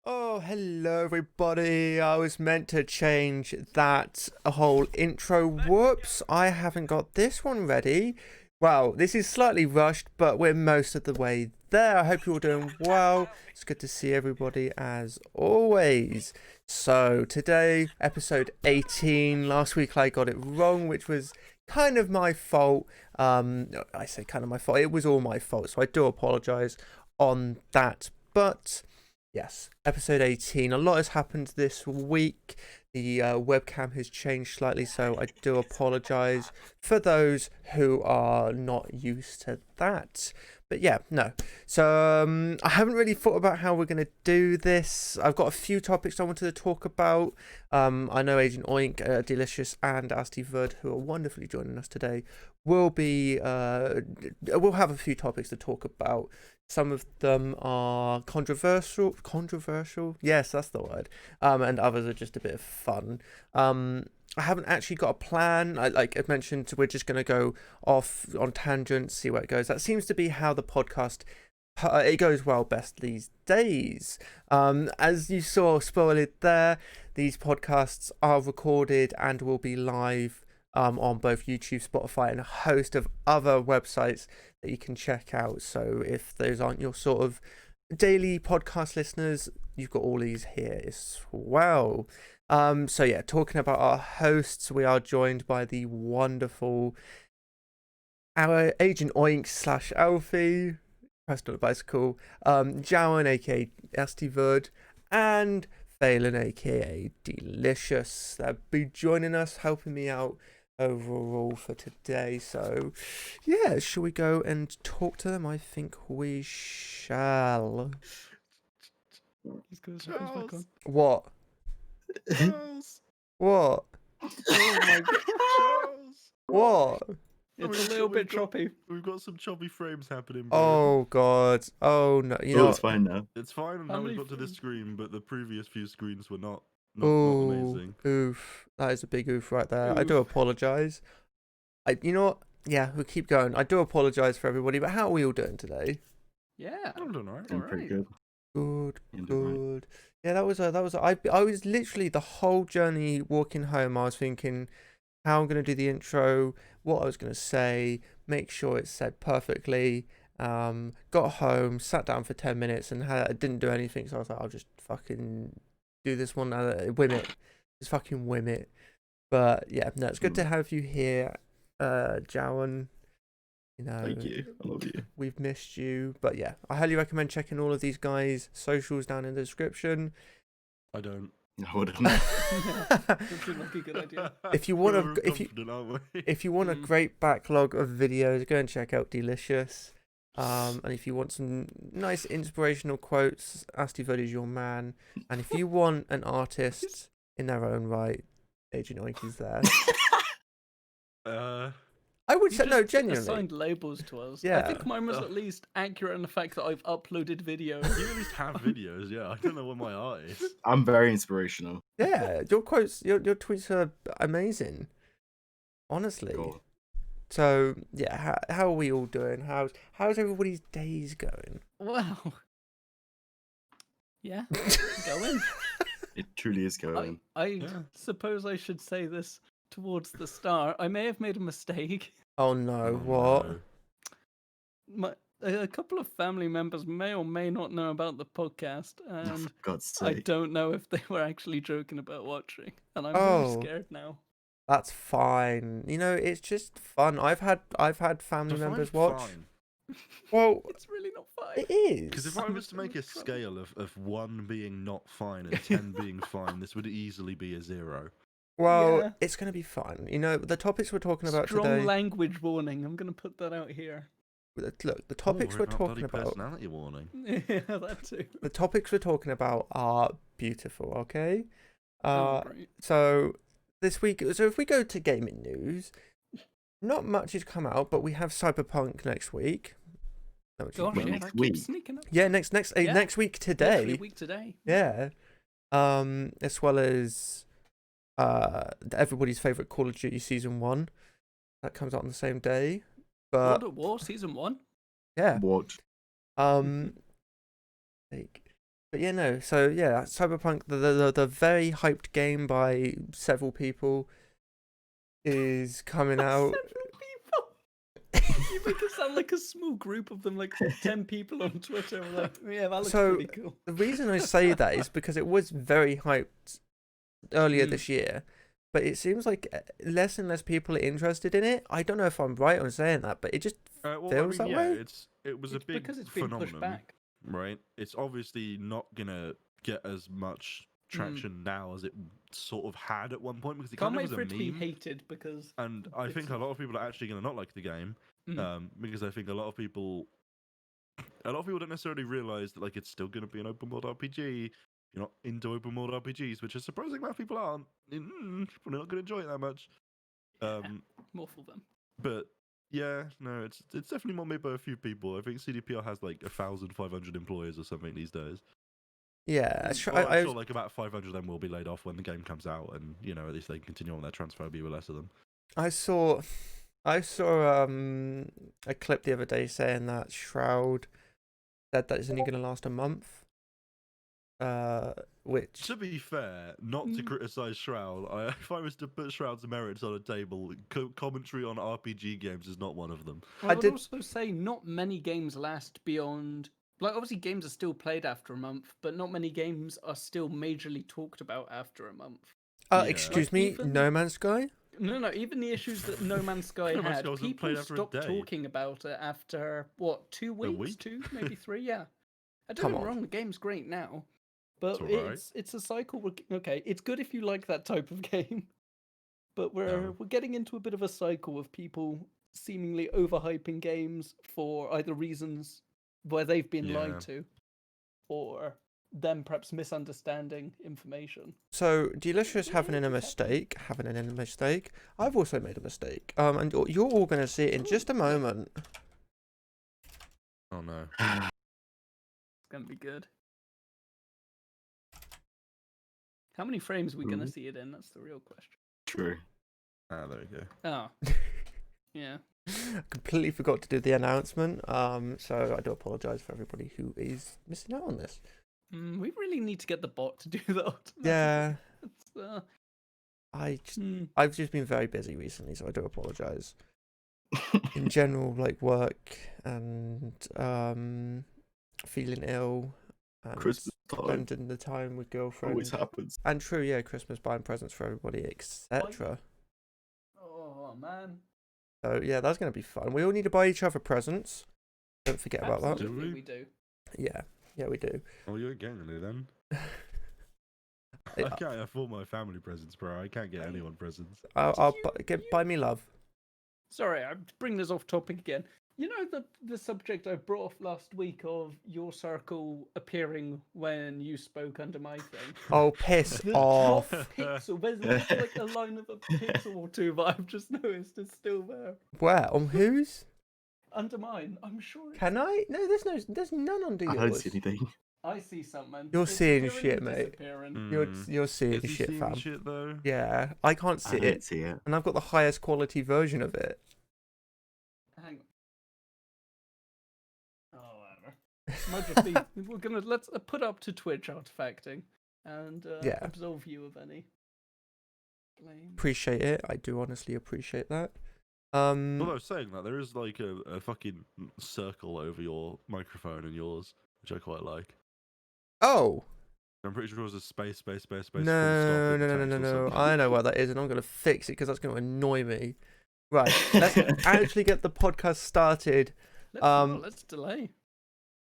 Oh, hello everybody. I was meant to change that whole intro. Whoops, I haven't got this one ready. Well, this is slightly rushed, but we're most of the way there. I hope you're all doing well. It's good to see everybody as always. So, today, episode 18. Last week I got it wrong, which was kind of my fault. I say kind of my fault. It was all my fault, so I do apologize on that. But yes, episode 18. A lot has happened this week. The webcam has changed slightly, so I do apologise for those who are not used to that. But yeah, no. So I haven't really thought about how we're going to do this. I've got a few topics I wanted to talk about. I know Agent Oink, Delicious, and Asti Vud, who are wonderfully joining us today, will be. We'll have a few topics to talk about. Some of them are controversial. Controversial? Yes, that's the word. And others are just a bit of fun. I haven't actually got a plan. Like I mentioned, we're just going to go off on tangents, see where it goes. That seems to be how the podcast it goes well best these days. As you saw spoiled there, these podcasts are recorded and will be live on both YouTube, Spotify, and a host of other websites that you can check out. So if those aren't your sort of daily podcast listeners, you've got all these here as well. So yeah, talking about our hosts, we are joined by the wonderful our Agent Oink / Alfie, Preston on a bicycle, Jowan aka Asti Vud, and Phelan aka Delicious. They'll be joining us, helping me out overall for today. So yeah, shall we go and talk to them? I think we shall. He's got his headphones back on. What? Charles! What? Oh my god. Charles! What? It's a little bit choppy. We've got some choppy frames happening, bro. Oh god. Oh no. You know Oh, it's fine now. It's fine How now we've many got to this screen, but the previous few screens were not Oh, amazing. oof. That is a big oof right there. I do Oof. apologise. You know what? Yeah, we'll keep going. I do apologise for everybody, but how are we all doing today? Yeah. I'm doing alright. Doing pretty Alright. good. Good, Yeah, doing right. good. Yeah, I was literally the whole journey walking home. I was thinking how I'm going to do the intro, what I was going to say, make sure it's said perfectly. Got home, sat down for 10 minutes and didn't do anything. So I was like, I'll just fucking do this one, whim it. Just fucking whim it. But yeah, no, it's good to have you here, Jowan. You know, Thank you. I love you. we've missed you. But yeah, I highly recommend checking all of these guys' socials down in the description. I don't. I wouldn't. That seemed like a good idea. If you want We're to, confident, aren't we? if you want a Mm. great backlog of videos, go and check out Delicious. And if you want some nice inspirational quotes, Asti Vud is your man. And if you want an artist in their own right, Agent Oink is there. I would You say no, just genuinely. assigned labels to us. I Yeah. think mine was at least accurate in the fact that I've uploaded videos. You at least have videos, yeah. I don't know what my art is. I'm very inspirational. Yeah, your quotes, your tweets are amazing. Honestly. Cool. So yeah, how are we all doing? How's everybody's days going? Wow. Yeah. Going. It truly is going. I Yeah. suppose I should say this towards the start. I may have made a mistake. Oh no, Oh, what? no. A couple of family members may or may not know about the podcast, Oh, and for God's I sake. don't know if they were actually joking about watching, and I'm Oh. really scared now. That's fine. You know, it's just fun. I've had family Define members watch. fine. Well, It's really not fine. it is. Because if I I'm was to in make a trouble. scale of 1 being not fine and 10 being fine, this would easily be a 0. Well, Yeah. it's going to be fun. You know, the topics we're talking about Strong today. language warning. I'm gonna put that out here. Look, the topics Or we're about talking bloody about. personality warning. Yeah, that too. The topics we're talking about are beautiful. Okay. Oh, great. So this week, so if we go to gaming news, not much has come out, but we have Cyberpunk next week. No, which is Gosh, Well, yeah, next that week. keeps sneaking up. yeah, next Yeah. next week Literally today. a week today. Yeah. As well as everybody's favorite Call of Duty Season 1 that comes out on the same day. But World at War Season 1. yeah. What? Like But yeah, no. So yeah, Cyberpunk, the very hyped game by several people, is coming out. Several people. You make it sound like a small group of them, like 10 people on Twitter. Were like, yeah, that looks So- pretty cool. The reason I say that is because it was very hyped earlier Mm. this year, but it seems like less and less people are interested in it. I don't know if I'm right on saying that, but it just Well, feels that yeah, way? it was It's a big because it's been phenomenon, pushed back. right? It's obviously not gonna get as much traction now as it sort of had at one point because it Can't kind of wait was for a it to be meme. hated because And I think a It's- lot of people are actually going to not like the game, because I think a lot of people don't necessarily realize that like it's still going to be an open world RPG. You're not into open world RPGs, which a surprising amount of people aren't. People are not going to enjoy it that much. more for them. But yeah, no, it's definitely more made by a few people. I think CDPR has like 1,500 employees or something these days. yeah. Well, I'm sure like about 500 of them will be laid off when the game comes out, and at least they can continue on their transphobia with less of them. I saw a clip the other day saying that Shroud said that it's only going to last a month. Which To be fair, not to criticize Shroud, if I was to put Shroud's merits on a table, commentary on RPG games is not one of them. I would did- also say not many games last beyond. Like, obviously, games are still played after a month, but not many games are still majorly talked about after a month. Yeah. excuse Like, me, even- No Man's Sky. No, even the issues that No Man's Sky No Man's had, Sky wasn't people played after a stopped day. talking about it after, what, 2 weeks? week? 2, maybe 3, yeah. I don't Come get me on. wrong, the game's great now. But It's alright. it's a cycle. Okay, it's good if you like that type of game. But we're getting into a bit of a cycle of people seemingly overhyping games for either reasons where they've been Yeah. lied to, or them perhaps misunderstanding information. So Delicious Yeah, having a it's happening. mistake. I've also made a mistake. And you're all gonna see it in just a moment. Oh no. It's gonna be good. How many frames are we gonna see it in? That's the real question. True. Ah, there we go. Oh, yeah. Completely forgot to do the announcement. So I do apologise for everybody who is missing out on this. We really need to get the bot to do that. Yeah, It's, I've just been very busy recently, so I do apologise. In general, like work and feeling ill and Christmas time spending the time with girlfriend. always happens. And true, yeah, Christmas buying presents for everybody, etc. oh man. So yeah, that's gonna be fun. We all need to buy each other presents. Don't forget about that. Absolutely, Do we do. Yeah, we do. Oh, you're getting it then. I- I can't afford my family presents, bro. I can't get anyone presents. I'll you- buy me love. Sorry, I'm bringing this off topic again. You know the subject I brought up last week of your circle appearing when you spoke under my thing. Oh, piss The off. top pixel, there's like a line of a pixel or two that I've just noticed is still there Where? On whose? under mine. I'm sure. Can I? No, there's none under I yours. don't see anything. I see something. You're It's seeing appearing shit, and mate. disappearing. You're seeing Is he shit, seeing fam. shit though? Yeah, I can't I see don't it, see it. and I've got the highest quality version of it. Hang on. Oh, whatever. Might just be. Let's put up to Twitch artifacting and Yeah. absolve you of any blame. Appreciate it. I do honestly appreciate that. Although saying that, there is like a fucking circle over your microphone and yours, which I quite like. Oh I'm pretty sure it was a space, full stop, no, with no, no, no, text no, or no! something. I know what that is, and I'm gonna fix it because that's gonna annoy me. Right, let's actually get the podcast started. Let's delay.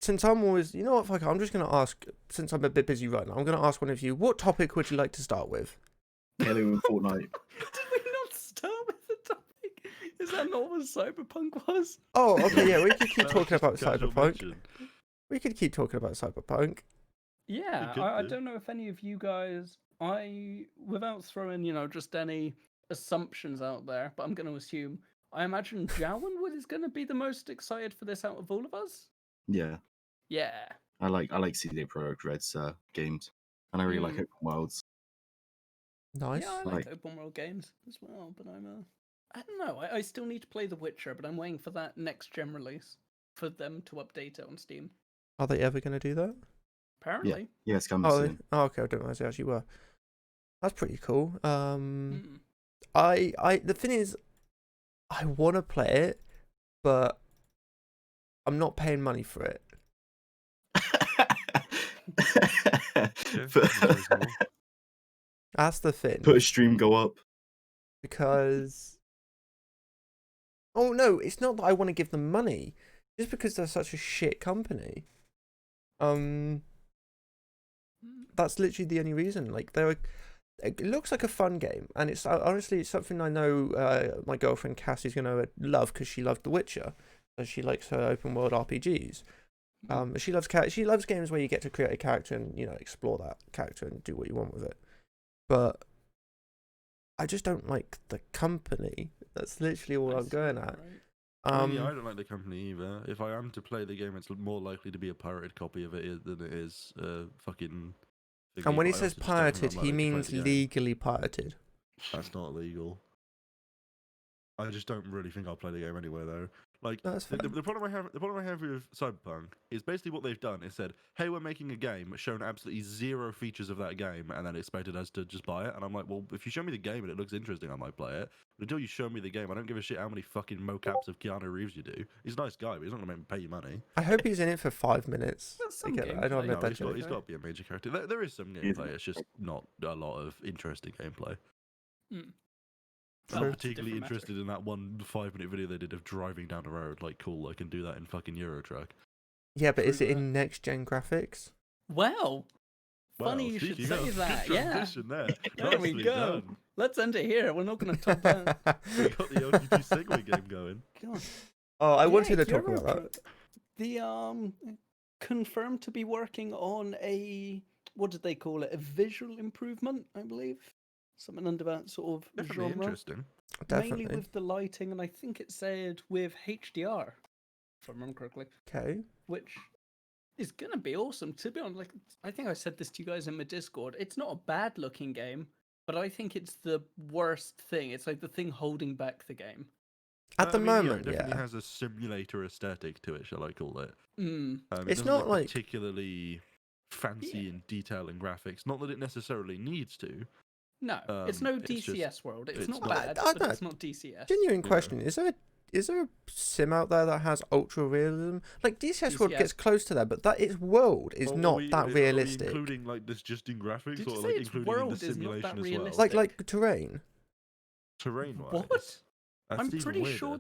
Since I'm always, you know what, fuck it, I'm just gonna ask. Since I'm a bit busy right now, I'm gonna ask one of you. What topic would you like to start with? Halo and Fortnite. Did we not start with the topic? Is that not what Cyberpunk was? Oh, okay, yeah, we could keep That was talking just a about casual Cyberpunk. mention. We could keep talking about Cyberpunk. Yeah, could I do. don't know if any of you guys, without throwing, just any assumptions out there, but I'm going to assume, I imagine Jawan is going to be the most excited for this out of all of us? Yeah, Yeah. I like CD Projekt Red's games, and I really like Mm. open worlds. Nice. Yeah, I like Like- open world games as well, but I don't know, I still need to play The Witcher, but I'm waiting for that next gen release, for them to update it on Steam. Are they ever gonna do that? Apparently. Yeah, it's coming Oh, soon. okay. I didn't realize they actually were. That's pretty cool. Mm. The thing is, I want to play it, but I'm not paying money for it. that's Put reasonable. That's the thing. a stream go up. Because oh no, it's not that I want to give them money, just because they're such a shit company. That's literally the only reason. Like it looks like a fun game, and it's honestly it's something I know my girlfriend Cassie's gonna love because she loved The Witcher, so she likes her open world RPGs. She loves games where you get to create a character and explore that character and do what you want with it. But I just don't like the company. That's literally all I'm going at. Yeah, I don't like the company either. If I am to play the game, it's more likely to be a pirated copy of it than it is fucking. And when he but I says also just don't think pirated, I'm he likely to play means the game. legally pirated. That's not illegal. I just don't really think I'll play the game anyway, though. Like No, that's the fine. problem I have with Cyberpunk is basically what they've done is said, "Hey, we're making a game," shown absolutely zero features of that game, and then expected us to just buy it. And I'm like, well, if you show me the game and it looks interesting, I might play it. But until you show me the game, I don't give a shit how many fucking mocaps of Keanu Reeves you do. He's a nice guy, but he's not gonna make me pay you money. I hope he's in it for 5 minutes. There's some Again, I know I gameplay. made No, that he's joke. got to be a major character. There is some He is. gameplay. It's just not a lot of interesting gameplay. Mm. I'm True. not particularly interested in that 1 5-minute video they did of driving down the road. Like, cool, I can do that in fucking Euro Truck. Yeah, but is True it in next gen graphics? Well, funny Well, you should speaking say of, that. good Yeah. transition there. There we Nicely go. done. Let's end it here. We're not going to top that. We got the LGT Segway game going. God. Oh, I wanted to Yeah, talk about that. The confirmed to be working on a, what did they call it? A visual improvement, I believe. Something under that sort of Definitely genre. interesting. Definitely. Mainly with the lighting, and I think it said with HDR, if I remember correctly, Okay. which is gonna be awesome. To be honest, like I think I said this to you guys in my Discord. It's not a bad looking game, but I think it's the worst thing. It's like the thing holding back the game. At the I mean, moment, it definitely yeah. has a simulator aesthetic to it, shall I call it? Mm. It It's doesn't not look like- particularly fancy in detail and graphics. Not that it necessarily needs to. No, it's no it's just- DCS world. It's it's not not- bad, I but don't- it's not DCS. Genuine Yeah. question: is there a sim out there that has ultra realism? Like DCS World gets DCS. close to that, but that its world is Well, not that are we realistic. including like this just in graphics, Did or you like say its including world in is the not simulation that as well? realistic? Like terrain. Terrain wise. What? I'm pretty sure.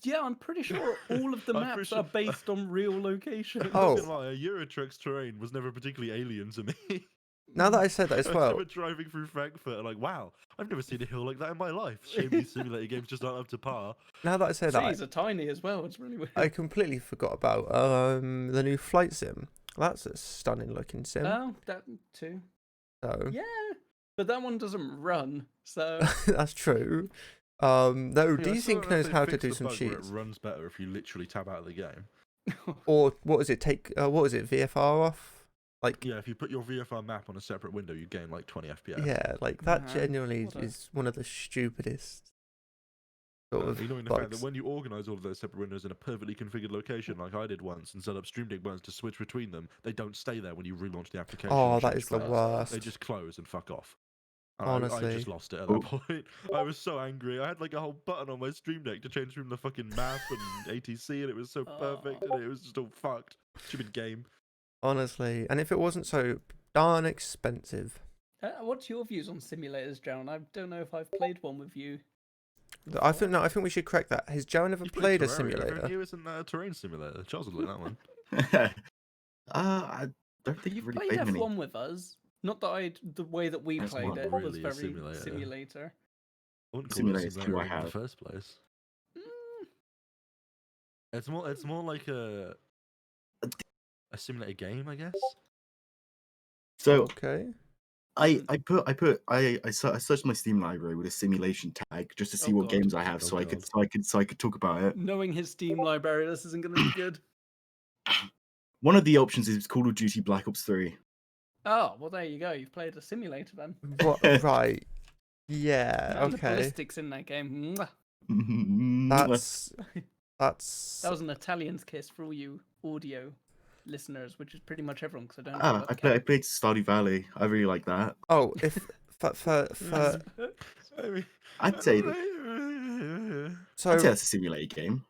Yeah, I'm pretty sure all of the I'm maps pretty are sure- based on real locations. Oh. Not gonna lie, a Eurotruck's terrain was never particularly alien to me. Now that I said that as I well, remember driving through Frankfurt and like, wow, I've never seen a hill like that in my life. Shame these simulator games just aren't up to par. now that I said that, Cities are tiny as well. It's really weird. I completely forgot about the new flight sim. That's a stunning looking sim. Oh, that too. So Yeah, but that one doesn't run. So that's true. No, Yeah, I Desync saw knows they how to fixed do the some bug where cheats. It runs better if you literally tab out of the game. Or what is it? What is it? VFR off? Like Yeah, if you put your VFR map on a separate window, you gain like 20 FPS. yeah, like that Nah, genuinely what a- is one of the stupidest sort of Ignoring the fact that bugs. when you organize all of those separate windows in a perfectly configured location, like I did once, and set up Stream Deck buttons to switch between them, they don't stay there when you relaunch the application. Oh, and that change is the files. worst. They just close and fuck off. And I Honestly. just lost it at that point. I was so angry. I had like a whole button on my Stream Deck to change from the fucking map and ATC, and it was so perfect, and it was just all fucked. Stupid game. Honestly, and if it wasn't so darn expensive, what's your views on simulators, Joan? I don't know if I've played one with you. I think we should correct that. Has Joan ever You played a Terraria, simulator? It was a terrain simulator. Charles would like that one. I don't think You've you've really played played many. F1 with us. Not that the way that we That's played not it was really a very simulator. simulator. I wouldn't call it a Simulators simulator too, I in the have. first place. Mm, It's more like a simulator game, I guess. So Okay. I searched my Steam library with a simulation tag just to see Oh, what God. games I have, Oh, so I God. could talk about it. Knowing his Steam library, this isn't going to be good. One of the options is Call of Duty Black Ops 3. Oh, well, there you go. You've played a simulator then. What? Right. Yeah. And the Okay. ballistics in that game. Mwah. That's That was an Italian's kiss for all you audio listeners, which is pretty much everyone, because I don't know I about played Stardew Valley. I really like that. Oh, if for I mean, I'd say that. so I'd say that's a simulator game.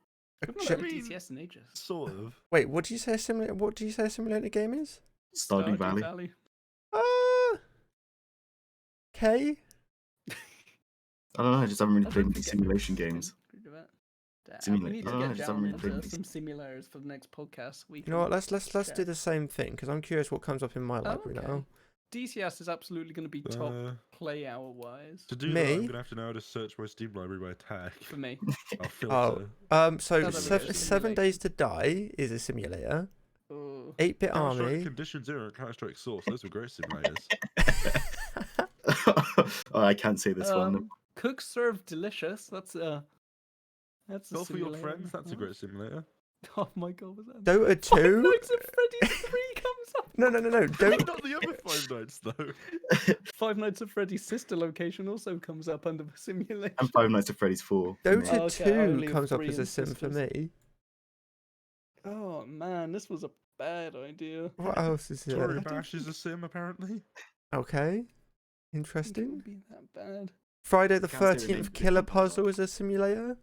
We've not Sh- had a I mean, DCS in ages. sort of. wait, what do you say a simulator? What do you say a simulator game is? Stardew Valley. Okay. I don't know. I just haven't really I played don't many think simulation anything's games. been good about that. Simulate- We need to I don't know, I get just down haven't really into played some simulators for the next podcast. We You know what? can Let's do share. the same thing because I'm curious what comes up in my library okay. now. DCS is absolutely going to be top Uh, play hour wise to do that, I'm Me? gonna have to now just search my Steam library by tag. for me. I'll Oh, filter. so Sounds like seven, a 7 Days to simulation. Die is a simulator. Oh. 8-Bit Counter-Strike Army. Condition Zero and Counter-Strike Source. Those were great simulators. Oh, I can't say this one. Cook Serve Delicious. That's a Golf for your simulator. friends. That's a great simulator. Oh my god, was that? Dota Five 2. Nights at Freddy's 3 comes up. No. Dota. Not the other Five Nights though. Five Nights at Freddy's sister location also comes up under the simulation. And Five Nights at Freddy's 4. for me. Dota Okay, I 2 only have comes up 3 as a and sim for sisters. me. Oh man, this was a bad idea. What else is Tory here? Bash is a sim apparently. Okay. I think it Interesting. would be that bad. Friday the I can't say the name 13th of the Killer company, Puzzle though. is a simulator.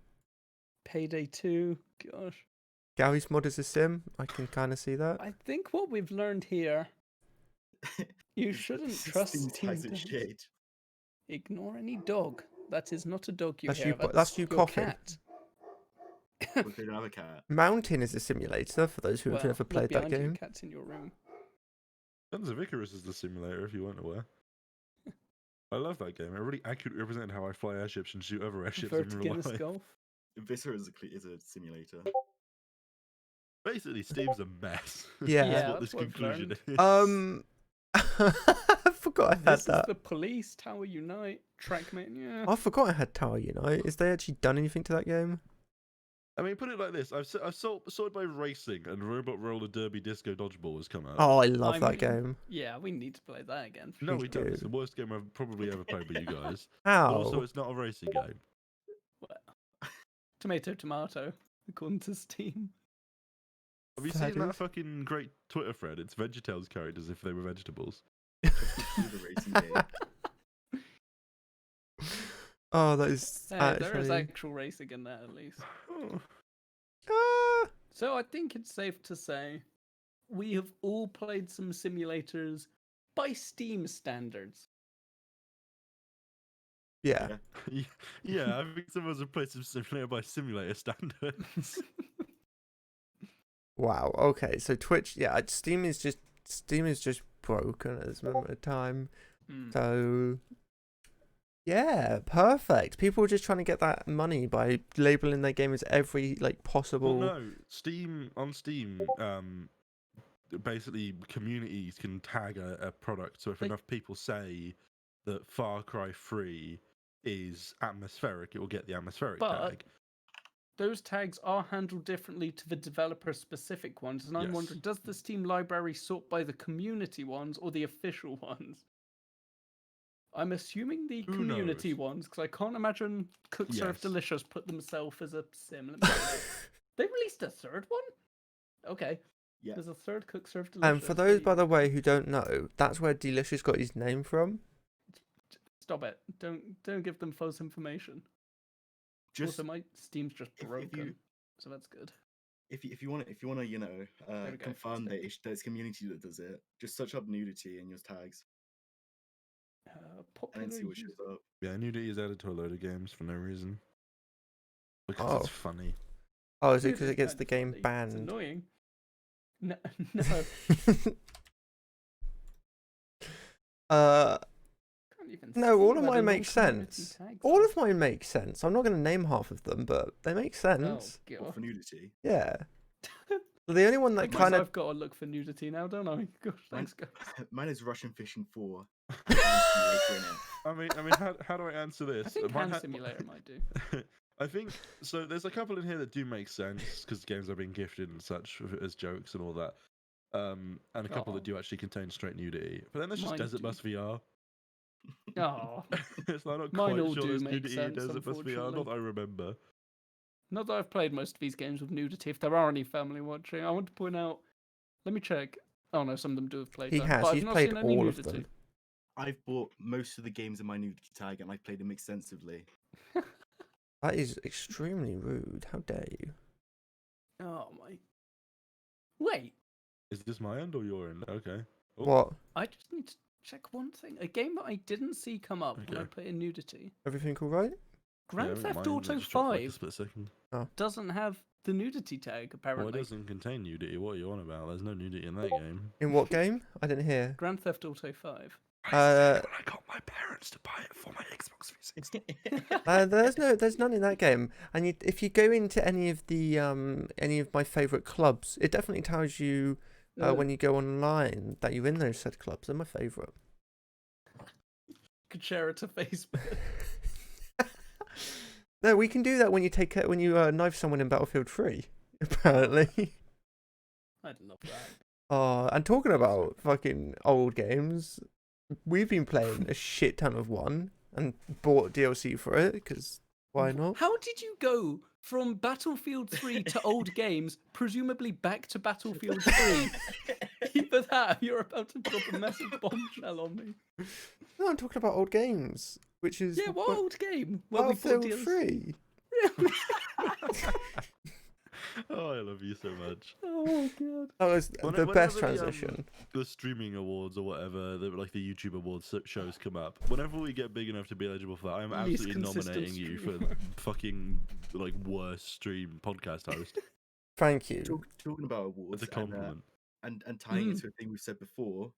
Payday 2. Gosh. Gary's Mod is a sim. I can kind of see that. I think what we've learned here, you shouldn't trust Steam Steam tags and Decks. shit. Ignore any dog. That is not a dog you That's hear. you- that's you your coughing. cat. What, they don't have a cat. Mountain is a simulator for those who have Well, never look played that behind you, game. Cat's in your room. Sons of Icarus is the simulator if you weren't aware. I love that game. It really accurately represented how I fly airships and shoot other airships in real Vertiginous life. Golf. Viscera is a simulator. Basically, Steam's a mess. Yeah. That's Yeah, what that's this what I've conclusion learned. is. I forgot I had This is that. the Police, Tower Unite, Trackmania. I forgot I had Tower Unite. Is they actually done anything to that game? I mean, put it like this: I've sorted by racing, and Robot Roller Derby Disco Dodgeball has come out. Oh, I love I that mean, game. Yeah, we need to play that again. no, we we don't. It's do. the worst game I've probably ever played with you guys. But How? also, it's not a racing game. Well, tomato, according to Steam. Have you That seen that is- fucking great Twitter thread? It's VeggieTales characters if they were vegetables. Do the racing game. Oh, that is Yeah, there is actually. actual racing in there at least. Oh, Ah! So I think it's safe to say we have all played some simulators by Steam standards. Yeah. yeah, I think some of us have played some simulator by simulator standards. Wow. Okay. So Twitch. Yeah. Steam is just broken at this moment of time. Hmm. So. Yeah. Perfect. People are just trying to get that money by labeling their game as every possible. Well, no, on Steam, basically communities can tag a product. So if Like- enough people say that Far Cry 3 is atmospheric, it will get the atmospheric But tag. those tags are handled differently to the developer-specific ones, and I'm Yes. wondering, does the Steam library sort by the community ones or the official ones? I'm assuming the Who community knows? ones, because I can't imagine Cook Serve Yes. Delicious put themselves as a sim. Let me have a look. They released a third one? Okay. Yeah. There's a third Cook Serve Delicious. And for those, by the way, who don't know, that's where Delicious got his name from. Stop it. Don't give them false information. Just Also, my Steam's just if broken, you so that's good. if you want to we go, confirm let's that it's community that does it, just search up nudity in your tags and Popular then see what use- shows up. Yeah, Nudity is added to a load of games for no reason. Because Oh. it's funny. Oh, is it Dude, because it it's gets the game It's banned? annoying. No, no. uh, Can't even no, see all of where mine the make non-community sense. tags All are. of mine make sense. I'm not going to name half of them, but they make Oh, sense. What, for God. nudity? Yeah. The only one I that guess kind of I've got to look for nudity now, don't I? Gosh, thanks, guys. Mine is Russian Fishing 4. I mean, how do I answer this? I think Mine Hand ha- Simulator might do. I think so. There's a couple in here that do make sense because games are being gifted and such as jokes and all that. And a couple that Aw. do actually contain straight nudity. But then there's just Mine Desert do. Bus VR. Oh, It's like not Mine quite all sure do there's make nudity in sense, Desert Bus VR. unfortunately. Not that I remember. not that I've played most of these games with nudity. If there are any family watching, I want to point out Let me check. Oh no, some of them do have played He that. has. But I've He's not played seen any all of nudity. them. I've bought most of the games in my nudity tag, and I've played them extensively. That is extremely rude. How dare you? Oh my. Wait, Is this my end or your end? Okay. Oh. What? I just need to check one thing. A game that I didn't see come up when I Okay. put in nudity. Everything all right? Grand Yeah, Theft mine Auto just dropped for, like, a 5 split second. doesn't have the nudity tag, Well, apparently. it doesn't contain nudity. What are you on about? There's no nudity in that game. In what game? I didn't hear. Grand Theft Auto 5. Uh, I got my parents to buy it for my Xbox 360. there's none in that game. And if you go into any of my favorite clubs, it definitely tells you when you go online that you're in those said clubs. They're my favorite. Could share it to Facebook. No, we can do that when you knife someone in Battlefield 3. Apparently. I'd love that. And talking about fucking old games, we've been playing a shit ton of one and bought DLC for it because why not? How did you go from Battlefield 3 to old games, presumably back to Battlefield 3? Either that, or you're about to drop a massive bombshell on me. No, I'm talking about old games, which is Yeah, what old game? Well, we bought Battlefield DLC. 3. Oh, I love you so much. Oh my god. That was Whenever the best the, transition. The streaming awards or whatever, like the YouTube awards shows come up. Whenever we get big enough to be eligible for that, I'm Least absolutely consistent nominating you for streamer. fucking like worst stream podcast host. Thank you. Talking about awards It's a compliment. and tying it to a thing we've said before,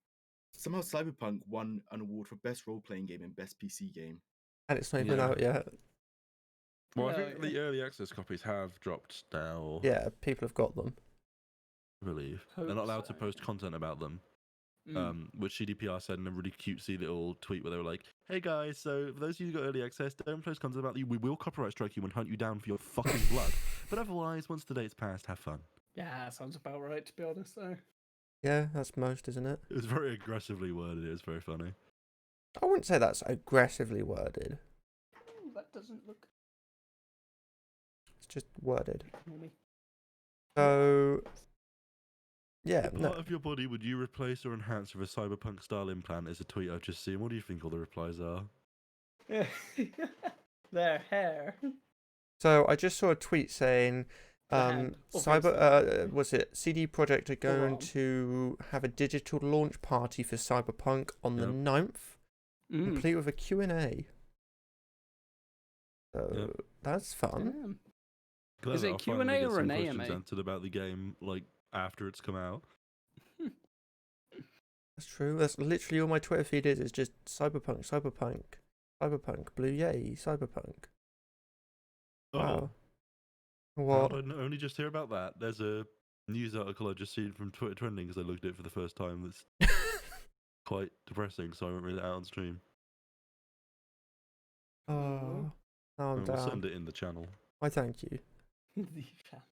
somehow Cyberpunk won an award for best role-playing game and best PC game. And it's not even Yeah. out yet. Well, I No, think the early access copies have dropped now. Yeah, people have got them. I believe Hope they're not allowed to so. post content about them. Mm. Which CDPR said in a really cutesy little tweet where they were like, "Hey guys, so for those of you who got early access, don't post content about you. We will copyright strike you and hunt you down for your fucking blood. But otherwise, once the date's passed, have fun." Yeah, sounds about right, to be honest, though. Yeah, that's most, isn't it? It was very aggressively worded. It was very funny. I wouldn't say that's aggressively worded. Ooh, that doesn't look It's just worded. normal. So, yeah, What no. part of your body would you replace or enhance with a cyberpunk style implant? Is a tweet I've just seen. What do you think all the replies are? Their hair. So I just saw a tweet saying, The hand, was it CD Projekt are going arm. to have a digital launch party for Cyberpunk on the Yep. 9th, Mm. complete with a Q&A. So Yep. that's fun. Damn. Glad Is that it I'll finally Q&A get or some an questions AMA? answered about the game, like after it's come out. That's true. That's literally all my Twitter feed is just Cyberpunk, Cyberpunk, Cyberpunk, Blue Yay, Cyberpunk. Wow. How What? did I only just hear about that? There's a news article I just seen from Twitter trending because I looked at it for the first time. That's quite depressing, so I won't read it out on stream. Oh, now I'm And we'll down. send it in the channel. I thank you. The chat.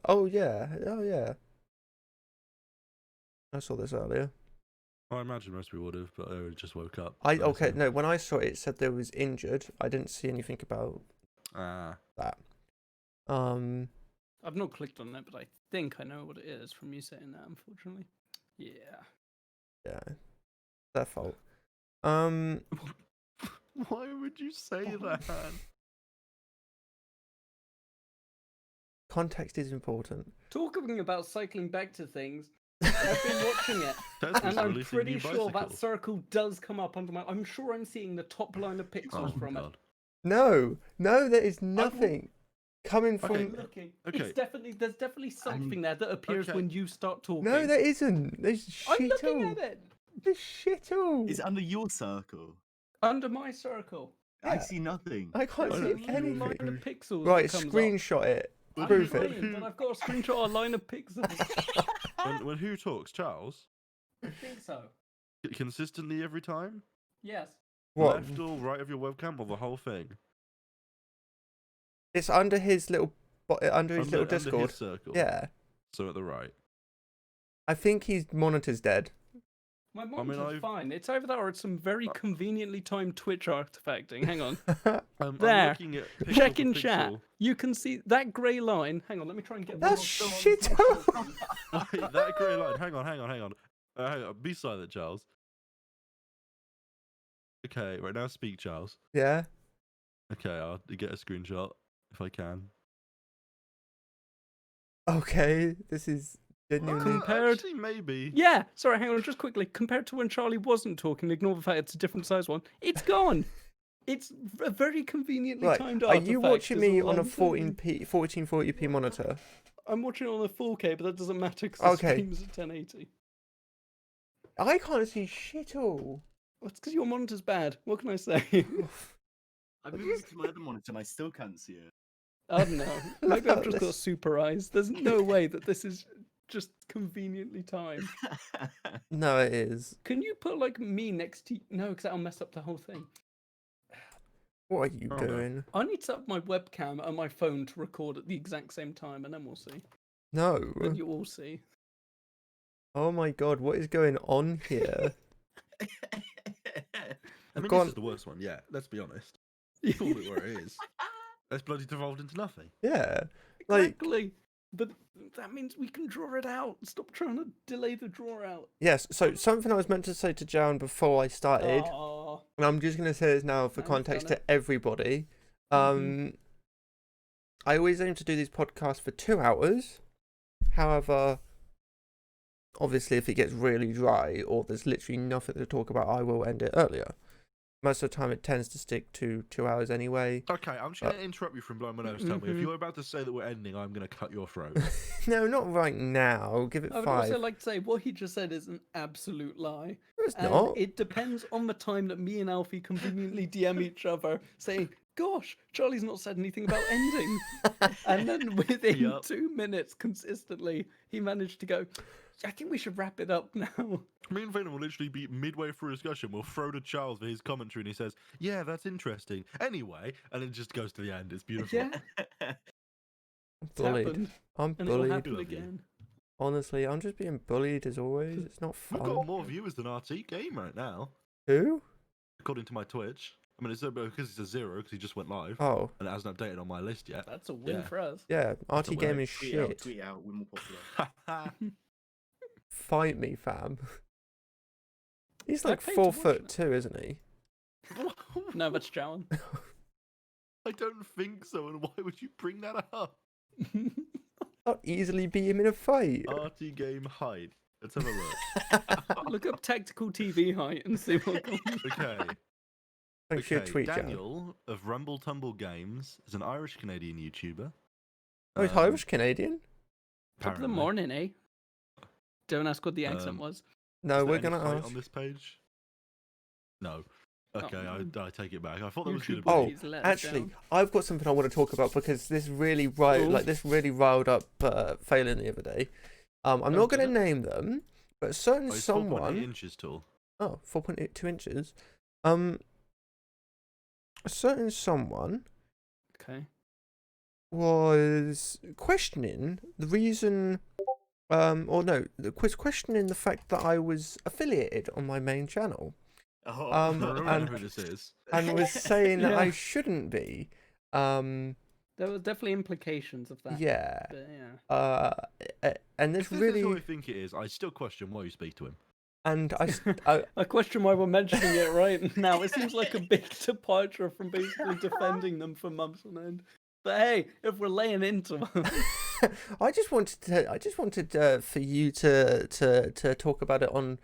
Oh yeah, I saw this earlier. I imagine most people would have, but I just woke up. Okay, no, when I saw it, it said there was injured. I didn't see anything about Ah, that. I've not clicked on it, but I think I know what it is from you saying that, unfortunately. Yeah. Yeah, their fault. why would you say that? Context is important. Talking about cycling back to things, I've been watching it, Tesla's and I'm releasing pretty new sure that bicycles. circle does come up under my. I'm sure I'm seeing the top line of pixels Oh from god. No, there is nothing coming it. from. I'm looking. Okay. It's there's definitely something there that appears okay. when you start talking. No, there isn't. There's I'm shit looking all. at it There's shit all. Is it under your circle? under my circle. I Yeah. see nothing. I can't I There's see a little line anything. of pixels. Right, that comes up. screenshot it. I'm Proof it. trying, but I've got a screenshot of a line of pixels. When who talks? Charles? I think so. Consistently every time? Yes. What? Left or right of your webcam or the whole thing? It's under his little, under his little Under Discord. his circle. Yeah, So at the right. I think his monitor's dead. My mean, monitor's I've- fine. It's either that or it's some very conveniently timed Twitch artifacting. Hang on. I'm There. looking at pixel Check for in chat. pixel. You can see that grey line. Hang on, let me try and get That's shit. Wait, that grey line. Hang on. Hang on. Be silent, Charles. Okay, right now speak, Charles. Yeah. Okay, I'll get a screenshot if I can. Okay, this is genuinely. Compared- Actually, maybe. Yeah, sorry, hang on, just quickly. Compared to when Charlie wasn't talking, ignore the fact it's a different size one. It's gone. It's a very conveniently Right, timed are artifact. you watching is me all on a I'm saying. 1440p monitor? I'm watching it on a 4K, but that doesn't matter because the Okay. stream's at 1080. I can't see shit all. Well, it's because your monitor's bad. What can I say? I've moved to my other monitor and I still can't see it. I don't know. Maybe I've just got This- super eyes. There's no way that this is just conveniently timed. No, it is. Can you put like me next to no, because that'll mess up the whole thing. What are you Oh, no. doing? I need to set up my webcam and my phone to record at the exact same time, and then we'll see. No. Then you all see. Oh Oh my god, what is going on here? I mean, Go this on. is the worst one. Yeah, let's be honest. Call it where it is. It's bloody devolved into nothing. Yeah. Like, Exactly. But that means we can draw it out. Stop trying to delay the draw out. yes, so something I was meant to say to Jan before I started, Aw. and I'm just going to say this now for Now you've context done to everybody. Mhm. I always aim to do these podcasts for 2 hours. However, obviously, if it gets really dry or there's literally nothing to talk about, I will end it earlier. Most of the time, it tends to stick to 2 hours anyway. Okay, I'm just going to interrupt you from blowing my nose. Tell me, if Mhm. you're about to say that we're ending, I'm going to cut your throat. No, not right now. Give it I would 5. also like to say what he just said is an absolute lie. No, it's And not. it depends on the time that me and Alfie conveniently DM each other saying, gosh, Charlie's not said anything about ending. And then within Yup. 2 minutes, consistently, he managed to go, I think we should wrap it up now. Me and Venom will literally be midway through a discussion. We'll throw to Charles for his commentary, and he says, "Yeah, that's interesting." Anyway, and it just goes to the end. It's beautiful. Yeah, I'm it's bullied. happened. I'm And it'll bullied. happen Love you. again. Honestly, I'm just being bullied as always. It's not We've fun. got more viewers than RT Game right now, Who? according to my Twitch. I mean, it's because it's a 0 because he just went live, Oh, and it hasn't updated on my list yet. That's a win Yeah. for us. yeah. That's a RT Game word. is shit. Tweet out, we're more popular. Fight me, fam. He's I like paid to watch 4'2", isn't he? No, that's Jowan. I don't think so. And why would you bring that up? I'll easily beat him in a fight. RT Game height. Let's have a look. Look up tactical TV height and see what comes. Okay. Thanks for your tweet, Jan. Daniel of Rumble Tumble Games is an Irish Canadian YouTuber. Oh, he's Irish Canadian? Top of the apparently. morning, eh? Don't ask what the accent Um, was. No, Is there we're any gonna height ask. on this page. No. Okay, Oh. I take it back. I thought there was going YouTube to be. Oh, Please let us actually, down. I've got something I want to talk about because this really riled up Phelan the other day. I'm Oh, not did going to it? name them, but a certain Oh, it's 4.8 someone. inches tall. Oh, 4.82 inches. A certain someone Okay. was questioning the reason, was questioning the fact that I was affiliated on my main channel, Oh, I Um, don't and- know who this is. and was saying that I Yeah. shouldn't be. There were definitely implications of that. Yeah. But yeah. And If this this is who I really, think it is, I still question why you speak to him. and I question why we're mentioning it right now. It seems like a big departure from basically defending them for months on end. But hey, if we're laying into them, I just wanted for you to talk about it on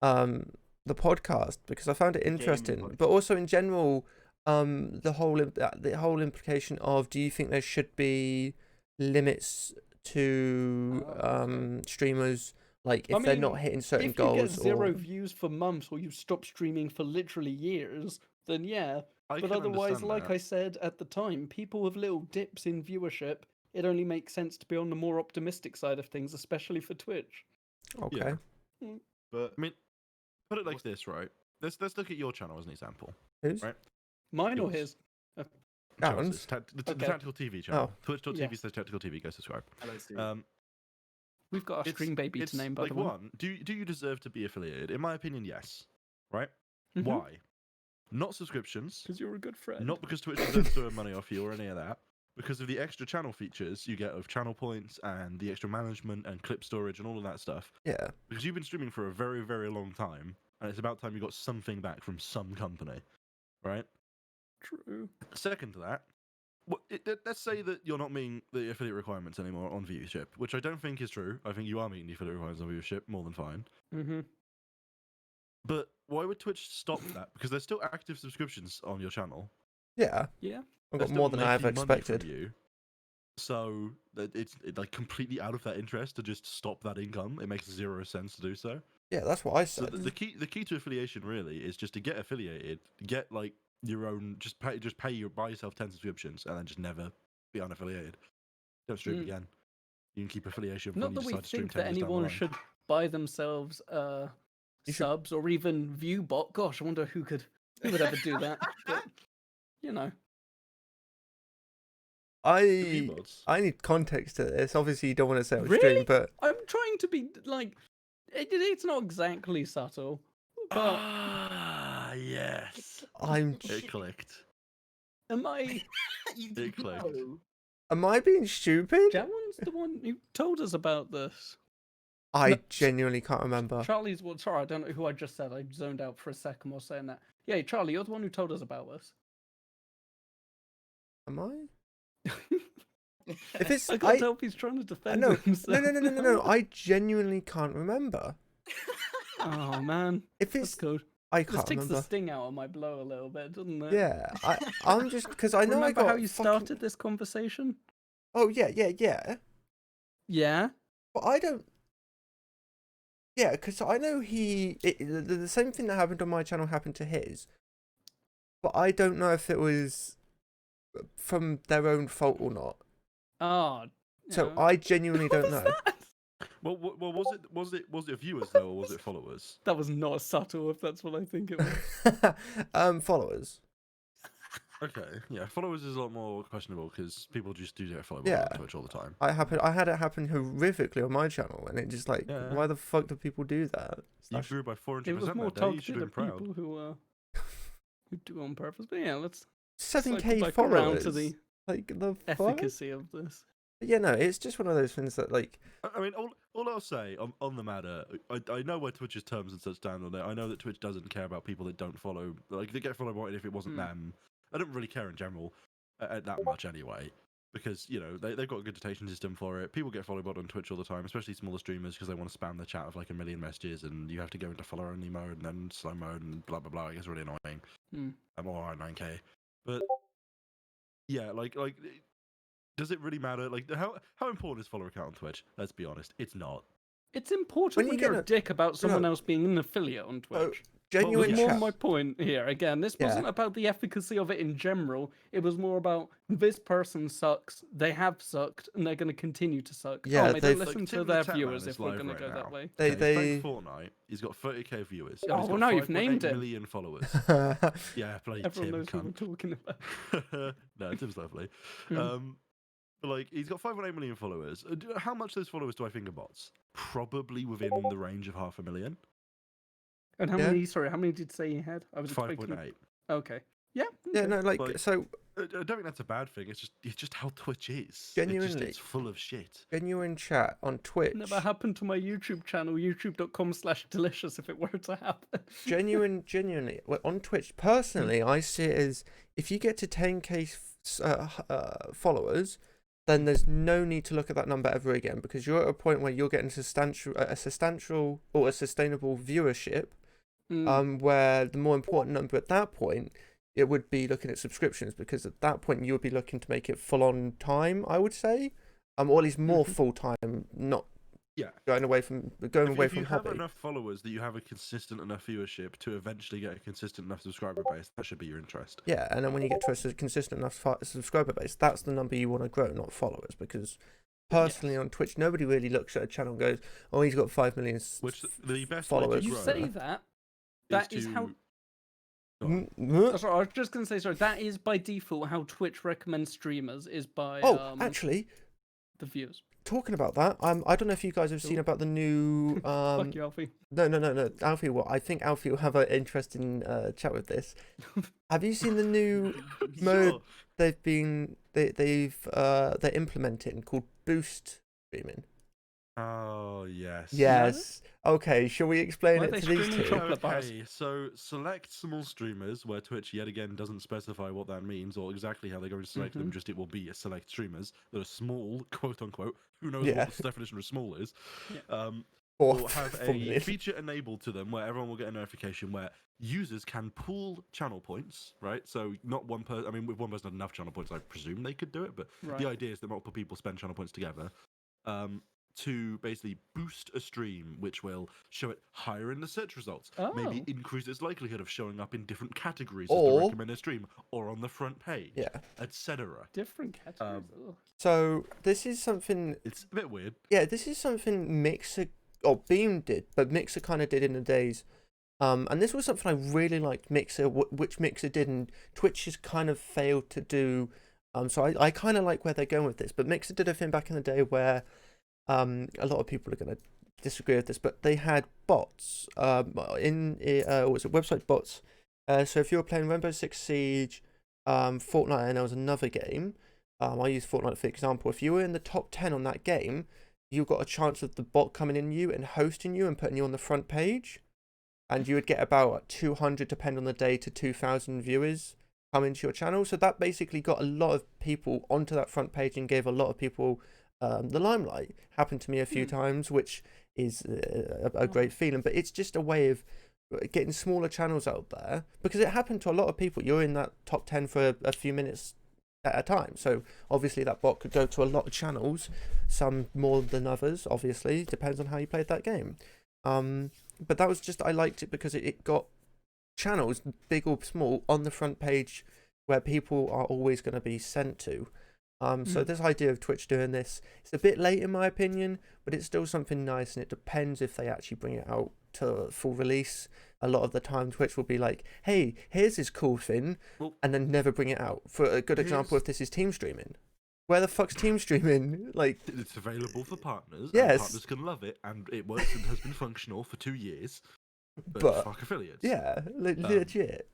the podcast because I found it Gaming interesting, podcast. but also in general, the whole implication of do you think there should be limits to streamers, like if I they're mean, not hitting certain if you get goals 0 or views for months or you stop streaming for literally years, then yeah. I But can otherwise, understand like that. I said at the time, people with little dips in viewership, it only makes sense to be on the more optimistic side of things, especially for Twitch. okay. but I mean, put it like this, right? Let's look at your channel as an example. Who's? Right. Mine or Yours. his? Darren's? The Okay. Tactical TV channel. Oh. Twitch.tv Yeah. / Tactical TV. Go subscribe. hello, Steve. We've got our string baby it's to name, by like the way. one. Do you deserve to be affiliated? In my opinion, yes. Right? Mhm. Why? Not subscriptions. Because you're a good friend. Not because Twitch deserves to earn money off you or any of that. Because of the extra channel features you get of channel points and the extra management and clip storage and all of that stuff. Yeah. Because you've been streaming for a very, very long time, and it's about time you got something back from some company, right? True. Second to that, let's say that you're not meeting the affiliate requirements anymore on viewership, which I don't think is true. I think you are meeting the affiliate requirements on viewership more than fine. Mm-hmm. But why would Twitch stop that? Because there's still active subscriptions on your channel. Yeah. Yeah. I've They're got more still than I ever making money from expected. you. So it's like completely out of their interest to just stop that income. It makes zero sense to do so. Yeah, that's what I So said. the key to affiliation really is just to get affiliated, get like your own, buy yourself 10 subscriptions, and then just never be unaffiliated. Don't stream again. You can keep affiliation Not when that you we decide to stream think 10 that years down the anyone line. should buy themselves You should- subs or even Viewbot. Gosh, I wonder who would ever do that. But, you know. The VBots. I need context to this. Obviously, you don't want to say on Really? stream, but I'm trying to be like, it's not exactly subtle, but Ah, yes. I'm. It clicked. am I? It clicked. No. Am I being stupid? Jawan's the one who told us about this. I No, genuinely can't remember. Charlie's one. Sorry, I don't know who I just said. I zoned out for a second while saying that. Yeah, Charlie, you're the one who told us about this. Am I? If it's, I can't tell if he's trying to defend no, himself. no. I genuinely can't remember. Oh man, If that's it's, good. I This can't takes the remember. sting out of my blow a little bit, doesn't it? Yeah, I'm just because I know Remember I got how you fucking- started this conversation? Oh yeah. Yeah. But I don't. Yeah, because I know the same thing that happened on my channel happened to his, but I don't know if it was from their own fault or not. Oh. So yeah. I genuinely What don't was know. that? Well, was it viewers though, or was it followers? That was not subtle, if that's what I think it was. Followers. Okay, yeah, followers is a lot more questionable because people just do get followed Yeah. on Twitch all the time. I had it happen horrifically on my channal, and it just like, Yeah. why the fuck do people do that? You grew by 400% It was more that day. You should targeted have at been proud. people who do it on purpose. But yeah, let's 7K cycle back around followers. to the Like the fuck? efficacy of this. Yeah, no, it's just one of those things that like. I mean, all I'll say on the matter, I know where Twitch's terms and such stand on it. I know that Twitch doesn't care about people that don't follow. Like, they get followed by it if it wasn't them. I don't really care in general that much anyway. Because, you know, they've got a good detection system for it. People get followed by it on Twitch all the time, especially smaller streamers, because they want to spam the chat with like a million messages, and you have to go into follow-only mode and then slow mode and blah, blah, blah. It gets really annoying. I'm all right, 9K. But, yeah, like, does it really matter? Like, how important is follower count on Twitch? Let's be honest, it's not. It's important When when, you you're get a dick about someone else being an affiliate on Twitch. Genuine More chat. my point here. Again, this wasn't about the efficacy of it in general. It was more about this person sucks, they have sucked, and they're going to continue to suck. Yeah, oh, mate, they've- don't listen Like, to Tim the their Tatman viewers is if we're live going to right go now. that way. They- He's they- playing Fortnite. He's got 30k viewers. Oh, and he's well, got now you've named 5.8 him. million followers. Yeah, bloody Everyone Tim, knows who we're cunt. talking about. No, Tim's lovely. Mm. But like, he's got 5.8 million followers. How much of those followers do I think are bots? Probably within the range of 500,000. And how Yeah. many? Sorry, how many did you say you had? I was expecting. 5.8. Okay. Yeah. Yeah, okay. no, like Like- so. I don't think that's a bad thing. It's just how Twitch is. Genuinely. It's full of shit. Genuine chat on Twitch. Never happened to my YouTube channel, youtube.com/delicious, if it were to happen. Genuinely, well, on Twitch, personally, I see it as if you get to 10k followers, then there's no need to look at that number ever again, because you're at a point where you're getting a sustainable viewership. Where the more important number at that point, it would be looking at subscriptions, because at that point you would be looking to make it full on time, I would say, or at least more full time, not Yeah. going away from If hobby. you have enough followers that you have a consistent enough viewership to eventually get a consistent enough subscriber base, that should be your interest. Yeah, and then when you get to a consistent enough subscriber base, that's the number you want to grow, not followers. Because personally, on Twitch, nobody really looks at a channel and goes, "Oh, he's got 5 million Which the best followers." way You to say grow that. That is how. Mm-hmm. Sorry, I was just gonna say sorry. That is by default how Twitch recommends streamers is by Oh, actually, the views. talking about that, I don't know if you guys have seen Cool. about the new. Fuck you, Alfie. No. Alfie, well, I think Alfie will have an interesting chat with this. Have you seen the new mode Sure. they're implementing called Boost streaming? Oh yes. Yes. Okay. Shall we explain Why are it they to these screaming two? chocolate bars? Okay, so select small streamers, where Twitch yet again doesn't specify what that means or exactly how they're going to select them. Mhm. Just it will be a select streamers that are small, quote unquote. Who knows Yeah. what the definition of small is? Yeah. Or Will have 4 a million. feature enabled to them where everyone will get a notification where users can pool channel points, right? So not one person. I mean, if one person had enough channel points, I presume they could do it. But Right. the idea is that multiple people spend channel points together. To basically boost a stream, which will show it higher in the search results, maybe Oh. increase its likelihood of showing up in different categories as Or- the recommended stream, or on the front page, Yeah. etc. Different categories. Ugh. So this is something. It's a bit weird. Yeah, this is something Mixer or Beam did, but Mixer kind of did in the days. And this was something I really liked Mixer, which Mixer did, and Twitch has kind of failed to do. So I kind of like where they're going with this, but Mixer did a thing back in the day where a lot of people are going to disagree with this, but they had bots was it website bots? So if you were playing Rainbow Six Siege, Fortnite, and there was another game, I use Fortnite for example. If you were in the top 10 on that game, you got a chance of the bot coming in you and hosting you and putting you on the front page, and you would get about 200, depending on the day, to 2,000 viewers come into your channel. So that basically got a lot of people onto that front page and gave a lot of people the limelight. Happened to me a few times, which is a great feeling. But it's just a way of getting smaller channels out there, because it happened to a lot of people. You're in that top 10 for a few minutes at a time, so obviously that bot could go to a lot of channels, some more than others, obviously depends on how you played that game. But that was just, I liked it because it got channels, big or small, on the front page where people are always going to be sent to. So this idea of Twitch doing this, it's a bit late in my opinion, but it's still something nice, and it depends if they actually bring it out to full release. A lot of the time Twitch will be like, hey, here's this cool thing, Well, and then never bring it out. For a good example, if this is team streaming, where the fuck's team streaming? Like, it's available for partners. Yes. And partners can love it, and it works and has been functional for 2 years. But- fuck affiliates. yeah, legit.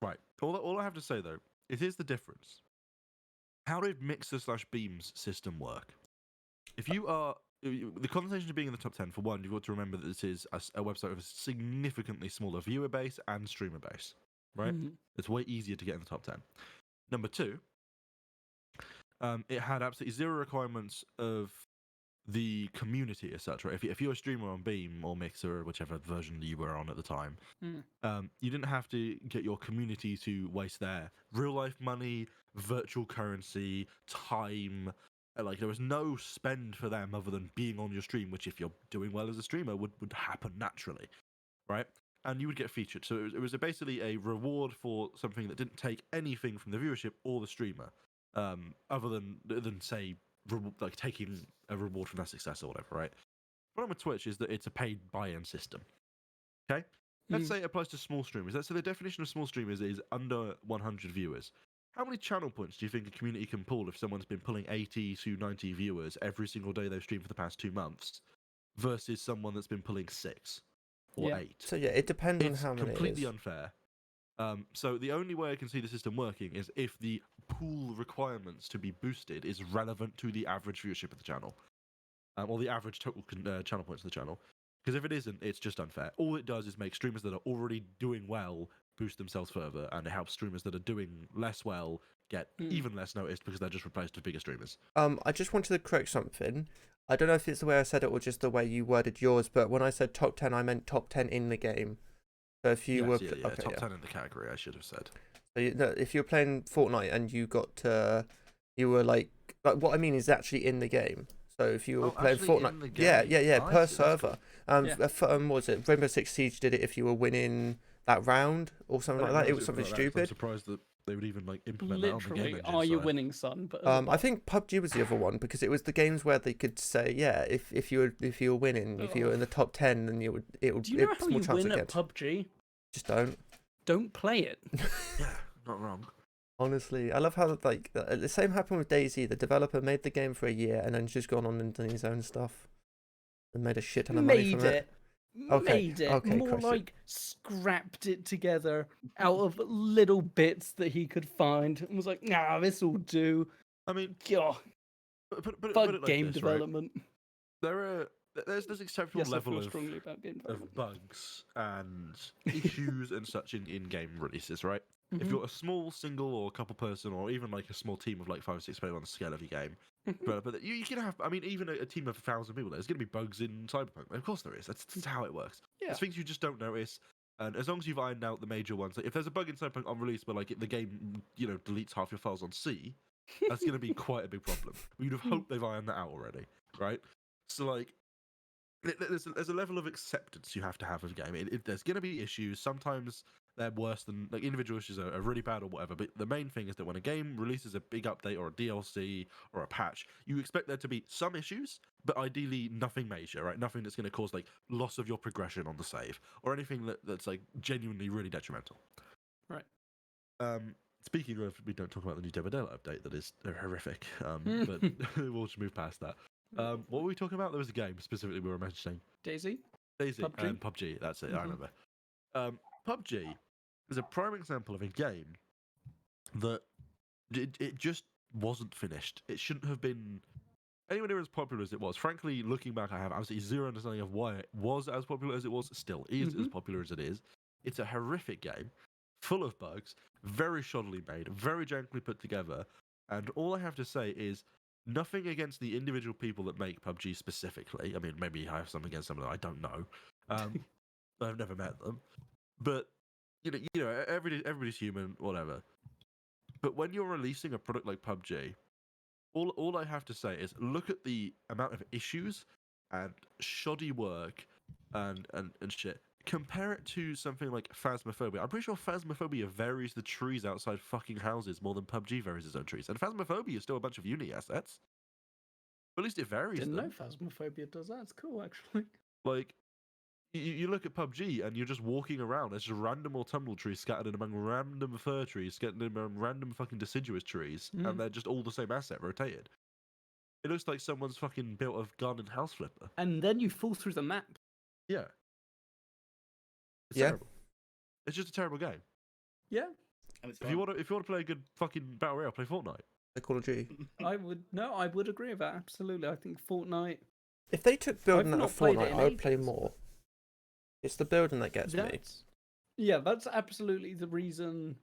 Right. All I have to say though is here's the difference. How did Mixer/Beam's system work? If you are the conversation of being in the top 10, for one, you've got to remember that this is a website with a significantly smaller viewer base and streamer base. Right? Mhm. It's way easier to get in the top 10. Number two, it had absolutely zero requirements of the community as such, right? If you're a streamer on Beam or Mixer or whichever version you were on at the time, you didn't have to get your community to waste their real life money, virtual currency, time. Like, there was no spend for them other than being on your stream, which if you're doing well as a streamer would happen naturally, right? And you would get featured. So it was basically a reward for something that didn't take anything from the viewership or the streamer, other than say like taking a reward from their success or whatever, right? The problem with Twitch is that it's a paid buy-in system. Okay? Let's say it applies to small streamers. Let's say the definition of small streamers is under 100 viewers. How many channel points do you think a community can pull if someone's been pulling 80 to 90 viewers every single day they've streamed for the past 2 months versus someone that's been pulling 6 or 8? So yeah, it depends It's on how many completely it is. unfair. So the only way I can see the system working is if the pool requirements to be boosted is relevant to the average viewership of the channel, or the average total channel points of the channel. Because if it isn't, it's just unfair. All it does is make streamers that are already doing well boost themselves further, and it helps streamers that are doing less well get even less noticed because they're just replaced with bigger streamers. I just wanted to correct something. I don't know if it's the way I said it or just the way you worded yours, but when I said top 10, I meant top 10 in the game. So if you were Yes, yeah, okay, top yeah. 10 in the category, I should have said. So if you're playing Fortnite and you were like what I mean is actually in the game. So if you were playing actually in Fortnite, the yeah, game. per Nice, that's server. Yeah. What was it? Rainbow Six Siege did it if you were winning that round or something like that. It was something I'm stupid. surprised that they would even like implement that on the game Literally, engine. are you so- winning, son? But I think PUBG was the other one because it was the games where they could say, yeah, if you were winning, if you were in the top 10, then it would do you know how more you chance win of at getting. PUBG? Just don't. Don't play it. Yeah, not wrong. Honestly, I love how like the same happened with Daisy. The developer made the game for a year and then just gone on and done his own stuff and made a shit ton of money from it. Okay, Made it. okay, More Christian. like scrapped it together out of little bits that he could find and was like, nah, this will do. I mean, God, put fuck it like game this, right? development. There's acceptable Yes, I level feel of strongly about game development. bugs and issues and such in game releases, right? If Mhm. you're a small single or couple person or even like a small team of like 5 or 6 people on the scale of your game, but you can have, I mean, even a team of 1,000 people, there's going to be bugs in Cyberpunk. Of course there is. That's how it works. Yeah. There's things you just don't notice. And as long as you've ironed out the major ones, like if there's a bug in Cyberpunk on release where like the game, deletes half your files on C, that's going to be quite a big problem. You'd have hoped they've ironed that out already, right? So like, there's a level of acceptance you have to have of the game. There's going to be issues. Sometimes they're worse than like individual issues are really bad or whatever. But the main thing is that when a game releases a big update or a DLC or a patch, you expect there to be some issues, but ideally nothing major, right? Nothing that's going to cause like loss of your progression on the save or anything that's like genuinely really detrimental. Right. Speaking of, we don't talk about the new Dead by Daylight update that is horrific. But we'll just move past that. What were we talking about? There was a game specifically we were mentioning. Daisy? Daisy PUBG? and PUBG. That's it. I Mhm. remember. PUBG is a prime example of a game that it just wasn't finished. It shouldn't have been anywhere near as popular as it was. Frankly, looking back, I have absolutely zero understanding of why it was as popular as it was. Still is as popular as it is. It's a horrific game, full of bugs, very shoddily made, very jankily put together. And all I have to say is nothing against the individual people that make PUBG specifically. I mean, maybe I have something against some of them. I don't know. I've never met them. But everybody's human, whatever. But when you're releasing a product like PUBG, all I have to say is look at the amount of issues and shoddy work and shit. Compare it to something like Phasmophobia. I'm pretty sure Phasmophobia varies the trees outside fucking houses more than PUBG varies its own trees. And Phasmophobia is still a bunch of Unity assets. But at least it varies Didn't them. know Phasmophobia does that. It's cool, actually. Like, you look at PUBG and you're just walking around. There's just random autumnal trees scattered in among random fir trees, scattered in among random fucking deciduous trees, and they're just all the same asset rotated. It looks like someone's fucking built a garden house flipper. And then you fall through the map. Yeah. It's Yeah. terrible. It's just a terrible game. Yeah. And it's If you want to play a good fucking battle royale, play Fortnite. Like Call of Duty. I would agree with that. Absolutely. I think Fortnite. If they took building I've out not of played it Fortnite, in I would play ages. more. It's the building that gets me. Yeah, that's absolutely the reason.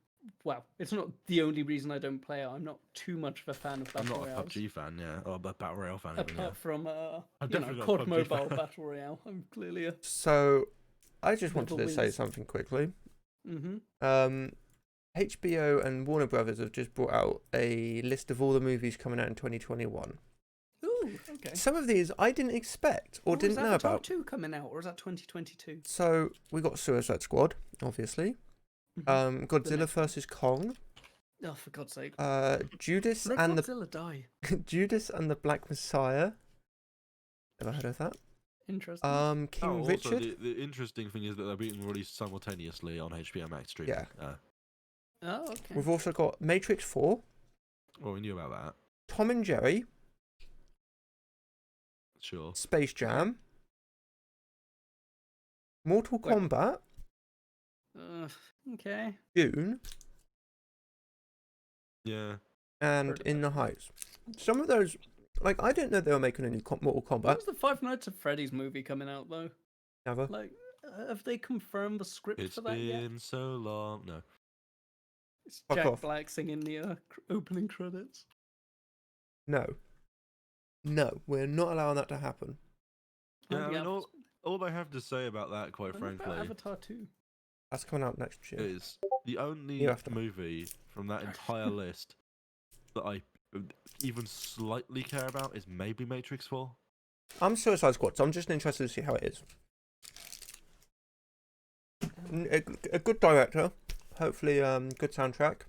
Well, it's not the only reason I don't play it. I'm not too much of a fan of I'm Battle not a Royales. PUBG fan, yeah, or a battle royale fan. Even, yeah. Apart from I'm definitely not a COD PUBG Mobile fan. Battle Royale. I'm clearly a. So, I just wanted Never to say wins. something quickly. Mm-hmm. HBO and Warner Brothers have just brought out a list of all the movies coming out in 2021. Ooh, okay. Some of these I didn't expect or didn't is know Avatar about. 2 coming out, or is that 2022? So we got Suicide Squad, obviously. Godzilla next vs Kong. Oh, for God's sake! Judas Let and Godzilla die. the Judas and the Black Messiah. Ever heard of that? Interesting. King Also, Richard. the interesting thing is that they're being released simultaneously on HBO Max streaming. Yeah. Oh, okay. We've also got Matrix 4, Well, we knew about that. Tom and Jerry, Sure. Space Jam, Mortal Wait. Kombat, Okay. Dune, Yeah. and Heard of In it. the Heights. Some of those, like, I didn't know they were making a new Mortal When Kombat. was the Five Nights at Freddy's movie coming out though? Never. Like, have they confirmed the script It's for that yet? been so long. No. It's Fuck Jack off. Black singing the opening credits. No. No, we're not allowing that to happen. Yeah, Oh, I mean, all I have to say about that, quite What about frankly, Avatar 2? That's coming out next year. is the only Year after. movie from that entire list that I even slightly care about is maybe Matrix 4. I'm Suicide Squad, so I'm just interested to see how it is. A good director, hopefully good soundtrack.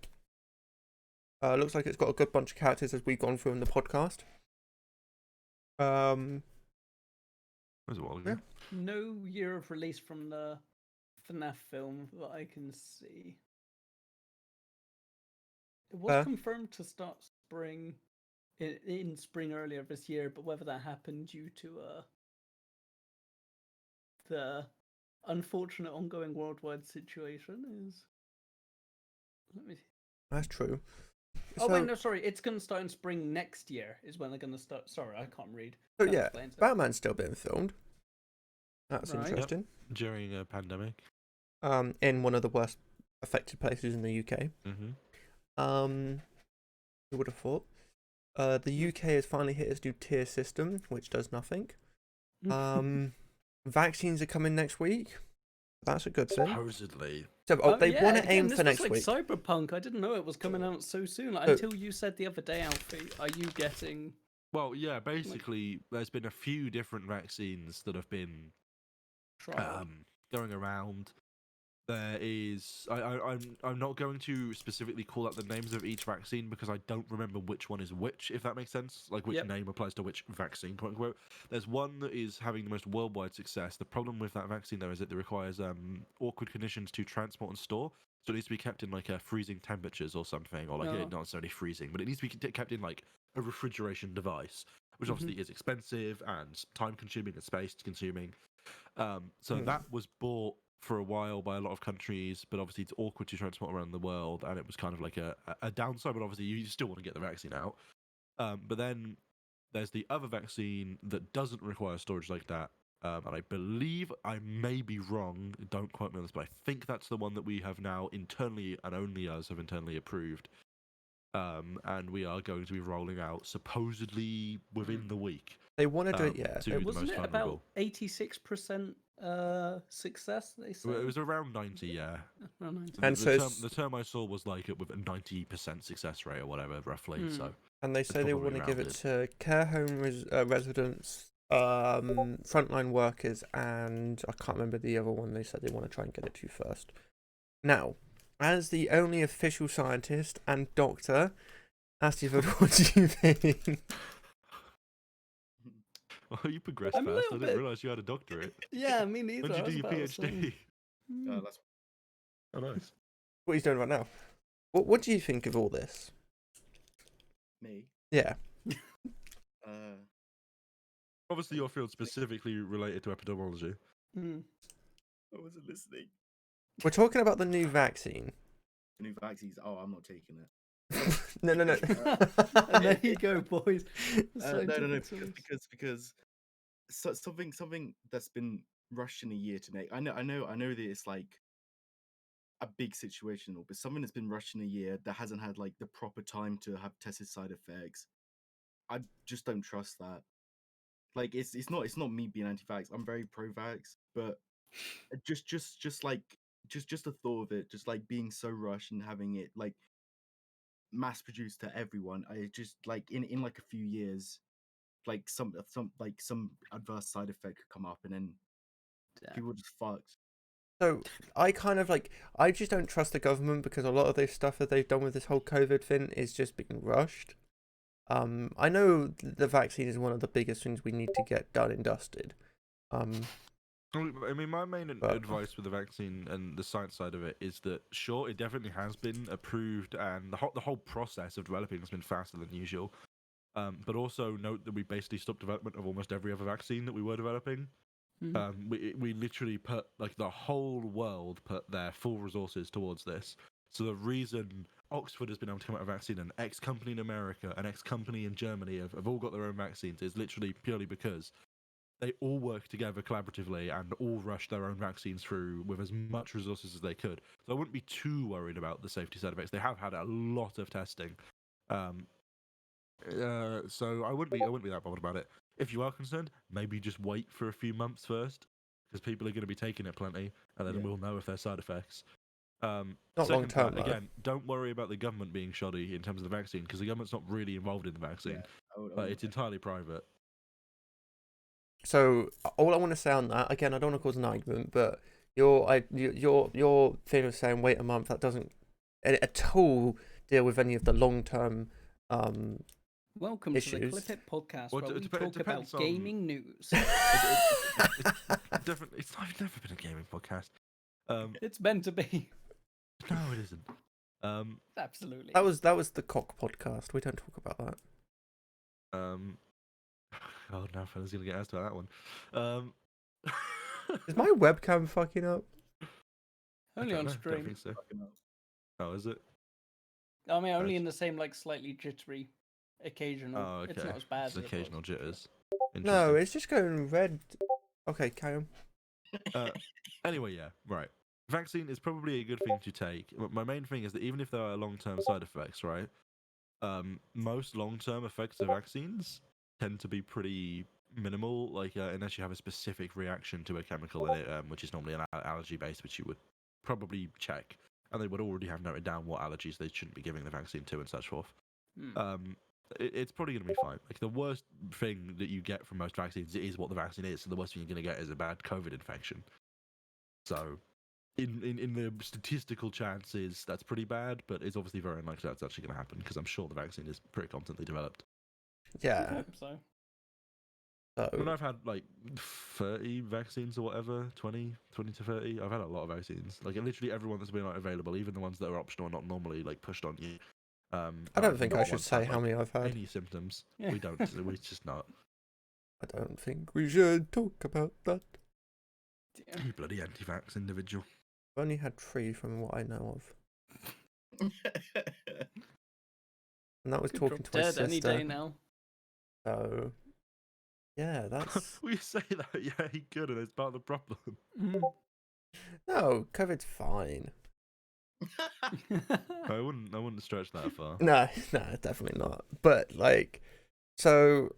Looks like it's got a good bunch of characters as we've gone through in the podcast. That was a while ago. Yeah. No year of release from the FNAF film that I can see. It was confirmed to start spring in spring earlier this year, but whether that happened due to the unfortunate ongoing worldwide situation is. Let me see. That's true. Oh wait, no, sorry. It's going to start in spring next year. Is when they're going to start. Sorry, I can't read. So That yeah, explains it. Batman's still being filmed. That's Right. Yep. interesting. During a pandemic. In one of the worst affected places in the UK. Mm-hmm. Who would have thought? The UK has finally hit its new tier system, which does nothing. Vaccines are coming next week. That's a good thing. Supposedly. So, they yeah, want to again, aim this for was next like week. Cyberpunk. I didn't know it was coming out so soon. Like, So- until you said the other day, Alfie, are you getting? Well, yeah, basically, there's been a few different vaccines that have been Trial? going around. There is, I'm not going to specifically call out the names of each vaccine because I don't remember which one is which, if that makes sense. Like which Yep. name applies to which vaccine, quote unquote. There's one that is having the most worldwide success. The problem with that vaccine, though, is that it requires awkward conditions to transport and store. So it needs to be kept in like freezing temperatures or something, or like Oh. not necessarily freezing, but it needs to be kept in like a refrigeration device, which obviously is expensive and time consuming and space consuming. So that was bought for a while by a lot of countries, but obviously it's awkward to transport around the world, and it was kind of like a downside, but obviously you still want to get the vaccine out. But then there's the other vaccine that doesn't require storage like that, and I believe, I may be wrong, don't quote me on this, but I think that's the one that we have now internally, and only us have internally approved. And we are going to be rolling out supposedly within the week. They want to do it, yeah. To the Wasn't most it vulnerable. about 86% success? They said. It was around 90, yeah. Around 90. And the, so term, the term I saw was like with a 90% success rate or whatever, roughly. So And they say they want probably to give it rounded. to care home residents, frontline workers, and I can't remember the other one they said they want to try and get it to first. Now, as the only official scientist and doctor, Astiford, what do you think? Oh, you progressed I'm a fast. I little didn't bit- realize you had a doctorate. Yeah, me neither. When I did you was do your about to say. PhD? Hmm. That's Oh, nice. What he's doing right now. What do you think of all this? me. Yeah. Obviously, your field specifically related to epidemiology. Hmm. I wasn't listening. We're talking about the new vaccine. New vaccines. Oh, I'm not taking it. No. And there you go, boys. No, Scientific solution. because something that's been rushed in a year to make. I know that it's like a big situation, but something that's been rushed in a year that hasn't had like the proper time to have tested side effects. I just don't trust that. Like it's not me being anti-vax. I'm very pro-vax, but just the thought of it, just like being so rushed and having it like mass produced to everyone, I just like in like a few years, like some adverse side effect could come up, and then people are just fucked. So I kind of like, I just don't trust the government because a lot of this stuff that they've done with this whole COVID thing is just being rushed. I know the vaccine is one of the biggest things we need to get done and dusted. I mean, my main But- advice with the vaccine and the science side of it is that, sure, it definitely has been approved, and the whole process of developing has been faster than usual. But also note that we basically stopped development of almost every other vaccine that we were developing. Mhm. We literally put, like, the whole world put their full resources towards this. So the reason Oxford has been able to come out with a vaccine, and X company in America, and X company in Germany have all got their own vaccines is literally purely because they all work together collaboratively and all rushed their own vaccines through with as much resources as they could. So I wouldn't be too worried about the safety side effects. They have had a lot of testing. So I wouldn't be that bothered about it. If you are concerned, maybe just wait for a few months first, because people are going to be taking it plenty, and then Yeah. we'll know if there's side effects. Not Second long term, part, though. again, don't worry about the government being shoddy in terms of the vaccine, because the government's not really involved in the vaccine, but it's entirely private. So all I want to say on that, again, I don't want to cause an argument, but your thing of saying wait a month, that doesn't at all deal with any of the long term. Welcome to the issues. Clip It podcast, Well, where it we dep- it talk about depends on- gaming news. Definitely, it's never been a gaming podcast. It's meant to be. No, it isn't. Absolutely. That was the cock podcast. We don't talk about that. Oh, now fella's gonna get asked about that one. Is my webcam fucking up? Only don't on know, stream. Don't think so. Oh, is it? I mean, only Nice. in the same like slightly jittery, occasional. Oh, okay. It's not as bad. Just as it was. occasional jitters. No, Interesting. it's just going red. Okay, carry on. Anyway, yeah, right. Vaccine is probably a good thing to take. My main thing is that even if there are long-term side effects, right? Most long-term effects of vaccines tend to be pretty minimal, like unless you have a specific reaction to a chemical in it, which is normally an allergy-based, which you would probably check, and they would already have noted down what allergies they shouldn't be giving the vaccine to and such forth. It's probably going to be fine. Like the worst thing that you get from most vaccines is what the vaccine is. So the worst thing you're going to get is a bad COVID infection. So, in the statistical chances, that's pretty bad. But it's obviously very unlikely that's actually going to happen because I'm sure the vaccine is pretty competently developed. I Yeah. hope so. When I've had like 30 vaccines or whatever, 20 to 30, I've had a lot of vaccines. Like literally everyone that's been like available, even the ones that are optional, not normally like pushed on you. I don't think I should say how many I've had. Any symptoms? Yeah. We don't. We're just not. I don't think we should talk about that. You bloody anti-vax individual. I've only had 3 from what I know of, and that was Could talking drop to my dead any day sister. now. So, yeah, that's We say that, yeah, he could, and it's part of the problem. no COVID's fine. I wouldn't stretch that far. No, definitely not. But like, so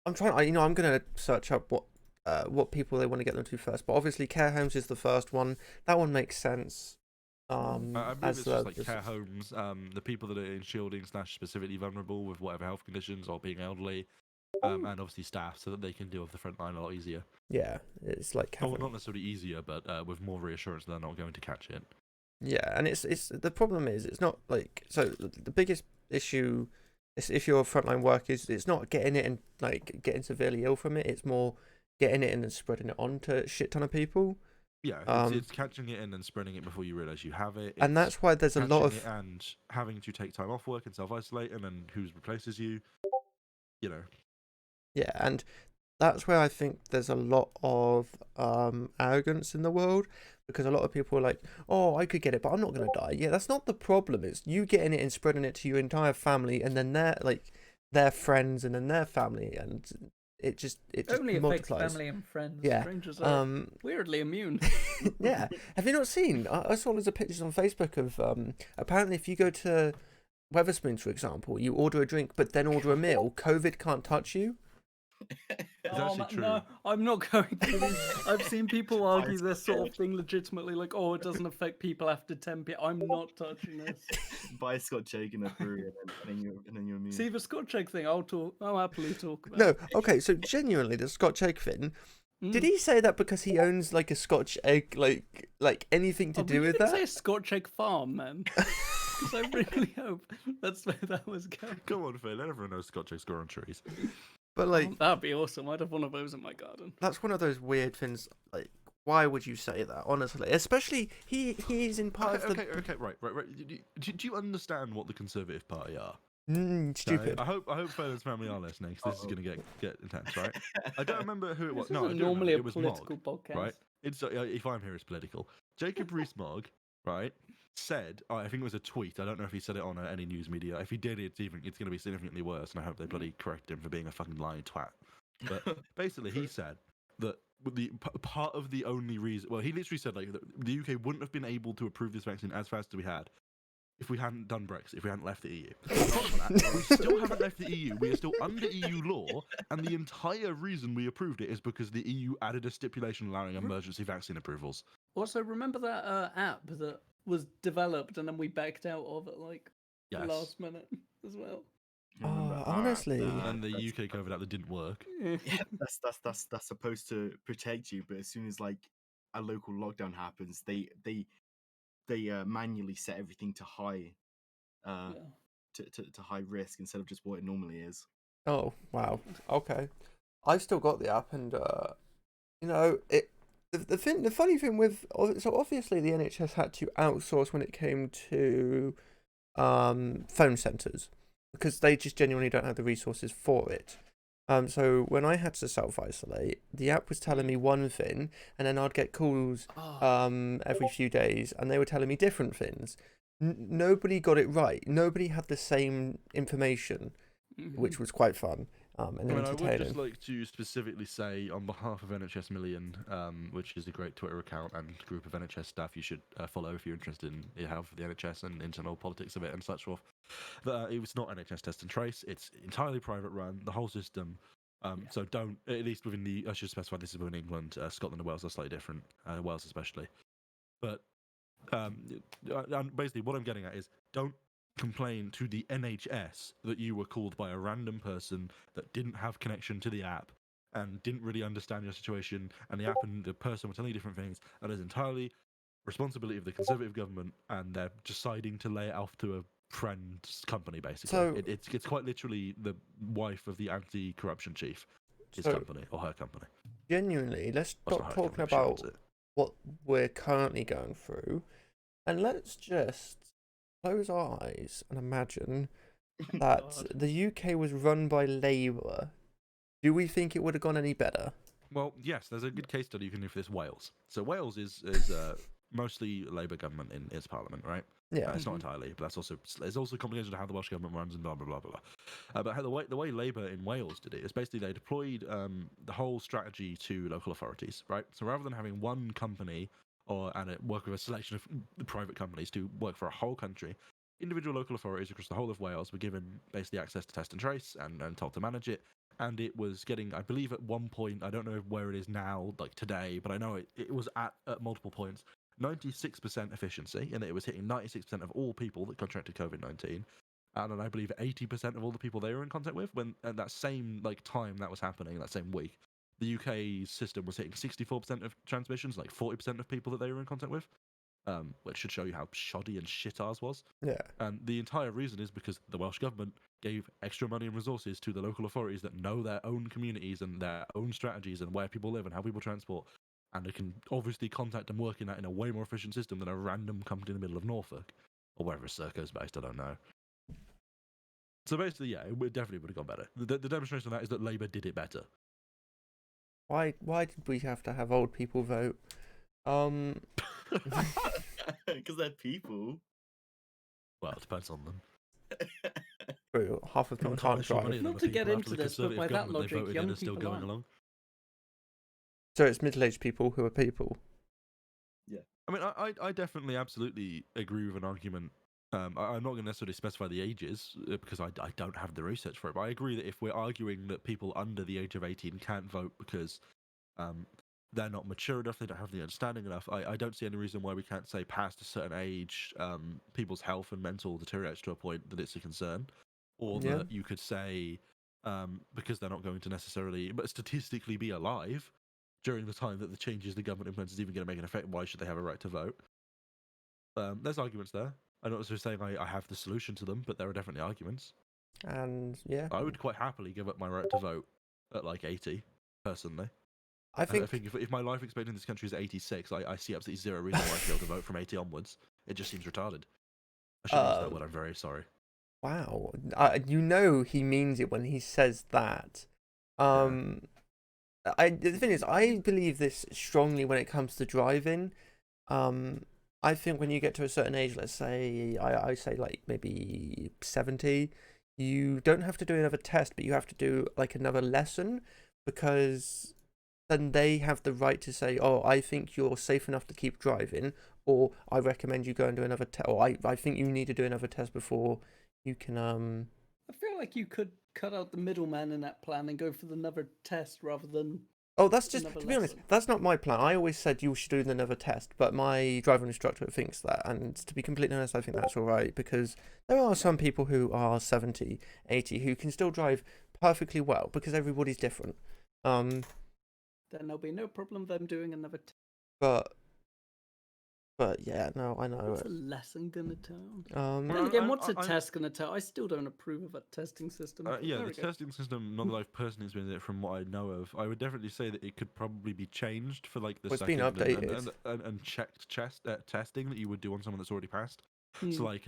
I'm trying. I'm gonna search up what people they want to get them to first. But obviously, care homes is the first one. That one makes sense. I believe as it's the- just like care homes, the people that are in shielding / specifically vulnerable with whatever health conditions or being elderly, and obviously staff so that they can deal with the front line a lot easier. Yeah, it's like Oh, well, having, not necessarily easier, but with more reassurance that they're not going to catch it. yeah, and it's the problem is it's not like so the biggest issue is if you're a frontline worker is it's not getting it and like getting severely ill from it. It's more getting it and then spreading it on to a shit ton of people. Yeah, it's catching it and then spreading it before you realise you have it. And that's why there's a lot of and having to take time off work and self-isolate, and then who replaces you? You know. yeah, and that's where I think there's a lot of arrogance in the world because a lot of people are like, oh, I could get it, but I'm not going to die. Yeah, that's not the problem. It's you getting it and spreading it to your entire family and then their friends and then their family, and it just Only affects multiplies. family and friends. Yeah, Strangers are weirdly immune. yeah. Have you not seen? I saw loads of pictures on Facebook of apparently if you go to Weatherspoons, for example, you order a drink but then order a meal, COVID can't touch you. actually true. No, I'm not going to. I've seen people argue this sort of thing legitimately, like, oh, it doesn't affect people after 10 p.m. I'm not touching this. Buy a Scotch egg in a brewery and then you're immune. See, the Scotch egg thing, I'll happily talk about. No, okay, so genuinely, the Scotch egg thing. Did he say that because he owns like a Scotch egg, like anything to do with Say a that? Scotch egg farm, man. Because I really hope that's where that was going. Come on, Phil. Everyone knows Scotch eggs grow on trees. But like, That'd be awesome. I'd have one of those in my garden. that's one of those weird things. Like, why would you say that? Honestly, especially he's in part of the Okay, right. Do you understand what the Conservative Party are? stupid. I hope Fernand's family are listening, because this is going to get intense, right? I don't remember who it was. This No, I isn't do normally remember. a It was political Mog, podcast. right? It's if I'm here, it's political. Jacob Rees-Mogg, right, said, I think it was a tweet. I don't know if he said it on any news media. If he did, it's going to be significantly worse, and I hope they bloody corrected him for being a fucking lying twat. But basically, he said that part of the only reason, well, he literally said like the UK wouldn't have been able to approve this vaccine as fast as we had if we hadn't done Brexit, if we hadn't left the EU. We still haven't left the EU. We are still under EU law, and the entire reason we approved it is because the EU added a stipulation allowing emergency vaccine approvals. Also, remember that app that was developed and then we backed out of at like Yes. the last minute as well? Oh, honestly, And the UK COVID app that didn't work. Yeah, that's supposed to protect you, but as soon as like a local lockdown happens, they manually set everything to high Yeah. to high risk instead of just what it normally is. oh wow, okay. I've still got the app, and The funny thing with so obviously the NHS had to outsource when it came to phone centres because they just genuinely don't have the resources for it. So when I had to self-isolate, the app was telling me one thing, and then I'd get calls every few days, and they were telling me different things. Nobody got it right. Nobody had the same information, which was quite fun and I mean, I would entertaining. just like to specifically say, on behalf of NHS Million, which is a great Twitter account and group of NHS staff you should follow if you're interested in the health of the NHS and internal politics of it and such forth, that it was not NHS Test and Trace. It's entirely private run, the whole system. So don't, at least within the, I should specify this is within England, Scotland and Wales are slightly different, Wales especially. But basically what I'm getting at is don't complain to the NHS that you were called by a random person that didn't have connection to the app and didn't really understand your situation, and the app and the person were telling you different things. That is entirely responsibility of the Conservative government, and they're deciding to lay it off to a friend's company, basically. So- It's quite literally the wife of the anti-corruption chief, his So- company, or her company. Genuinely, let's Well, it's stop not her talking company, she about owns it. what we're currently going through, and let's just close our eyes and imagine that God. the UK was run by Labour. Do we think it would have gone any better? Well, yes, there's a good case study you can do for this. Wales. So Wales is mostly Labour government in its parliament, right? Yeah. It's not entirely, but it's also complicated how the Welsh government runs and blah blah blah blah. But how the way Labour in Wales did it is basically they deployed the whole strategy to local authorities, right? So rather than having one company and it work with a selection of private companies to work for a whole country, individual local authorities across the whole of Wales were given basically access to test and trace and told to manage it. And it was getting, I believe, at one point, I don't know where it is now, like today, but I know it was at multiple points 96% efficiency, and it was hitting 96% of all people that contracted COVID-19, and I believe 80% of all the people they were in contact with. When at that same time that was happening, that same week, the UK system was hitting 64% of transmissions, like 40% of people that they were in contact with, which should show you how shoddy and shit ours was. Yeah. And the entire reason is because the Welsh government gave extra money and resources to the local authorities that know their own communities and their own strategies and where people live and how people transport. And they can obviously contact and work in that in a way more efficient system than a random company in the middle of Norfolk. Or wherever Serco's based, I don't know. So basically, yeah, it definitely would have gone better. The demonstration of that is that Labour did it better. Why did we have to have old people vote? Because they're people. Well, it depends on them. True, half of them Not can't entirely sure drive. many of them Not are to get people after into the this, but by Conservative that government they logic, voted young in are still people going aren't. along. So it's middle-aged people who are people. I mean, I definitely absolutely agree with an argument. I'm not going to necessarily specify the ages because I don't have the research for it, but I agree that if we're arguing that people under the age of 18 can't vote because they're not mature enough, they don't have the understanding enough, I don't see any reason why we can't say past a certain age, people's health and mental deteriorates to a point that it's a concern. Or Yeah. that you could say, because they're not going to necessarily, but statistically be alive during the time that the changes the government implements is even going to make an effect, why should they have a right to vote? There's arguments there. I'm not necessarily saying I have the solution to them, but there are definitely arguments. And yeah, I would quite happily give up my right to vote at like 80, personally. I I think think if my life expectancy in this country is 86, I see absolutely zero reason why I should be able to vote from 80 onwards. It just seems retarded. I shouldn't use that word, I'm very sorry. wow, he means it when he says that. The thing is, I believe this strongly when it comes to driving. I think when you get to a certain age, let's say I say like maybe 70, you don't have to do another test, but you have to do like another lesson, because then they have the right to say, oh, I think you're safe enough to keep driving, or I recommend you go and do another test, or I think you need to do another test before you can I feel like you could cut out the middleman in that plan and go for another test rather than. Oh, that's just, Another to be honest, lesson. that's not my plan. I always said you should do another test, but my driving instructor thinks that, and to be completely honest, I think that's alright, because there are some people who are 70, 80, who can still drive perfectly well, because everybody's different. Then there'll be no problem them doing another test. But But yeah, no, I know What's a it. lesson gonna tell? Um, Then Well, again, I'm- what's a I'm- test gonna tell? I still don't approve of a testing system. but Yeah, there the we go. testing system, not that I've personally experienced it from what I know of, I would definitely say that it could probably be changed for like the Well, it's been second updated. and checked testing that you would do on someone that's already passed. Hmm. So like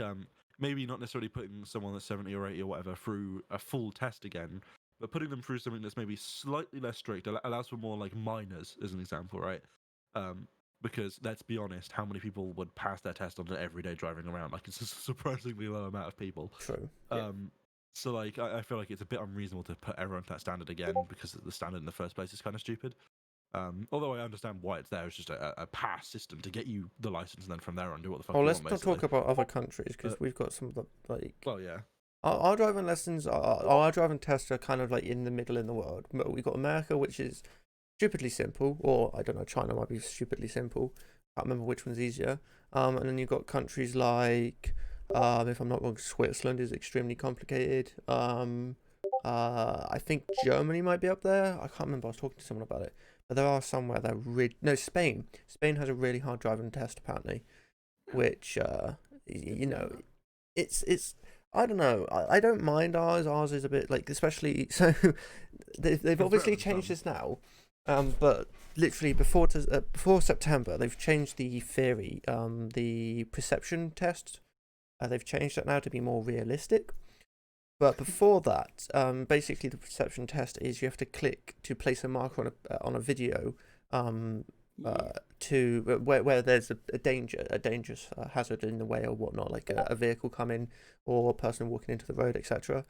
maybe not necessarily putting someone that's 70 or 80 or whatever through a full test again, but putting them through something that's maybe slightly less strict, allows for more like minors as an example, right? Because let's be honest, how many people would pass their test on an everyday driving around? Like it's a surprisingly low amount of people. True. Yeah. So like I feel like it's a bit unreasonable to put everyone to that standard again because the standard in the first place is kind of stupid. Although I understand why it's there, it's just a pass system to get you the license, and then from there on do what the fuck Oh, you let's want. not talk Basically. about other countries because Uh, we've got some of the like. Well, yeah. Our driving lessons, our driving tests are kind of like in the middle in the world. We've got America, which is stupidly simple, or I don't know, China might be stupidly simple. Can't remember which one's easier. And then you've got countries like, if I'm not wrong, Switzerland is extremely complicated. I think Germany might be up there. I can't remember. I was talking to someone about it, but there are some where they're no, Spain. Spain has a really hard driving test apparently, which you know, it's. I don't know. I don't mind ours. Ours is a bit like, especially so. They've better obviously than changed some. this now, but literally before September, they've changed the theory, the perception test. They've changed that now to be more realistic. But before that, basically the perception test is you have to click to place a marker on a video, to where there's a dangerous hazard in the way or whatnot, like a vehicle coming or a person walking into the road, etc.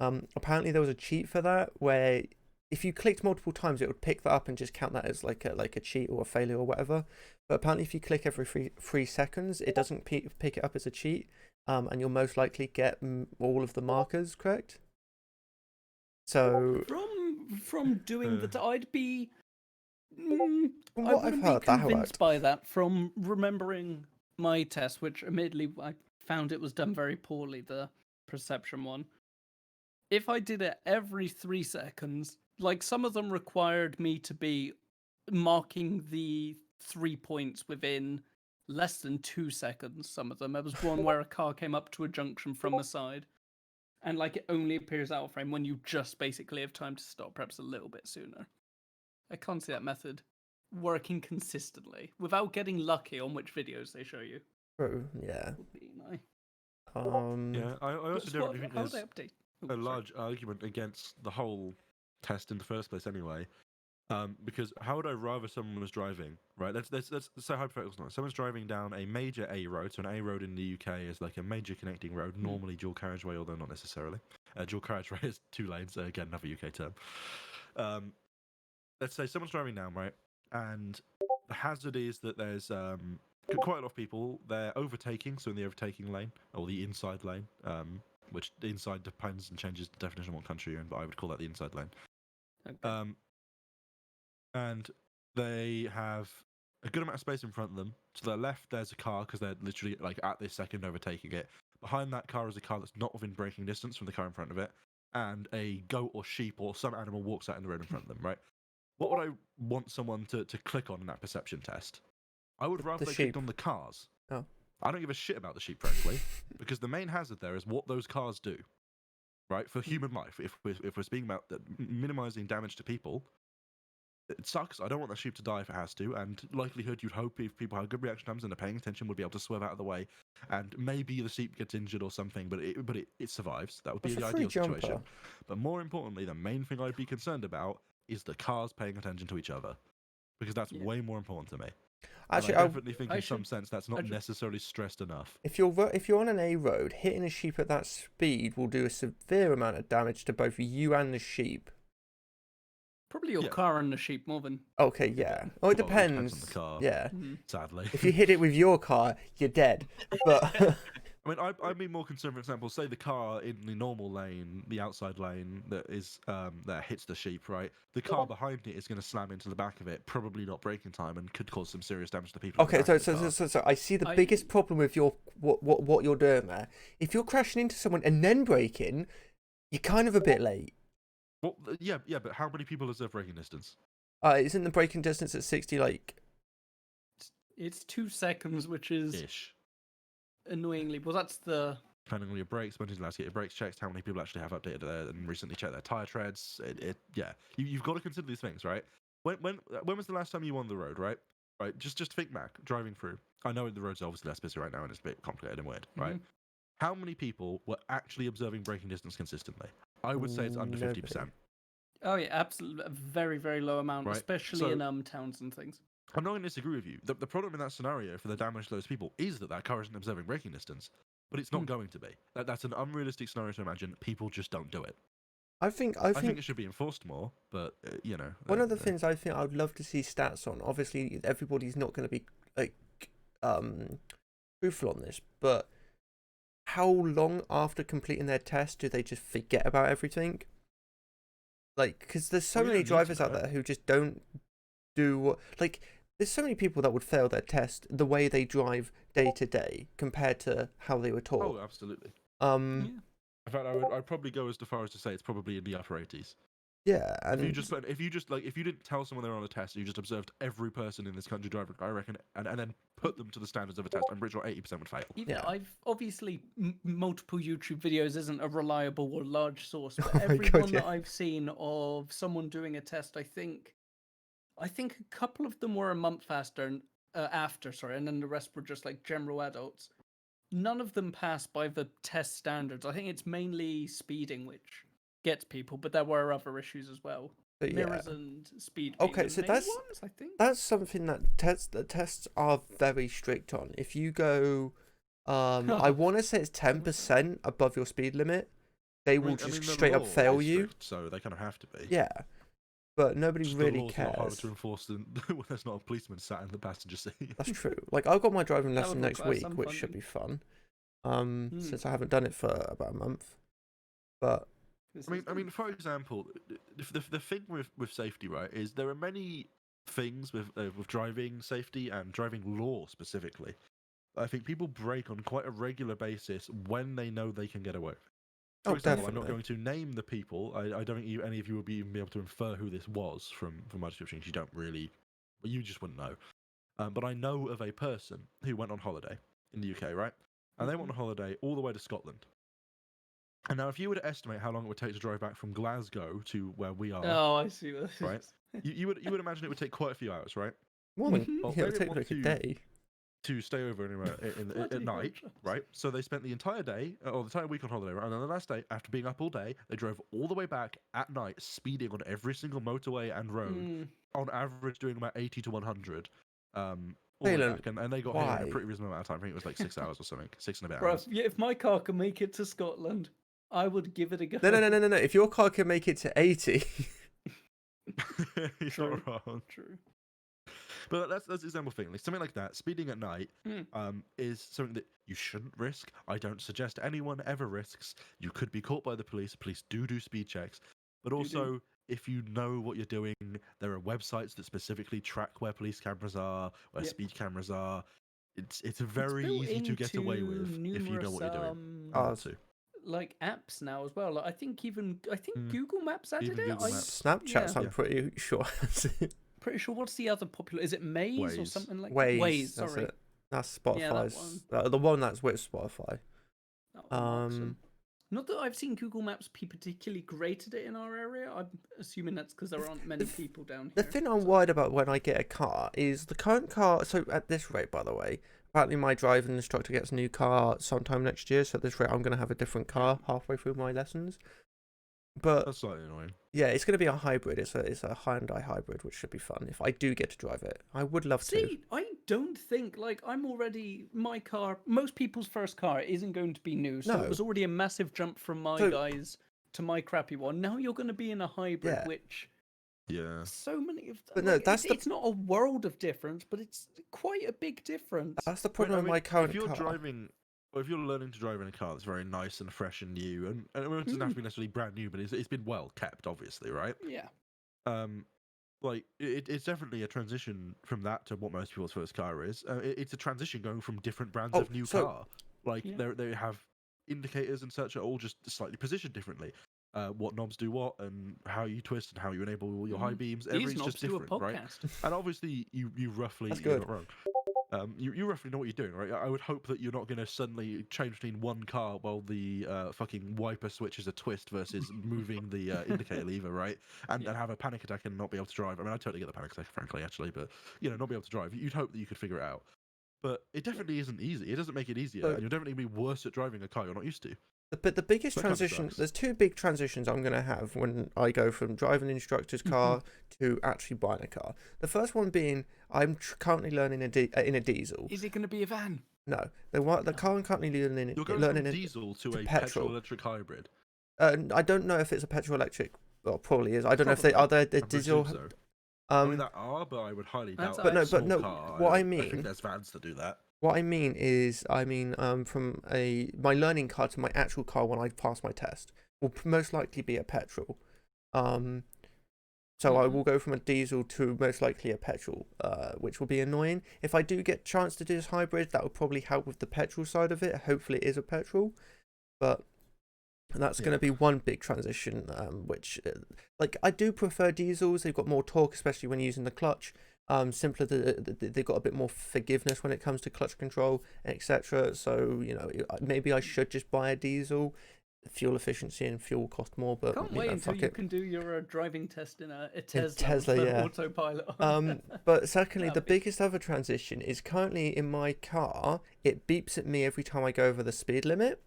Apparently there was a cheat for that where if you clicked multiple times, it would pick that up and just count that as like a cheat or a failure or whatever. But apparently, if you click every 3 seconds, it doesn't pick it up as a cheat, and you'll most likely get all of the markers correct. So From doing that, I'd be. From I what I've wouldn't heard, be that convinced worked. by that from remembering my test, which admittedly I found it was done very poorly, the perception one. If I did it every 3 seconds, like some of them required me to be marking the 3 points within less than 2 seconds, some of them. There was one where a car came up to a junction from the side, and like it only appears out of frame when you just basically have time to stop, perhaps a little bit sooner. I can't see that method working consistently without getting lucky on which videos they show you. True, yeah. Would be my. Yeah, I also definitely think How would there's I update? a large argument against the whole test in the first place anyway. Because how would I rather someone was driving, right? Let's say hypothetical. Someone's driving down a major A road. So an A road in the UK is like a major connecting road, normally dual carriageway, although not necessarily. Dual carriageway is 2 lanes. Again, another UK term. Let's say someone's driving down, right? And the hazard is that there's quite a lot of people. They're overtaking, so in the overtaking lane or the inside lane, which the inside depends and changes the definition of what country you're in, but I would call that the inside lane. Okay. And they have a good amount of space in front of them. To their left, there's a car because they're literally like at this second overtaking it. Behind that car is a car that's not within braking distance from the car in front of it, and a goat or sheep or some animal walks out in the road in front of them. Right? What would I want someone to click on in that perception test? I would rather they sheep. clicked on the cars. Oh. I don't give a shit about the sheep, frankly, because the main hazard there is what those cars do. Right? For human life, if we're speaking about minimizing damage to people, it sucks. I don't want that sheep to die if it has to, and likelihood you'd hope if people have good reaction times and are paying attention would be able to swerve out of the way, and maybe the sheep gets injured or something, but it survives. That would be It's the a free ideal situation. jumper. But more importantly, the main thing I'd be concerned about is the cars paying attention to each other, because that's Yeah. way more important to me. Actually, and I definitely think I in some should- sense that's I not should- necessarily stressed enough. if you're on an A road, hitting a sheep at that speed will do a severe amount of damage to both you and the sheep. Probably your Yeah. car and the sheep more than. Okay, yeah. Oh, it Well, it depends depends. on the car. Yeah. Sadly. If you hit it with your car, you're dead. But I mean, I'd be more concerned, for example, say the car in the normal lane, the outside lane that is that hits the sheep, right? The car behind it is going to slam into the back of it, probably not braking time, and could cause some serious damage to people. in the okay, back so of the car. I see the I- biggest problem with your what you're doing there. If you're crashing into someone and then braking, you're kind of a bit late. Well, yeah, but how many people deserve braking distance? Isn't the braking distance at 60 like It's 2 seconds, which is ish. annoyingly. Well, that's the. Depending on your brakes, when you're allowed to get your brakes checked, how many people actually have updated their and recently checked their tire treads. You've got to consider these things, right? When was the last time you were on the road, right? Right, just think back, driving through. I know the roads are obviously less busy right now and it's a bit complicated and weird, right? How many people were actually observing braking distance consistently? I would say it's under 50%. Oh yeah, absolutely, a very very low amount, Right, especially so- in towns and things. I'm not going to disagree with you. The problem in that scenario for the damage to those people is that car isn't observing braking distance, but it's not going to be. That's an unrealistic scenario to imagine. People just don't do it. I think I think it should be enforced more, but you know. one of the things I think I would love to see stats on. Obviously, everybody's not going to be like truthful on this, but how long after completing their test do they just forget about everything? Like, because there's so Well, you many don't need to, drivers out right? there who just don't do what, like. There's so many people that would fail their test the way they drive day to day compared to how they were taught. Oh, absolutely. Yeah. In fact, I'd probably go as far as to say it's probably in the upper 80s. Yeah, and If you didn't tell someone they were on a test, you just observed every person in this country driving, I reckon, and then put them to the standards of a test, I'm pretty sure 80% would fail. Even Yeah. I've obviously multiple YouTube videos isn't a reliable or large source, but Oh my every God, one yeah. that I've seen of someone doing a test, I think a couple of them were a month after, and then the rest were just like general adults. None of them passed by the test standards. I think it's mainly speeding which gets people, but there were other issues as well. but yeah. Mirrors and speed. being Okay, the so main that's- ones, I think. That's something that the tests are very strict on. If you go, I want to say it's 10% above your speed limit, they will just the straight up law fail is you. strict, so they kind of have to be. Yeah, but nobody Just really the law's a lot harder cares. to enforce than when there's not a policeman sat in the passenger seat. That's true. Like I've got my driving That lesson would next require week, some which should funding. be fun. Since I haven't done it for about a month, but I mean, for example, the thing with safety, right, is there are many things with driving safety and driving law specifically. I think people break on quite a regular basis when they know they can get away. For oh, example, I'm not definitely. going to name the people. I don't think any of you will even be able to infer who this was from my description. 'Cause you don't really, well, you just wouldn't know. But I know of a person who went on holiday in the UK, right? And they went on holiday all the way to Scotland. And now, if you were to estimate how long it would take to drive back from Glasgow to where we are, Oh, I see what this right? is. you would imagine it would take quite a few hours, right? More than Mhm. Well, yeah, they it'll didn't take want like a to- day. To stay over at Bloody night, horrendous. right? So they spent the entire day or the entire week on holiday, right? And on the last day, after being up all day, they drove all the way back at night, speeding on every single motorway and road, Mm. on average doing about 80 to 100. All the way Phelan, back, and they got here in why? a pretty reasonable amount of time. I think it was like 6 hours or something, 6 and a bit Bruv, hours. yeah, if my car can make it to Scotland, I would give it a go. No. If your car can make it to 80, You're True. not wrong. True. But that's the example thing. Like something like that, speeding at night, is something that you shouldn't risk. I don't suggest anyone ever risks. You could be caught by the police. Police do speed checks. But also, if you know what you're doing, there are websites that specifically track where police cameras are, where Yep. speed cameras are. It's It's very built easy to get away into with if you know what you're doing. numerous, Oh, Not to. like apps now as well. Like, I think Mm. Google Maps added Even it. Google I'm Maps. Snapchat's, I'm Yeah. pretty sure. pretty sure. What's the other popular? Is it Maze or Waze. something like Waze, that? Waze. that's Sorry. it. That's Yeah, that Spotify's. The one that's with Spotify. That one marks them. Um, Not that I've seen Google Maps be particularly great at it in our area. I'm assuming that's because there aren't many people down The here. thing I'm worried about when I get a car is the current car. So at this rate, by the way, apparently my driving instructor gets a new car sometime next year. So at this rate, I'm going to have a different car halfway through my lessons. But That's slightly annoying. yeah, it's going to be a hybrid. It's a Hyundai hybrid, which should be fun if I do get to drive it. I would love to. See, I don't think my car. Most people's first car isn't going to be new, so No. it was already a massive jump from my So- guys to my crappy one. Now you're going to be in a hybrid, Yeah. which Yeah. so many of. But no, that's it's not a world of difference, but it's quite a big difference. That's the But, problem with my current if you're car. driving, or if you're learning to drive in a car that's very nice and fresh and new, and it doesn't have to be necessarily brand new, but it's been well kept, obviously, right? Yeah. Like it's definitely a transition from that to what most people's first car is. It's a transition going from different brands Oh, of new so- car. Like Yeah. they have indicators and such are all just slightly positioned differently. What knobs do what, and how you twist and how you enable your high beams. These Everything's knobs just do a different, right? podcast. And obviously, you roughly That's you're good. not wrong. you roughly know what you're doing, right? I would hope that you're not going to suddenly change between one car while the fucking wiper switch is a twist versus moving the indicator lever, right? And have a panic attack and not be able to drive. I mean, I totally get the panic attack, frankly, actually, but not be able to drive. You'd hope that you could figure it out. But it definitely isn't easy. It doesn't make it easier, and you're definitely going to be worse at driving a car you're not used to. But the biggest That kind of transition, sucks. there's two big transitions I'm going to have when I go from driving an instructor's car to actually buying a car. The first one being I'm currently learning in a diesel. Is it going to be a van? No, the car I'm currently learning You're going learning from in, diesel to a petrol. petrol-electric hybrid. I don't know if it's a petrol electric. Well, probably is. I don't know if they are they I diesel. presume so. I mean, there are, but I would highly doubt. But that no, small car. what I I mean- think there's vans that do that. What I mean is, from my learning car to my actual car when I pass my test will most likely be a petrol. So I will go from a diesel to most likely a petrol, which will be annoying. If I do get a chance to do this hybrid, that would probably help with the petrol side of it. Hopefully it is a petrol, but that's going to be one big transition, which, I do prefer diesels. They've got more torque, especially when using the clutch. Simpler, they've got a bit more forgiveness when it comes to clutch control, etc. So, maybe I should just buy a diesel. Fuel efficiency and fuel cost more, but Can't wait until fuck you it. can do your driving test in a Tesla, Tesla, with yeah. autopilot. But secondly, the That'd be- biggest other transition is currently in my car, it beeps at me every time I go over the speed limit.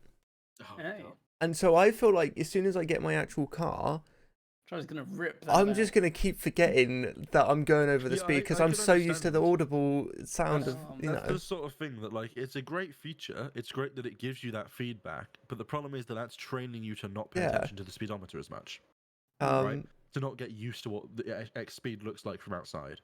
Oh, Hey. God. And so I feel like as soon as I get my actual car, Charlie's going to rip that I'm out. just going to keep forgetting that I'm going over the Yeah, speed because I I'm can so used to the understand. audible sound of, That's the sort of thing that, it's a great feature. It's great that it gives you that feedback, but the problem is that that's training you to not pay Yeah. attention to the speedometer as much, um, right? To not get used to what the X speed looks like from outside,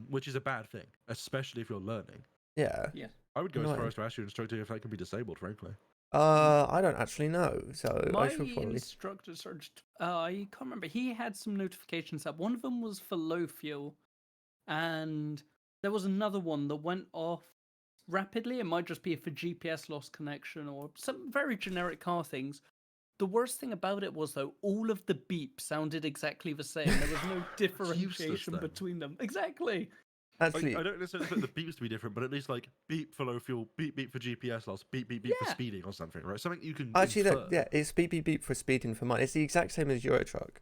which is a bad thing, especially if you're learning. yeah. I would go as far Annoying. as to ask your instructor if that can be disabled, frankly. I don't actually know, so My I should probably. instructor searched. I can't remember. He had some notifications up. One of them was for low fuel, and there was another one that went off rapidly. It might just be for GPS lost connection or some very generic car things. The worst thing about it was, though, all of the beeps sounded exactly the same. There was no differentiation then. between them. Exactly. Actually, I don't necessarily expect the beeps to be different, but at least beep for low fuel, beep beep for GPS loss, beep beep beep for Yeah. speeding or something, right? Something you can actually, infer. it's beep beep beep for speeding for mine. It's the exact same as Euro Truck.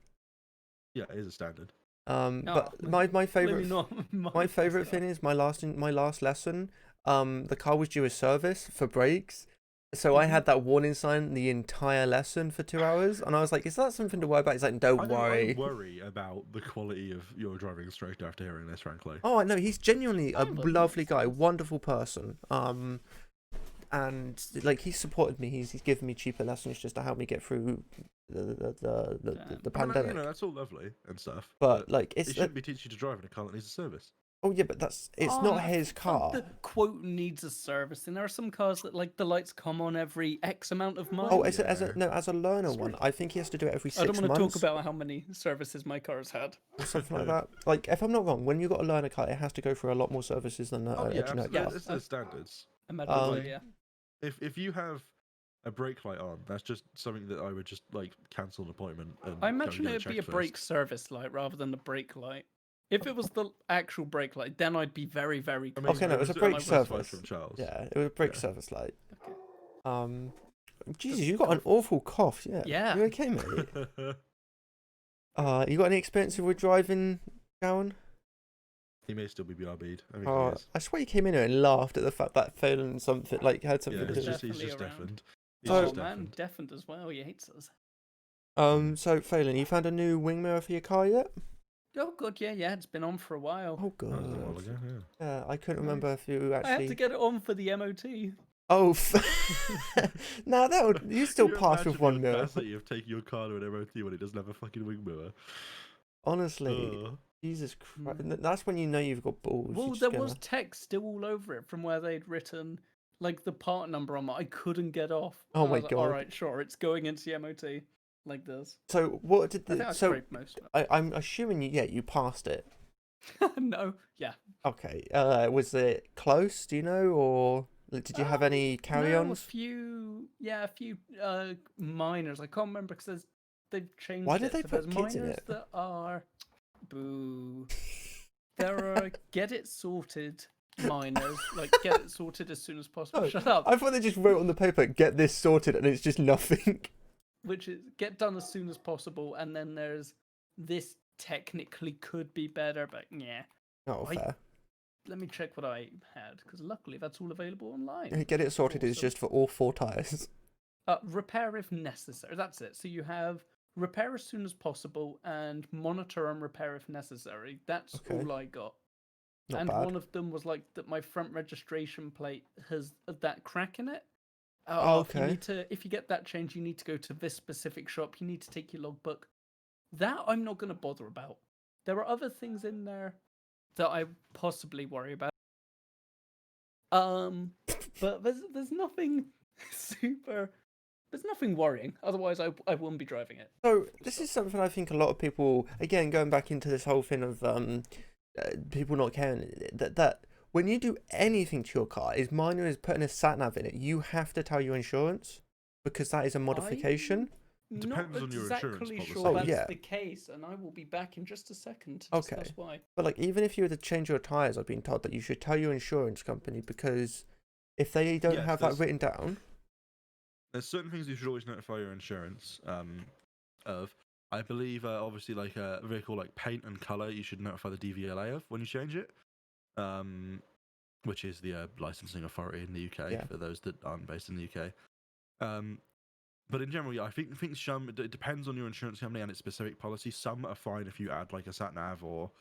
Yeah, it is a standard. But Oh, my Maybe favorite not my favorite thing is my last lesson. The car was due a service for brakes, so I had that warning sign the entire lesson for 2 hours, and I was like, "Is that something to worry about?" He's like, "Don't worry." I worry about the quality of your driving instructor after hearing this, frankly. Oh no, he's genuinely a Oh, but lovely makes guy, sense. wonderful person. And he's supported me. He's given me cheaper lessons just to help me get through the I mean, pandemic. that's all lovely and stuff. But it it's shouldn't be teaching you to drive in a car that needs a service. oh yeah, but it's Oh, not no, his fuck car. The quote needs a service, and there are some cars that the lights come on every X amount of miles. Oh, as a learner Sweet. one, I think he has to do it every 6 I months. don't want to talk about how many services my car's had. or something like that. Like, if I'm not wrong, when you got a learner car, it has to go through a lot more services than Oh a yeah, generic absolutely. car. It's the standards. Imagine, Um, yeah. If you have a brake light on, that's just something that I would just cancel an appointment. And I go and imagine get it'd be a checked brake first. service light rather than a brake light. If it was the actual brake light, then I'd be very, very. I mean, Okay, no, it was a it brake was advice service. from Charles. Yeah, it was a brake Yeah. service light. Okay. Jesus, you got an awful cough. Yeah. Yeah. You okay, mate? You got any experience with driving, Gowan? He may still be BRB'd. I think he is. I swear you came in here and laughed at the fact that Phelan something had something Yeah, to he's do. just Definitely around. deafened. He's So- just Oh man, deafened. deafened as well. He hates us. So Phelan, you found a new wing mirror for your car yet? Oh god, yeah. It's been on for a while. Oh That was a while god. ago, yeah. Yeah, I couldn't remember if you I had to actually. get it on for the MOT. Oh, now that would you still Can you pass with imagine one the mirror? audacity of taking your car to an MOT when it doesn't have a fucking wing mirror. Honestly, Ugh. Jesus Christ, that's when you know you've got balls. Well, You're just there gonna- was text still all over it from where they'd written the part number on that. I couldn't get off. Oh And I my was like, God. All right, sure, it's going into the MOT like this. So what did I think I the so? scraped most of I'm assuming you passed it. it. No, yeah. Okay. Was it close? Do you know, or did you have any No, a carry-ons? few minors. I can't remember because they've changed. Why did it. they So put there's kids in minors it? that are boo. There are get it sorted minors. Like, get it sorted as soon as possible. Oh, Shut up. I thought they just wrote on the paper, get this sorted, and it's just nothing. Which is get done as soon as possible, and then there's this technically could be better, but yeah. Oh, fair. Let me check what I had, because luckily that's all available online. Get it sorted is Awesome. just for all 4 tyres. Repair if necessary. That's it. So you have repair as soon as possible and monitor and repair if necessary. That's Okay. all I got. Not and bad. one of them was like that my front registration plate has that crack in it. Oh, If you okay. if you get that change, you need to go to this specific shop. You need to take your logbook. That I'm not going to bother about. There are other things in there that I possibly worry about. But there's nothing super. There's nothing worrying. Otherwise, I wouldn't be driving it. So this is something I think a lot of people, again, going back into this whole thing of people not caring, that when you do anything to your car, as minor as putting a sat nav in it, you have to tell your insurance because that is a modification. Depends Not on your insurance exactly policy. sure Oh, that's yeah. the case, and I will be back in just a second to Okay. discuss why. But like, even if you were to change your tyres, I've been told that you should tell your insurance company because if they don't Yes, have that there's- written down, There's certain things you should always notify your insurance of. I believe, obviously, like a vehicle like paint and color, you should notify the DVLA of when you change it, which is the licensing authority in the UK Yeah. for those that aren't based in the UK. But in general, yeah, I think some it depends on your insurance company and its specific policy. Some are fine if you add like a sat nav or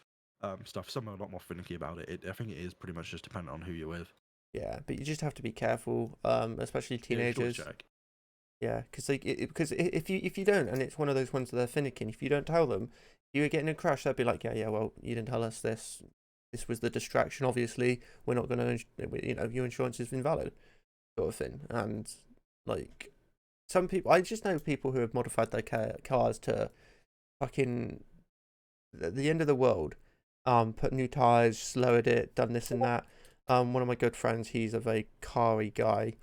stuff. Some are a lot more finicky about it. I think it is pretty much just dependent on who you're with. yeah, but you just have to be careful, especially Yeah, you should always teenagers. check. Yeah, because if you don't, and it's one of those ones that they're finicking, if you don't tell them, you were getting a crash, they'd be like, yeah, well, you didn't tell us this. This was the distraction. Obviously, we're not going to, your insurance is invalid, sort of thing. And like, some people, I just know people who have modified their cars to fucking the end of the world. Put new tires, lowered it, done this and that. One of my good friends, he's a very car-y guy.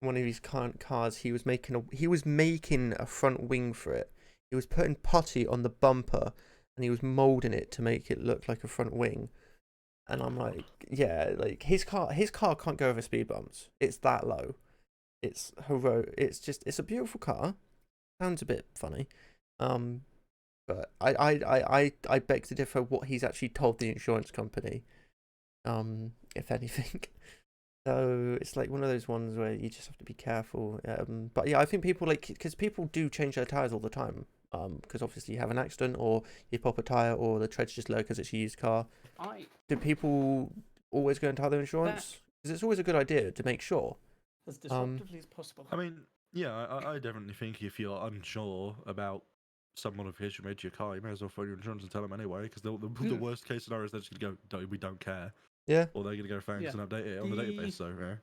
One of his current cars, he was making a front wing for it. He was putting putty on the bumper, and he was molding it to make it look like a front wing. And I'm like, yeah, like his car can't go over speed bumps. It's that low. It's heroic. It's a beautiful car. Sounds a bit funny, but I beg to differ what he's actually told the insurance company, if anything. So it's like one of those ones where you just have to be careful. But yeah, I think people because people do change their tires all the time. Because obviously you have an accident or you pop a tire or the tread's just low because it's a used car. Do people always go and tell their insurance? Because it's always a good idea to make sure. As disruptively as possible. I mean, yeah, I definitely think if you're unsure about some modification made to your car, you may as well phone your insurance and tell them anyway, because the worst case scenario is they're just going to go, we don't care. Yeah. Or they're going to go, thanks, Yeah. and update it on the database, so, yeah.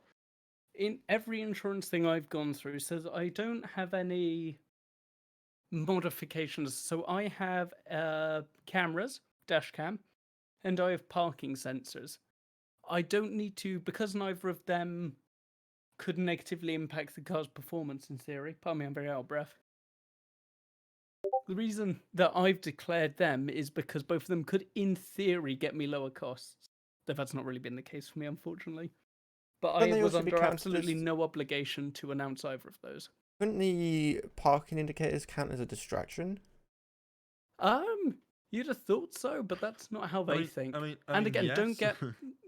In every insurance thing I've gone through says I don't have any modifications. So I have cameras, dash cam, and I have parking sensors. I don't need to, because neither of them could negatively impact the car's performance in theory. Pardon me, I'm very out of breath. The reason that I've declared them is because both of them could, in theory, get me lower costs. Though that's not really been the case for me, unfortunately. But Couldn't I they was also be under counted absolutely as- no obligation to announce either of those. Couldn't the parking indicators count as a distraction? You'd have thought so, but that's not how they think. I mean, And again, yes.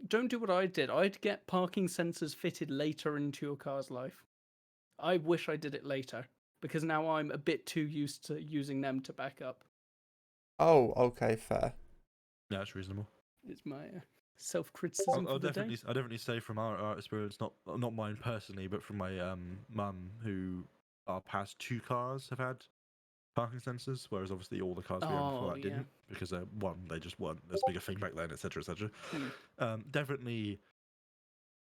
don't do what I did. I'd get parking sensors fitted later into your car's life. I wish I did it later, because now I'm a bit too used to using them to back up. Oh, okay, fair. Yeah, that's reasonable. It's my self-criticism I'll for the day. definitely say from our experience, not mine personally, but from my mum, who our past 2 cars have had parking sensors, whereas obviously all the cars we had before Oh, that yeah. didn't, because they just weren't as big a thing back then, etc., etc. Definitely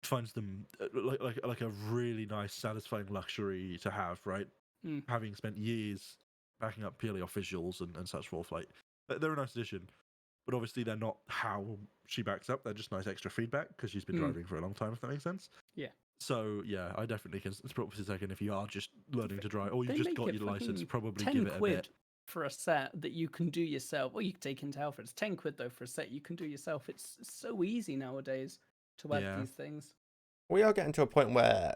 finds them like a really nice, satisfying luxury to have, right? Mm. Having spent years backing up purely off visuals and such forth, like they're a nice addition. But obviously, they're not how she backs up. They're just nice extra feedback because she's been driving for a long time, if that makes sense. Yeah. So, yeah, I definitely can split for a second if you are just learning to drive, or They you've just make got it your license, fucking probably 10 give it a quid bit. for a set that you can do yourself. Well, you can take into Alfred. It's 10 quid though for a set you can do yourself. It's so easy nowadays. to add Yeah. these things. We are getting to a point where,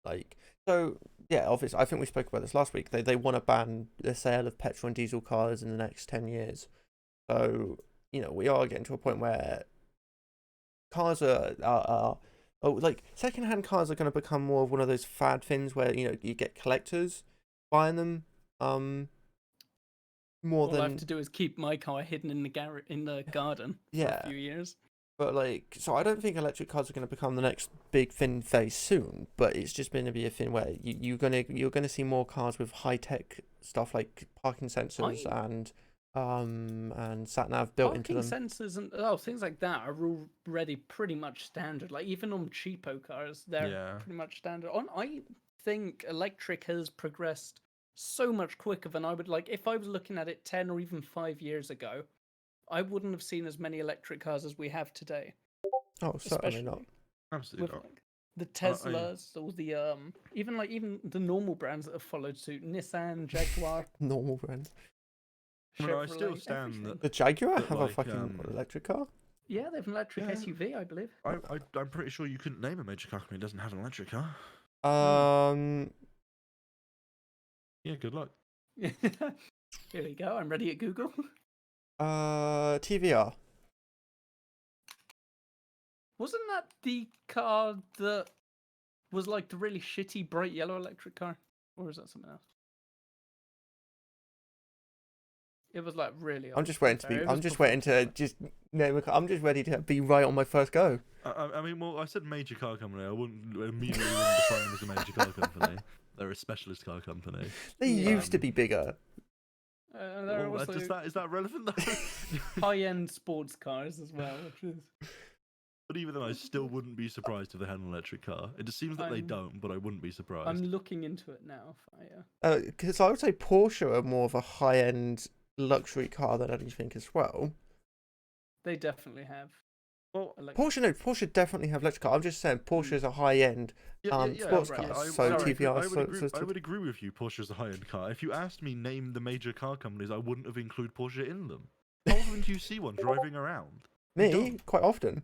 like, so yeah, obviously, I think we spoke about this last week. They want to ban the sale of petrol and diesel cars in the next 10 years. So, you know, we are getting to a point where cars like secondhand cars are going to become more of one of those fad things where, you know, you get collectors buying them more All I have than to do is keep my car hidden in the garden for Yeah. a few years. But like, so I don't think electric cars are going to become the next big thing very soon. But it's just going to be a thing where you're gonna see more cars with high tech stuff like parking sensors and sat nav built into Parking them. sensors and things like that are already pretty much standard. Like even on cheapo cars, they're Yeah. pretty much standard. I think electric has progressed so much quicker than I would like. If I was looking at it 10 or even 5 years ago, I wouldn't have seen as many electric cars as we have today. Oh, certainly Especially not. Absolutely with not. like, the Teslas or the even the normal brands that have followed suit, Nissan, Jaguar, Normal brands. Well, I still Chevrolet, stand everything. that The Jaguar But have a like, fucking electric car. Yeah, they have an electric Yeah. SUV, I believe. I'm pretty sure you couldn't name a major car company that doesn't have an electric car. Yeah, good luck. Here we go. I'm ready at Google. TVR. Wasn't that the car that was like the really shitty bright yellow electric car? Or is that something else? It was like really I'm old, just to waiting to fair. be. It I'm was just before waiting to Tesla. just name a car. I'm just ready to be right on my first go. I mean, well, I said major car company. I wouldn't immediately define them as a major car company. They're a specialist car company. They Yeah. used to be bigger. There are Well, also is that relevant though? high-end sports cars as well, which is But even then, I still wouldn't be surprised if they had an electric car. It just seems that they I'm- don't, but I wouldn't be surprised. I'm looking into it now. Yeah. Because I would say Porsche are more of a high-end luxury car than anything as well. They definitely have. Well, Porsche definitely have electric car. I'm just saying Porsche is a high-end sports right, car. yeah. So Sorry, TVR. I would agree with you. Porsche is a high-end car. If you asked me name the major car companies, I wouldn't have included Porsche in them. How often do you see one driving around? You Me don't. quite often.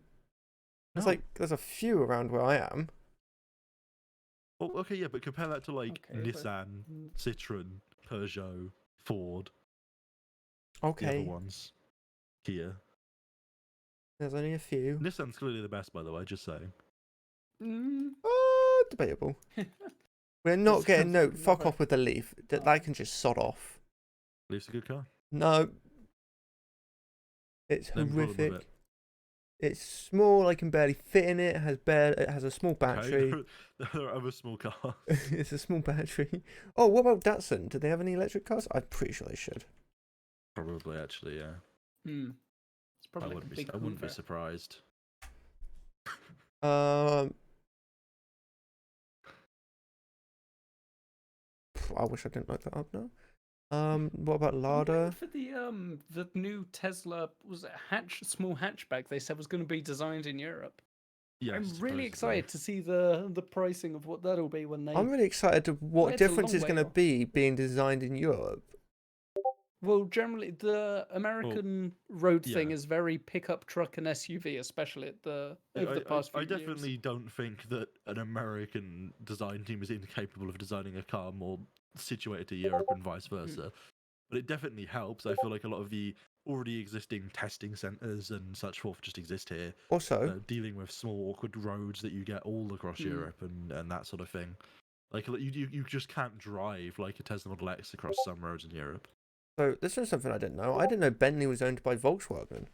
It's No. like there's a few around where I am. Well, okay, yeah, but compare that to like Okay, but- Nissan, Citroen, Peugeot, Ford, the other Okay, ones, Kia. there's only a few. Nissan's clearly the best, by the way. Just saying. Mm, Debatable. We're not getting no. Sounds Fuck right. off with the Leaf. They can just sod off. Leaf's a good car. No. It's Then problem with horrific. it. It's small. I can barely fit in it. It has a small Okay, battery. there are other small cars. It's a small battery. Oh, what about Datsun? Do they have any electric cars? I'm pretty sure they should. Probably, actually, yeah. It's probably like a big I wouldn't be Hoover. surprised. I wish I didn't look that up now. What about I'm Lada? waiting for the new Tesla small hatchback they said was going to be designed in Europe. Yeah, I'm really excited to see the pricing of what that'll be when they. I'm really excited to what It's a difference long is way going to off. be being designed in Europe. Well, generally the American road thing yeah. is very pickup truck and SUV, especially over the past few I years. definitely don't think that an American design team is incapable of designing a car more situated to Europe and vice versa. But it definitely helps. I feel like a lot of the already existing testing centres and such forth just exist here. Also, Dealing with small awkward roads that you get all across Europe and that sort of thing. Like you just can't drive like a Tesla Model X across some roads in Europe. so this is something I didn't know. I didn't know Bentley was owned by Volkswagen.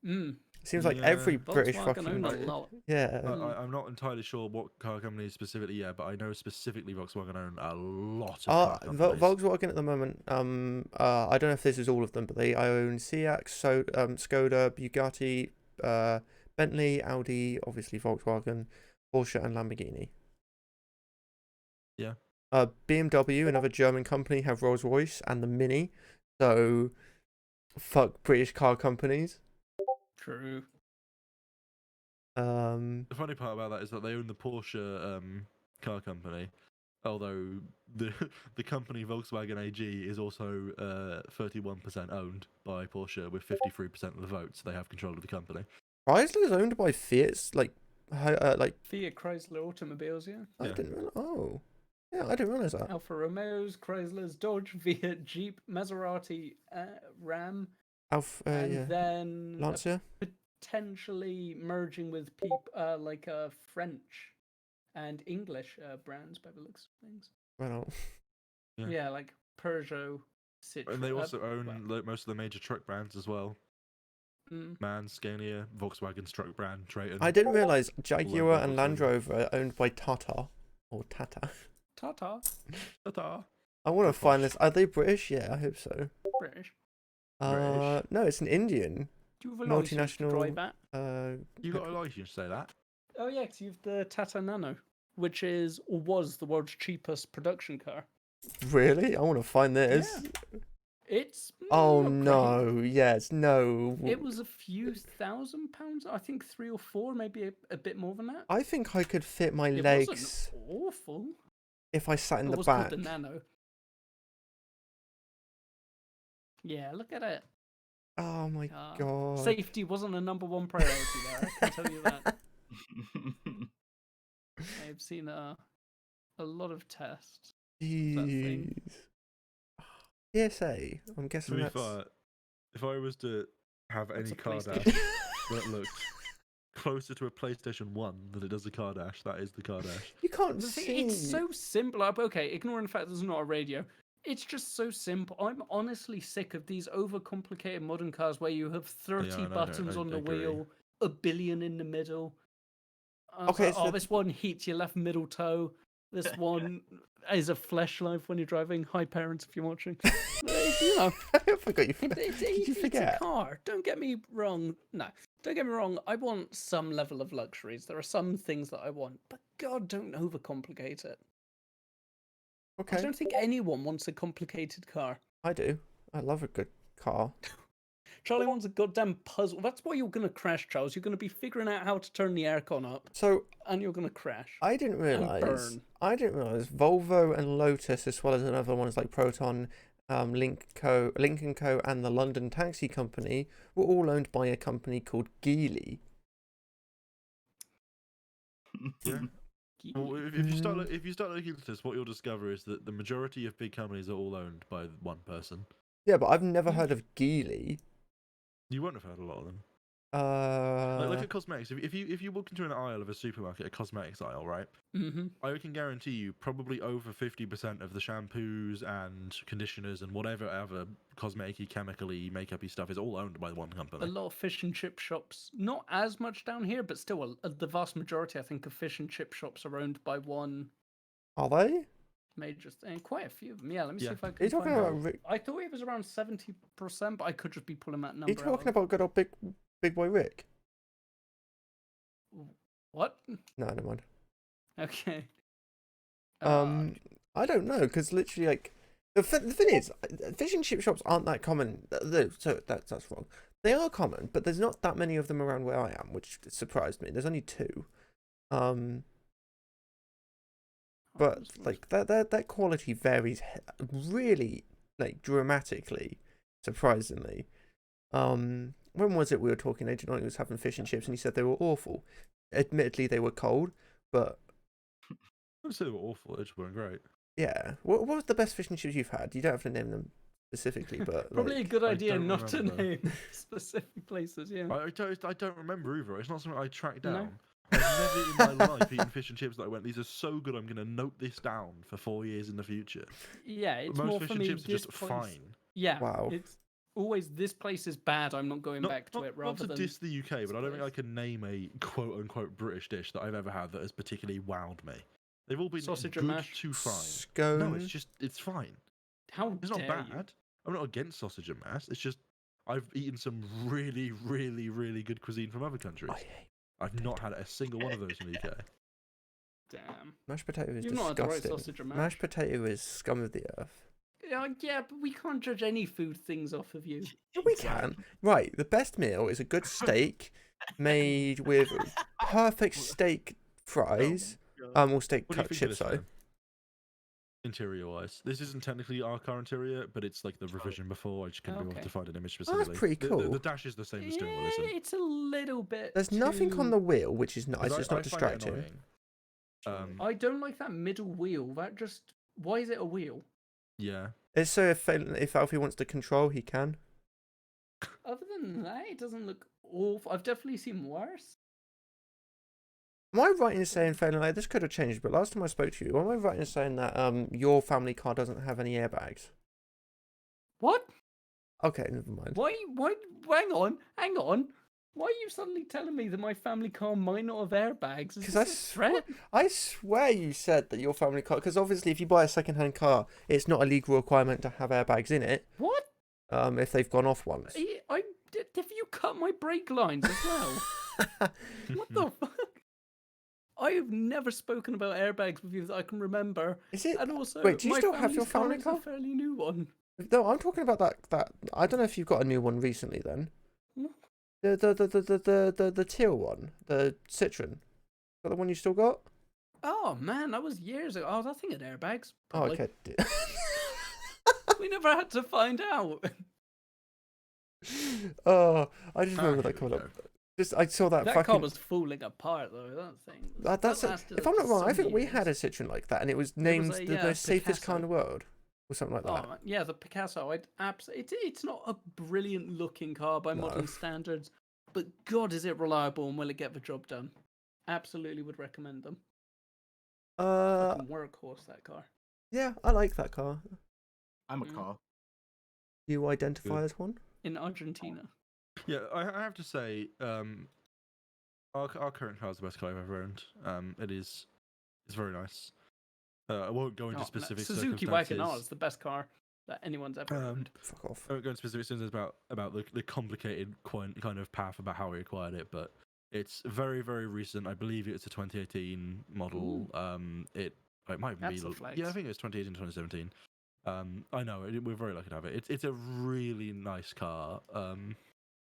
It seems like Yeah. every British Volkswagen fucking own a lot. yeah. I'm not entirely sure what car company specifically, but I know specifically Volkswagen own a lot of car companies. Volkswagen at the moment. I don't know if this is all of them, but they own Seat, Skoda, Bugatti, Bentley, Audi, obviously Volkswagen, Porsche, and Lamborghini. Yeah. BMW, another German company, have Rolls Royce and the Mini. So, fuck British car companies. True. The funny part about that is that they own the Porsche car company, although the company Volkswagen AG is also 31% owned by Porsche with 53% of the votes. They have control of the company. Chrysler is owned by Fiat's like Fiat Chrysler automobiles, yeah. I Yeah. didn't realize. Oh, yeah, I didn't realize that. Alfa Romeos, Chryslers, Dodge, Fiat, Jeep, Maserati, Ram, and Yeah, then Lancia. potentially merging with like French and English brands by the looks of things. Well, Yeah. Yeah, like Peugeot, Citroën. And they also own most of the major truck brands as well. Mm. MAN, Scania, Volkswagen's truck brand, Traton. I didn't realize Jaguar Volkswagen. and Land Rover are owned by Tata or Tata. Tata, Ta-ta. I want to They're find posh. this. Are they British? Yeah, I hope so. British. British. No, it's an Indian. Do you have a license to Multinational- drive that? You got a license to say that? Oh yeah, 'cause you've the Tata Nano, which is or was the world's cheapest production car. Really? I want to find this. Yeah. It's Oh not great. no! Yes, no. It was a few £1,000. I think 3 or 4, maybe a bit more than that. I think I could fit my It legs wasn't awful. if I sat in It the was back. called the Nano. Yeah, look at it. Oh my Uh, god! Safety wasn't a number 1 priority there. I can tell you that. I've seen a lot of tests. that thing. Jeez. PSA. I'm To guessing be that's. fair, if I was to have That's any a car PlayStation. dash that looked closer to a PlayStation 1 than it does a car dash, that is the car dash. You can't The thing, see. it's so simple. Okay, ignoring the fact there's not a radio. It's just so simple. I'm honestly sick of these overcomplicated modern cars where you have 30 no, buttons I on the agree. wheel, a billion in the middle. Okay, Oh, so- this one heats your left middle toe. This one is a flashlight when you're driving. Hi, parents, if you're watching. You know, I forgot you. it's Did you a forget? car. Don't get me wrong. No, don't get me wrong. I want some level of luxuries. There are some things that I want, but God, don't overcomplicate it. I Okay, don't think anyone wants a complicated car. I do. I love a good car. Charlie wants a goddamn puzzle. That's why you're gonna crash, Charles. You're gonna be figuring out how to turn the aircon up, So and you're gonna crash. I didn't realize. burn. I didn't realize Volvo and Lotus, as well as another ones like Proton, Link Co, and the London Taxi Company, were all owned by a company called Geely. Yeah. Well, if you start looking into this, what you'll discover is that the majority of big companies are all owned by one person. Yeah, but I've never heard of Geely. You won't have heard a lot of them. Like, look Uh, at cosmetics. If you walk into an aisle of a supermarket, a cosmetics aisle, right? Mm-hmm. I can guarantee you probably over 50% of the shampoos and conditioners and whatever other cosmetic-y, chemical-y, makeup-y stuff is all owned by one A company. lot of fish and chip shops. Not as much down here, but still, the vast majority, I think, of fish and chip shops are owned by one are they? major thing. Quite a few of them. Yeah, let me Yeah. see if I Are you can talking find about? out. I thought it was around 70%, but I could just be pulling that Are number you talking out. about good old big boy Rick? What? No, never mind. Okay. I don't know, because literally, like, the thing is, fish and chip shops aren't that common. So that's wrong. They are common, but there's not that many of them around where I am, which surprised me. There's only 2. But like that quality varies really like dramatically, surprisingly. When was it we were talking? Agent Ollie was having fish and chips, and he said they were awful. Admittedly, they were cold, but I wouldn't say they were awful, they just weren't great. yeah. What was the best fish and chips you've had? You don't have to name them specifically, but probably like, a good I idea don't not to remember. name specific places. Yeah. I don't remember either. It's not something I tracked No? down. I've never in my life eaten fish and chips that I went, these are so good, I'm going to note this down for 4 years in the future. Yeah, it's Most more fish for and me. chips are this just place- fine. Yeah. Wow. It's always this place is bad. I'm not going back to it. Not Rather to than diss the UK, but I don't think I place. can name a quote unquote British dish that I've ever had that has particularly wowed me. They've all been Sausage good and mash? to fine. scone. No, it's fine. how It's not dare bad. you? I'm not against sausage and mash. It's just I've eaten some really, really, really good cuisine from other countries. I hate I've not had a single one of those in the UK. Damn. mashed potato is You've not had the right disgusting. sausage and mash. Mashed potato is scum of the earth. Yeah, but we can't judge any food things off of you. Yeah, we can. Right, the best meal is a good steak made with perfect steak fries. Or steak What do you cut think of chips, this, sorry. man? interior wise. This isn't technically our car interior, but it's like the revision before. I just couldn't be able Okay. to find an image Oh, specifically. that's pretty The cool. dash is the same. The steering wheel Yeah, isn't. it's a little bit. There's nothing on too- the wheel, which is nice. 'Cause It's I not find it distracting. annoying. I don't like that middle wheel. That just. Why is it a wheel? Yeah. It's so if Alfie wants to control, he can. Other than that, it doesn't look awful. I've definitely seen worse. Am I right in saying, Phelan, like, this could have changed, but last time I spoke to you, am I right in saying that your family car doesn't have any airbags? What? Okay, never mind. Why? Hang on. Why are you suddenly telling me that my family car might not have airbags? Is 'Cause this a threat? I swear you said that your family car, because obviously if you buy a second-hand car, it's not a legal requirement to have airbags in it. What? If they've gone off once. Have you cut my brake lines as well? What the fuck? I have never spoken about airbags with you that I can remember. Is it? And also, Wait, do you my still have your family's family is car? a fairly new one. No, I'm talking about that. I don't know if you've got a new one recently. Then What? the teal one, the Citroen. Is that the one you still got? Oh man, that was years ago. Oh, that thing had airbags. Oh, Probably. okay. We never had to find out. Oh, I just remember Ah, that here we coming up. go. Just I saw that, That fucking. car was falling apart though. That thing. That's lasted if I'm not wrong, I think some we had a years. Citroen like that, and it was named a, the most safest car in Picasso. the world, or something like that. Oh yeah, the Picasso. It's not a brilliant looking car by No. modern standards, but God, is it reliable and will it get the job done? Absolutely would recommend them. Fucking workhorse, that car. Yeah, I like that car. I'm a Mm. car. You identify Good. as one? In Argentina. Yeah, I have to say, our current car is the best car I've ever owned. It's very nice. I won't go into Oh, no, specific Suzuki circumstances. Wagon R is the best car that anyone's ever owned. Fuck off. I won't go into specific circumstances about the complicated kind of path about how we acquired it, but it's very, very recent. I believe it's a 2018 model. It might even That's be a yeah, I flex. think it's 2018, 2017. I know we're very lucky to have it. It's a really nice car.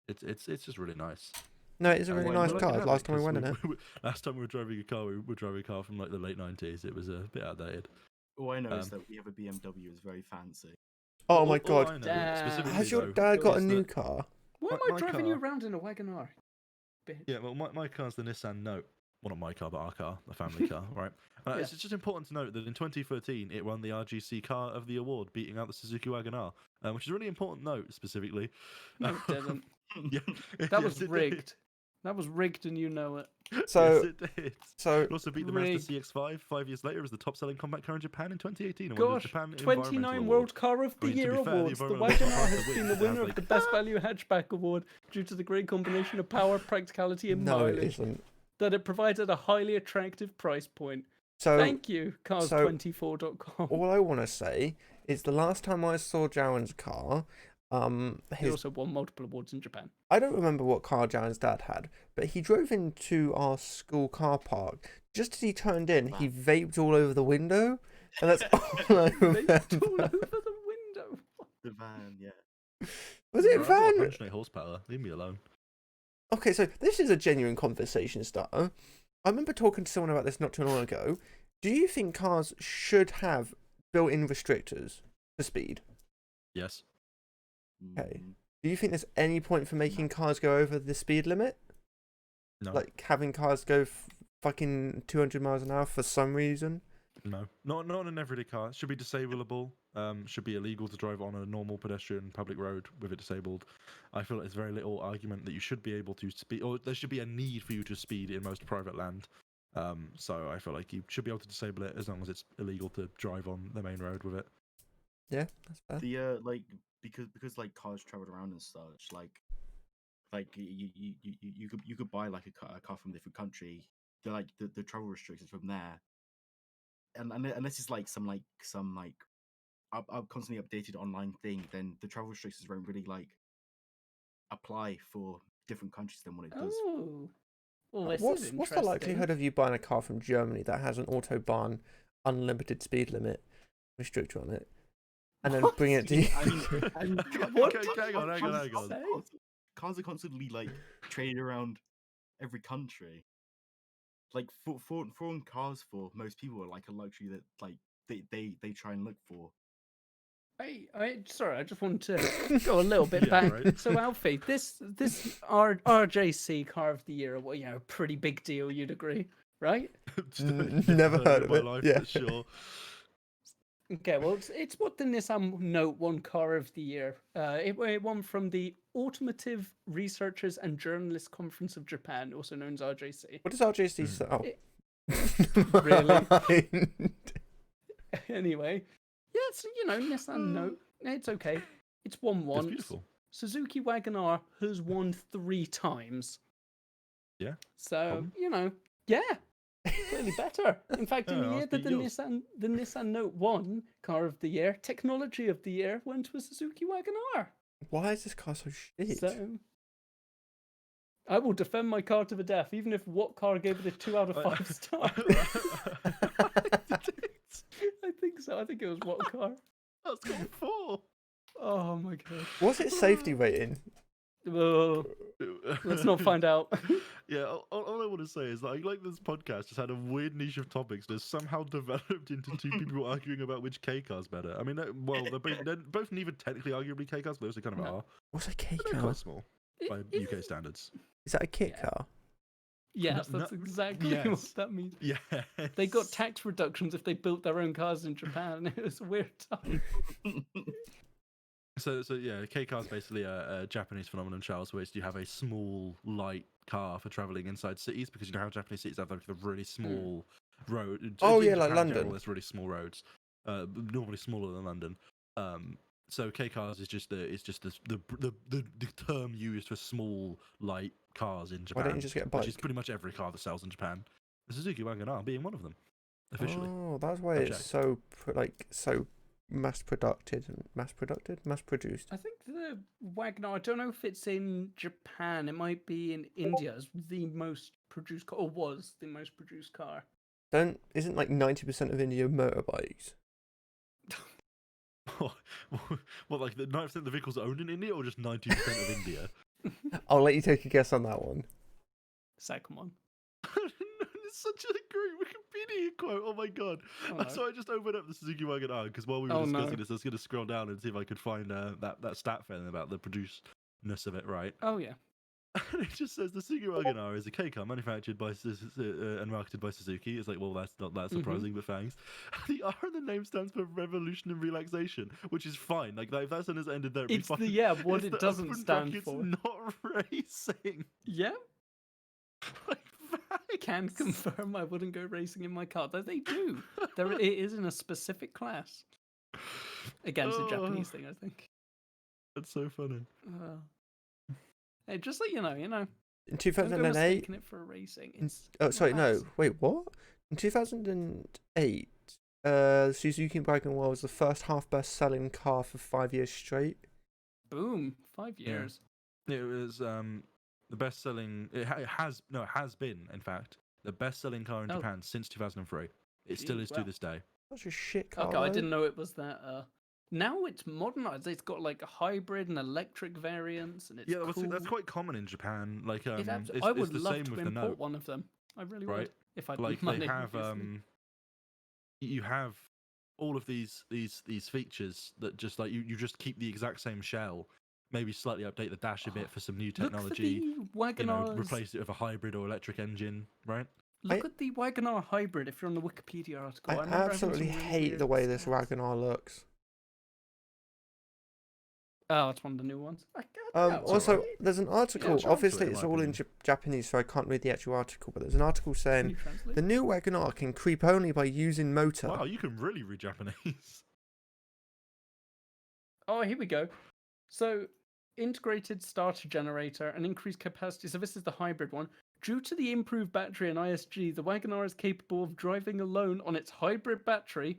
It's just really nice. No, it's a And really we're nice lucky to car. have Last it, time we 'cause went in it. last time we were driving a car, we were driving a car from like the late 90s. It was a bit outdated. All I know is Um, that we have a BMW. It's very fancy. Oh All- my all I god. know Damn. specifically, Has your though, dad got a is new that- car? Why am my I driving you car- around in a Wagon R? Bitch. Yeah, well, my car's the Nissan Note. Well, not my car, but our car, the family car, right? Yeah. It's just important to note that in 2013, it won the RGC Car of the Award, beating out the Suzuki Wagon R, which is a really important note, specifically. No, it didn't. Yeah, That was yes, it did. rigged. That was rigged and you know it. So, yes, it did. so It also beat the Mazda rigged. CX-5 5 years later as the top-selling compact car in Japan in 2018. and won the Gosh, Japan 29 Environmental World Award. Car of the I mean, to Year be fair, the awards. The Environmental Wagon R Award has has been the won, winner has of the like- Best Value Hatchback Award due to the great combination of power, practicality, and no, it mileage isn't. that it provides at a highly attractive price point. So Thank you, cars24.com. all I want to say is the last time I saw Jaren's car, He also won multiple awards in Japan. I don't remember what car Jaren's dad had, but he drove into our school car park. Just as he turned in, he vaped all over the window, and that's all I Vaped all remember. over the window. The van, yeah. Was Bro, it I've got Van? 108 horsepower. Leave me alone. Okay, so this is a genuine conversation starter. I remember talking to someone about this not too long ago. Do you think cars should have built-in restrictors for speed? Yes. Okay. Mm, Do you think there's any point for making cars go over the speed limit? No. Like having cars go fucking 200 miles an hour for some reason? No, not on an everyday car. It should be disableable. Should be illegal to drive on a normal pedestrian public road with it disabled. I feel like there's very little argument that you should be able to speed, or there should be a need for you to speed in most private land. So I feel like you should be able to disable it as long as it's illegal to drive on the main road with it. Yeah, that's fair. The like because like cars traveled around and such, like you could buy like a car from a different country. The travel restrictions from there, and unless it's like some up constantly updated online thing, then the travel restrictions won't really like apply for different countries than what it does. Oh. Well, this is What's the interesting. likelihood of you buying a car from Germany that has an autobahn unlimited speed limit restrictor on it, and then What? bring it to you? I mean, What Okay, did hang on, you hang on, just hang on. say? Cars are constantly like traded around every country. Like foreign cars for most people are like a luxury that like they try and look for. Sorry, I just wanted to go a little bit Yeah, back. right. So, Alfie, this RJC Car of the Year, well, pretty big deal, you'd agree, right? Never heard of in it, my life, yeah. but sure. Okay, well, it's what the Nissan Note won Car of the Year. It won from the Automotive Researchers and Journalists Conference of Japan, also known as RJC. What does RJC say? Oh. Really? Right. Anyway, yes, Nissan Note. It's okay. It's won It's once. beautiful. Suzuki Wagon-R has won 3 times. Yeah. So, Problem? yeah, clearly better. In fact, in Yeah, the I'll year that beat yours. the Nissan Note won Car of the Year, Technology of the Year went to a Suzuki Wagon-R. Why is this car so shit? So, I will defend my car to the death, even if What Car gave it a 2 out of 5 stars. I think so. I think it was What Car. That's got 4. Oh my god. What's its safety rating? Oh, let's not find out. Yeah, all I want to say is that I like this podcast just had a weird niche of topics that's somehow developed into 2 people arguing about which K car's better. I mean, they're both neither technically arguably K cars, but they kind of No. are. What's a K They're car? quite small by It- UK standards. Is that a kit Yeah. car? Yes, No, that's exactly yes. what that means. Yeah. They got tax reductions if they built their own cars in Japan. It was a weird time. So yeah, K car is basically a Japanese phenomenon, Charles, where you have a small, light car for traveling inside cities, because you know how Japanese cities have like the really small road. Oh, in yeah, like Japan in London. general, there's really small roads, normally smaller than London. So K cars is just the term used for small, light cars in Japan. Why don't you just get a Which is bike? pretty much every car that sells in Japan. The Suzuki Wagon-R being one of them, officially. Oh, that's why I've it's checked. so mass produced. I think the Wagon-R, I don't know if it's in Japan. It might be in India as the most produced car, or was the most produced car. Isn't like 90% of India motorbikes? What, like the 90% of the vehicles owned in India, or just 90% of India? I'll let you take a guess on that one. Second one. It's such a great Wikipedia quote. Oh my god! Oh, no. So I just opened up the Suzuki Wagon-R because while we were Oh, discussing no. this, I was going to scroll down and see if I could find that stat thing about the produceness of it. Right, Oh, yeah. and it just says the Suzuki Wagon-R is a K car manufactured by and marketed by Suzuki. It's like, well, that's not that surprising, but thanks. The R in the name stands for revolution and relaxation, which is fine. Like if that sentence ended there, it'd It's be fine. what It's it the doesn't open stand brackets, for. Not racing. Yeah, Like, I can thanks. confirm I wouldn't go racing in my car, though they do. It is in a specific class. Again, it's a Oh. Japanese thing, I think. That's so funny. Hey, just so you know, In don't go 2008. mistaking it for racing. It's Oh, not sorry, that no. easy. Wait, what? In 2008, Suzuki Wagon-R was the first half best-selling car for 5 years straight. Boom, 5 Yeah. years. It was the best-selling. It has been, in fact, the best-selling car in Oh. Japan since 2003. It still Gee, is wow. to this day. Such a shit car. Okay, I though. didn't know it was that. Now it's modernized. It's got like a hybrid and electric variants, and it's Yeah, cool. that's quite common in Japan. Like It it's, I it's would the love same to with the import Note, one of them. I really right? would, if I had Like money. they have obviously. you have all of these features that just like you just keep the exact same shell, maybe slightly update the dash a bit for some new Look for technology. the Wagon-R's. Replace it with a hybrid or electric engine, right? Look at the Wagon-R hybrid if you're on the Wikipedia article. I remember having absolutely some really hate weird the way this stats. Wagon-R looks. Oh, it's one of the new ones. Also, there's an article. charge to Obviously, it, in it's my all in opinion. Japanese, so I can't read the actual article. But there's an article Can saying you translate? the new Wagon-R can creep only by using motor. Wow, you can really read Japanese. Oh, here we go. So, integrated starter generator and increased capacity. So this is the hybrid one. Due to the improved battery and ISG, the Wagon-R is capable of driving alone on its hybrid battery.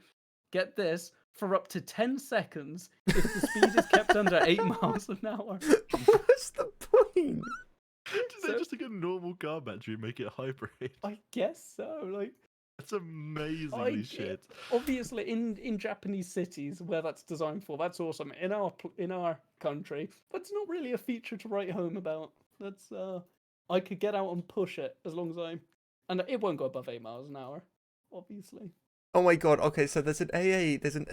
Get this, for up to 10 seconds if the speed is kept under 8 miles an hour. What's the point? Did they So- just take a normal car battery and make it hybrid? I guess so. Like, That's amazingly shit. obviously, in Japanese cities where that's designed for, that's awesome. In our country, that's not really a feature to write home about. That's I could get out and push it as long as and it won't go above 8 miles an hour, obviously. Oh my god. Okay, so there's an AA. There's an.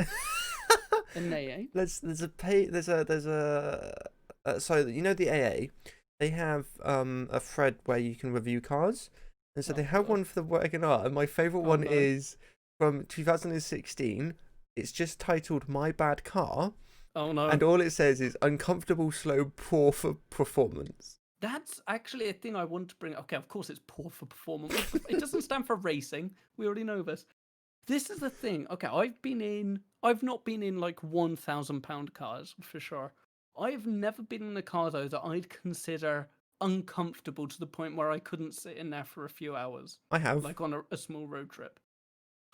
An AA? There's a pay. There's a. So you know the AA, they have a thread where you can review cars, and so Oh, they have God. one for the Wagon R, and my favorite Oh, one no. is from 2016. It's just titled "My Bad Car," Oh no. and all it says is "uncomfortable, slow, poor for performance." That's actually a thing I want to bring. Okay, of course it's poor for performance. It doesn't stand for racing. We already know this. This is the thing. Okay, I've not been in like £1,000 cars for sure. I've never been in a car though that I'd consider uncomfortable to the point where I couldn't sit in there for a few hours, I have. like on a small road trip.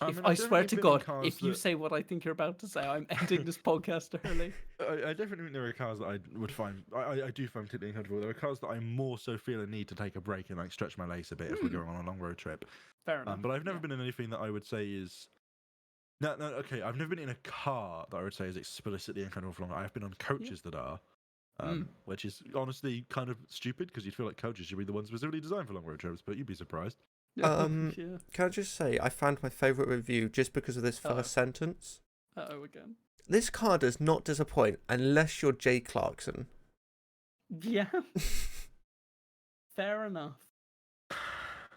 mean, I I've swear definitely to been in God, cars if you that- say what I think you're about to say, I'm ending this podcast early. I definitely think there are cars that I would find. I do find particularly uncomfortable. There are cars that I more so feel a need to take a break and like stretch my legs a bit if we're going on a long road trip. Fair enough. But I've never yeah. been in anything that I would say is. No, okay. I've never been in a car that I would say is explicitly uncomfortable for long. I've been on coaches that are, which is honestly kind of stupid because you'd feel like coaches should be the ones specifically designed for long road trips, but you'd be surprised. Yeah. Can I just say I found my favorite review just because of this first sentence. Uh-oh again. This car does not disappoint unless you're Jay Clarkson. Yeah. Fair enough.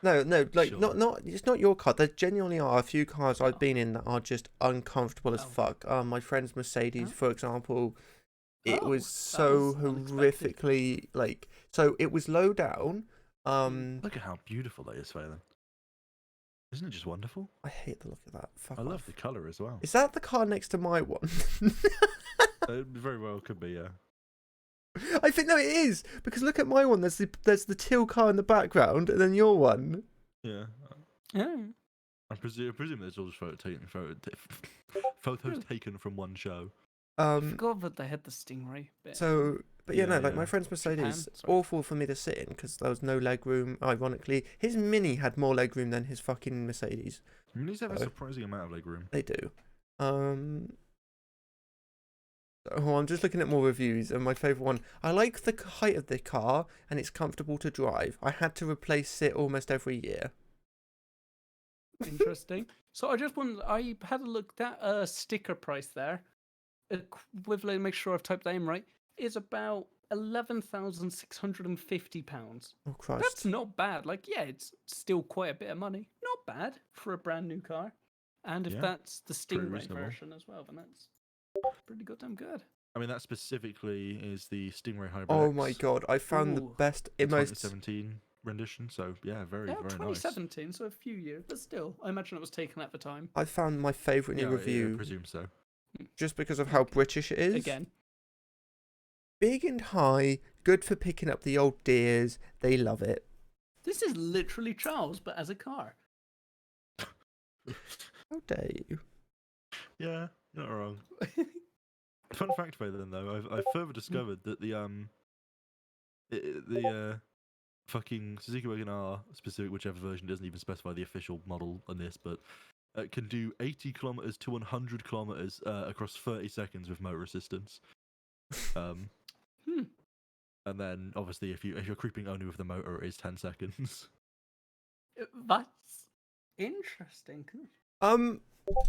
No, like Sure. not. It's not your car. There genuinely are a few cars I've been in that are just uncomfortable as Oh. fuck. My friend's Mercedes, Oh. for example, it Oh, was that so was unexpected. horrifically like. So it was low down. Look at how beautiful that is, Phelan. Isn't it just wonderful? I hate the look of that. Fuck I love off. the colour as well. Is that the car next to my one? It very well could be, yeah. I think no, it is because look at my one. There's the teal car in the background, and then your one. Yeah. Yeah. I presume there's all just photos taken from one show. I forgot that they had the Stingray bit. So, but yeah, Yeah, no, like yeah. my friend's Mercedes, Japan, sorry. awful for me to sit in because there was no leg room. Ironically, his Mini had more leg room than his fucking Mercedes. Minis have a Oh. surprising amount of leg room. They do. Oh, I'm just looking at more reviews, and my favorite one. I like the height of the car, and it's comfortable to drive. I had to replace it almost every year. Interesting. So I just wanted, I had a look, that sticker price there, equivalent, make sure I've typed that in right, is about £11,650. Oh Christ! That's not bad. Like, yeah, it's still quite a bit of money. Not bad for a brand new car. And if Yeah, that's the pretty Stingray reasonable. version as well, then that's pretty goddamn good. I mean, that specifically is the Stingray Hybrid Oh X, my god! I found the Ooh. best, the most 2017 rendition. So yeah, very Yeah, very nice. 2017, so a few years, but still, I imagine it was taken at the time. I found my favorite new Yeah, I review presume so. just because of how British it is. Again. Big and high, good for picking up the old deers. They love it. This is literally Charles, but as a car. How dare you? Yeah, you're not wrong. Fun fact about them though, I've further discovered that the fucking Suzuki Wagon R specific, whichever version doesn't even specify the official model on this, but can do 80 kilometers to 100 kilometers across 30 seconds with motor assistance. And then obviously if you're creeping only with the motor, it is 10 seconds. That's interesting.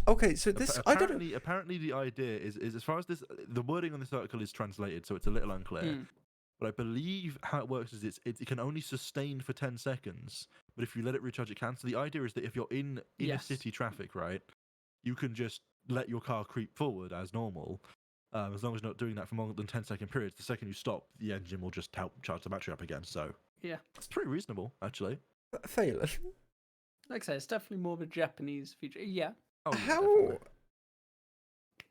Okay, so this I don't know. Apparently, the idea is as far as this, the wording on this article is translated, so it's a little unclear. But I believe how it works is it can only sustain for 10 seconds, but if you let it recharge, it can. So the idea is that if you're in inner city traffic, right, you can just let your car creep forward as normal, as long as you're not doing that for more than 10-second periods. The second you stop, the engine will just help charge the battery up again. So Yeah. it's pretty reasonable, actually. Phelan. Like I say, it's definitely more of a Japanese feature. Yeah. Oh, yeah, How?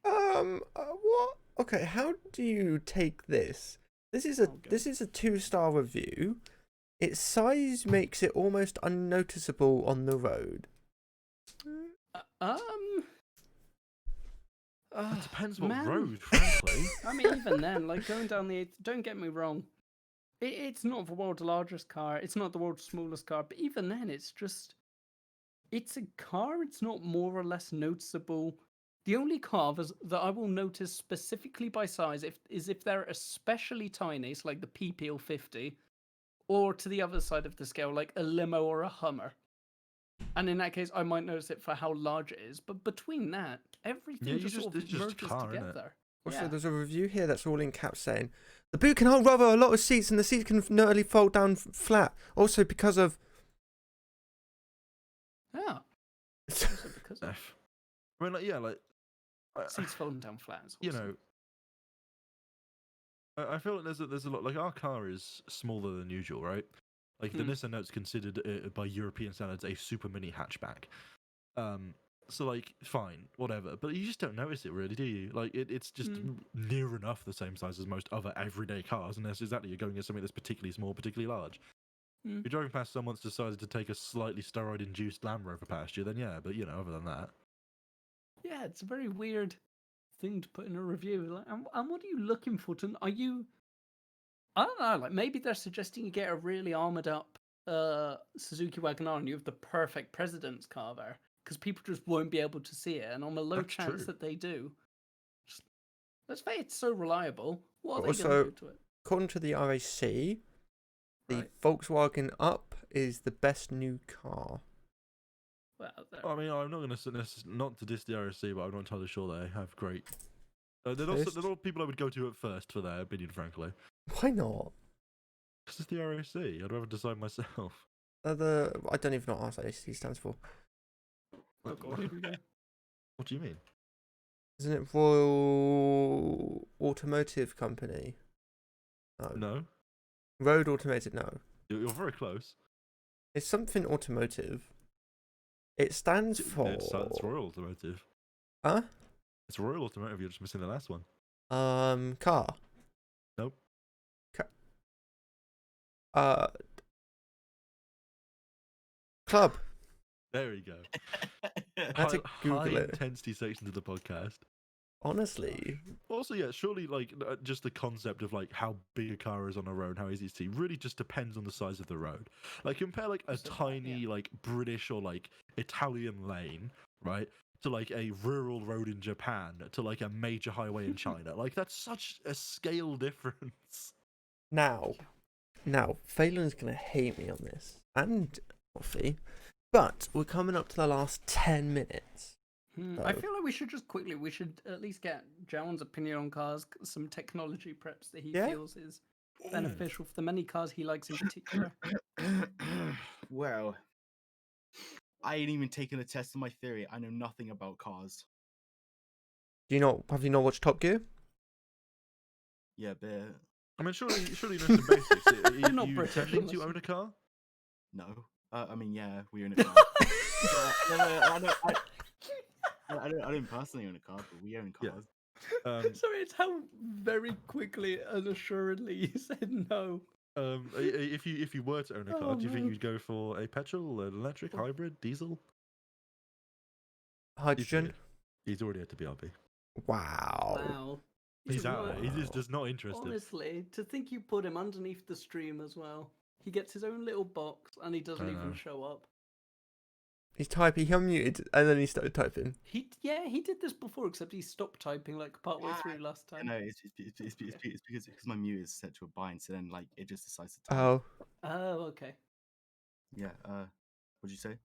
definitely. What? Okay, how do you take this? This is a Oh, God. 2-star review. Its size makes it almost unnoticeable on the road. It depends what man. road, frankly. I mean, even then, like going down the 8th, don't get me wrong, it's not the world's largest car, it's not the world's smallest car, but even then, it's a car, it's not more or less noticeable. The only cars that I will notice specifically by size is if they're especially tiny, so like the PPL 50, or to the other side of the scale, like a limo or a Hummer. And in that case, I might notice it for how large it is. But between that, everything you just just- sort of it's just a merges car, innit? together. Also, Yeah. there's a review here that's all in caps saying the boot can hold rather a lot of seats, and the seats can nearly fold down flat. Also, because of Yeah. Also because of I mean, like, yeah, like seats folding down flat. Is you awesome. know, I feel like there's a lot. Like our car is smaller than usual, right? Like the Hmm. Nissan Note's considered by European standards a super mini hatchback. So like fine, whatever. But you just don't notice it really, do you? Like it's just near enough the same size as most other everyday cars, unless exactly you're going at something that's particularly small, particularly large. Mm. If you're driving past someone that's decided to take a slightly steroid-induced Land Rover past you, then yeah. But you know, other than that, Yeah, it's a very weird thing to put in a review. Like, and what are you looking for? Are you? I don't know. Like maybe they're suggesting you get a really armored up Suzuki Wagon-R and you have the perfect president's car there, because people just won't be able to see it, and on a low That's chance true. that they do, just, let's say it's so reliable. What are they Also, going to do to it? according to the RAC, the Right. Volkswagen Up is the best new car. Well, there. I mean, I'm not going to not to diss the RSC, but I'm not entirely sure they have great. They're not people I would go to at first for their opinion, frankly. Why not? Because it's the RSC. I'd rather decide myself. I don't even know what RAC stands for. Oh, God, here we go. What do you mean? Isn't it Royal Automotive Company? No. No, Road Automated, no. you're very close. It's something automotive. It stands for... It's Royal Automotive. Huh? It's Royal Automotive. You're just missing the last one. Car. Nope. Club. There we go. I had to Google high it. intensity section of the podcast. Honestly. Also, yeah, surely like just the concept of like how big a car is on a road, how easy it's to see, really just depends on the size of the road. Like compare like a So, tiny like British or like Italian lane, right, to like a rural road in Japan, to like a major highway in China. Like that's such a scale difference. Now, Phelan's going to hate me on this. And Coffee. But we're coming up to the last 10 minutes. I So- feel like we should at least get Jown's opinion on cars, some technology preps that he Yeah? feels is beneficial for the many cars he likes in particular. Well, I ain't even taken a test of my theory. I know nothing about cars. Have you not watched Top Gear? Yeah, but I mean, surely you know some basics. Are I'm not you British, intending to unless own you- a car? no. I mean, yeah, we own a car. I don't personally own a car, but we own Yeah. cars. Sorry, it's how very quickly and assuredly you said no. If you were to own a car, Oh, do you think man. you'd go for a petrol, an electric, hybrid, diesel? Hydrogen? He's already had to BRB. Wow. Wow. He's out there. He's Wow. just not interested. Honestly, to think you put him underneath the stream as well. He gets his own little box and he doesn't I even know. show up. He's typing, he unmuted, and then he started typing. He did this before, except he stopped typing like partway through last time. No, it's because my mute is set to a bind, so then like it just decides to type. Oh. Oh, okay. Yeah. What'd you say?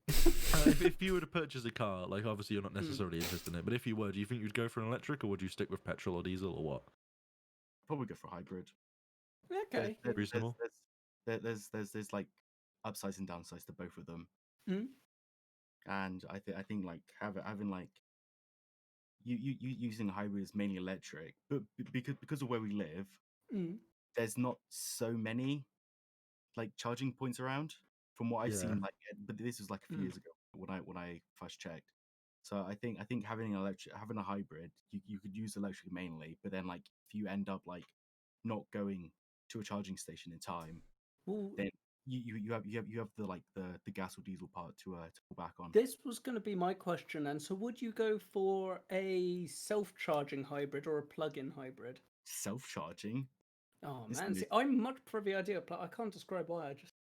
If you were to purchase a car, like obviously you're not Hmm. necessarily interested in it, but if you were, do you think you'd go for an electric or would you stick with petrol or diesel or what? Probably go for a hybrid. Okay. Reasonable. There's like upsides and downsides to both of them. Mhm. And I think like having like you using a hybrid is mainly electric, but because of where we live, Mm. there's not so many like charging points around from what I've Yeah. seen. Like, but this was like a few years ago when I first checked. So I think having having a hybrid, you could use electric mainly, but then like if you end up like not going to a charging station in time, Well, then you have the like the gas or diesel part to fall back on. this was going to be my question, and so would you go for a self-charging hybrid or a plug-in hybrid? Self-charging. Oh This man, is- see, I'm much prefer the idea of I can't describe why. I just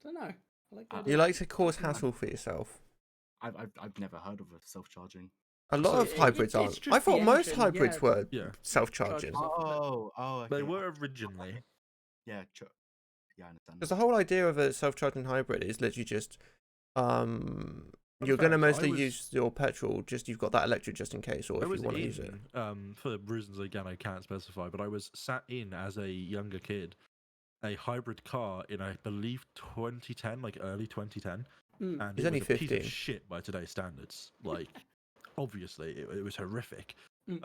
don't know. I like the You idea You of like to cause plug-in. hassle for yourself. I've never heard of a self-charging. A lot So of hybrids it's aren't. just I the thought most engine, hybrids yeah. were Yeah. self-charging. Charges off. Oh, They okay. were originally. Yeah, yeah, I understand. Because the whole idea of a self-charging hybrid is literally just you're going to fact, I mostly was- use your petrol. Just you've got that electric just in case, or I if you was want to use it. for reasons again I can't specify, but I was sat in as a younger kid a hybrid car in I believe 2010, like early 2010, and He's it only was a piece 15. of shit by today's standards. Like, obviously, it was horrific. Mm.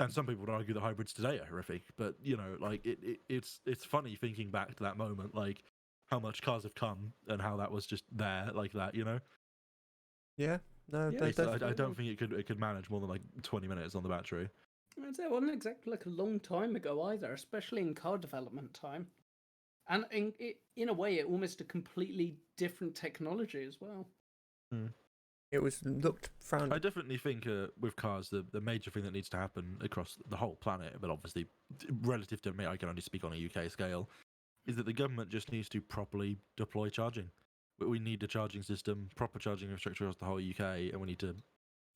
And some people would argue that hybrids today are horrific, but you know, like it's funny thinking back to that moment, like how much cars have come and how that was just there like that, you know. Yeah. No, Yeah, they're It's- I definitely. don't think it could manage more than like 20 minutes on the battery. I'd say it wasn't exactly like a long time ago either, especially in car development time. And in a way, it almost a completely different technology as well. it was looked frowned. I definitely think with cars, the major thing that needs to happen across the whole planet, but obviously relative to me, I can only speak on a UK scale, is that the government just needs to properly deploy charging. We need a charging system, proper charging infrastructure across the whole UK, and we need to,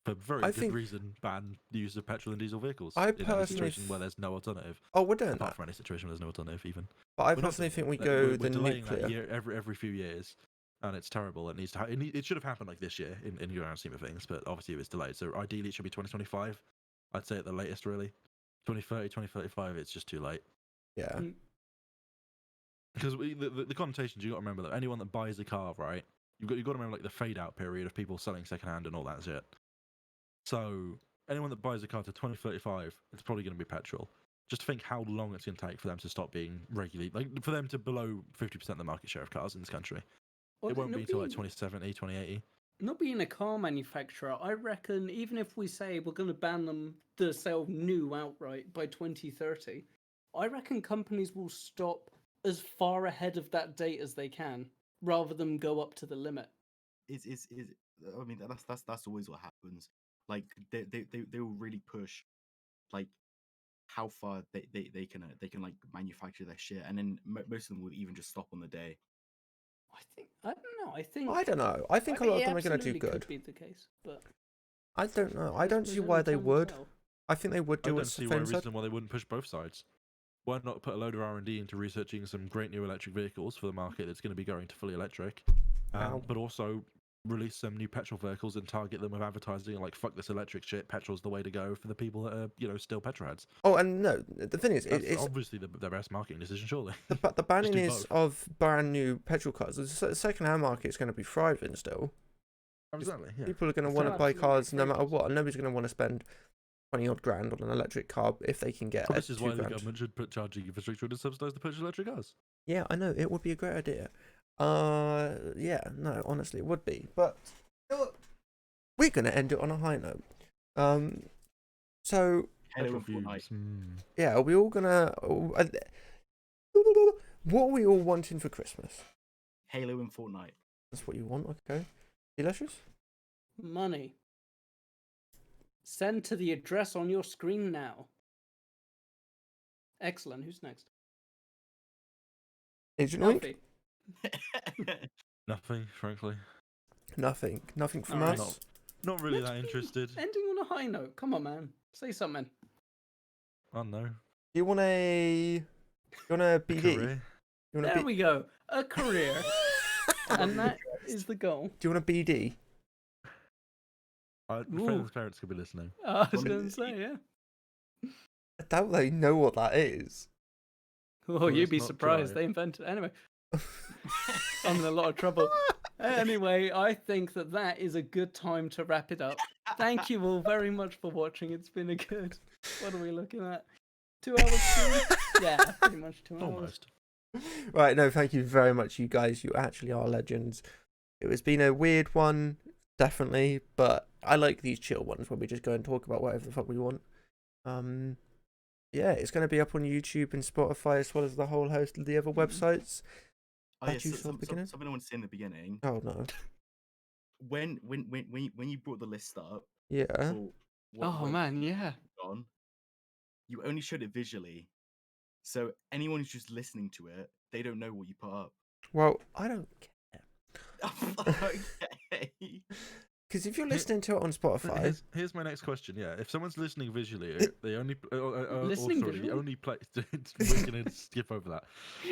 for very I good think- reason, ban the use of petrol and diesel vehicles I in any personally situation where there's no alternative. Oh, we're doing Apart that. from any situation where there's no alternative, even. But I We're not personally doing think we that. go We're the delaying nuclear. that year every few years, and it's terrible. It needs to. It should have happened like this year in your scheme of things, but obviously it was delayed. So ideally, it should be 2025. I'd say at the latest, really. 2030, 2035. It's just too late. Yeah. Mm. Because the connotations, you got to remember that anyone that buys a car, right? You've got to remember like the fade out period of people selling secondhand and all that shit. So anyone that buys a car to 2035, it's probably going to be petrol. Just think how long it's going to take for them to stop being regularly, like for them to below 50% of the market share of cars in this country. Or It won't be not until like being- 2070, 2080. Not being a car manufacturer, I reckon even if we say we're going to ban them the sale of new outright by 2030, I reckon companies will stop as far ahead of that date as they can, rather than go up to the limit. Is I mean that's always what happens. Like they will really push, like how far they can like manufacture their shit, and then most of them will even just stop on the day. I don't know. I think I don't know. I think a lot of them are going to do absolutely good. Could be the case, but I don't know. I don't see there's why only they time will would. tell. I think they would I do don't what see why Finn said. reason why they wouldn't push both sides. Why not put a load of R&D into researching some great new electric vehicles for the market that's going to be going to fully electric, Ow. but also release some new petrol vehicles and target them with advertising like fuck this electric shit, petrol's the way to go for the people that are still petrol heads. Oh, and no, the thing is, That's it's obviously the best marketing decision, surely. the banning do is both. of brand new petrol cars. The second-hand market is going to be thriving still. Exactly. Yeah. People are going to Still want to buy absolutely cars no matter focus. what, and nobody's going to want to spend 20 odd grand on an electric car if they can get Well, a this is 2 why the grand. government should put charging infrastructure to subsidise the purchase of electric cars. Yeah, I know it would be a great idea. Yeah, no, honestly, it would be. But you know what? We're going to end it on a high note. So Halo Petrol and Fortnite. fumes. yeah, are we all gonna? What are we all wanting for Christmas? Halo and Fortnite. That's what you want, okay? Delicious. Money. Send to the address on your screen now. Excellent. Who's next? Agent Oink? Alfie. Nothing, frankly. Nothing from Alright. us. Not really Let's that be interested. Ending on a high note. Come on, man. Say something. I don't know. Do you want a BD? Career. You want There we go. A career. And that is the goal. Do you want a BD? My friends' parents could be listening. I was Well, going to say, yeah. I doubt they know what that is. Oh, Well, you'd let's be not surprised. try. They invented it. Anyway, I'm in a lot of trouble. Anyway, I think that is a good time to wrap it up. Thank you all very much for watching. It's been a good. What are we looking at? 2 hours soon? Yeah, pretty much 2 hours. Almost. Right, no, thank you very much, you guys. You actually are legends. It has been a weird one, definitely, but I like these chill ones where we just go and talk about whatever the fuck we want. Yeah, it's going to be up on YouTube and Spotify as well as the whole host of the other websites. Oh, That yes, you saw at the beginning? something I want to say in the beginning. Oh no. When you brought the list up, Yeah. for Oh what man, yeah. on, you only showed it visually, so anyone who's just listening to it, they don't know what you put up. Well, I don't care. Okay. Because if you're listening to it on Spotify, Here's my next question. Yeah, if someone's listening visually, they only Listening sorry, visually? the only place we're gonna skip over that.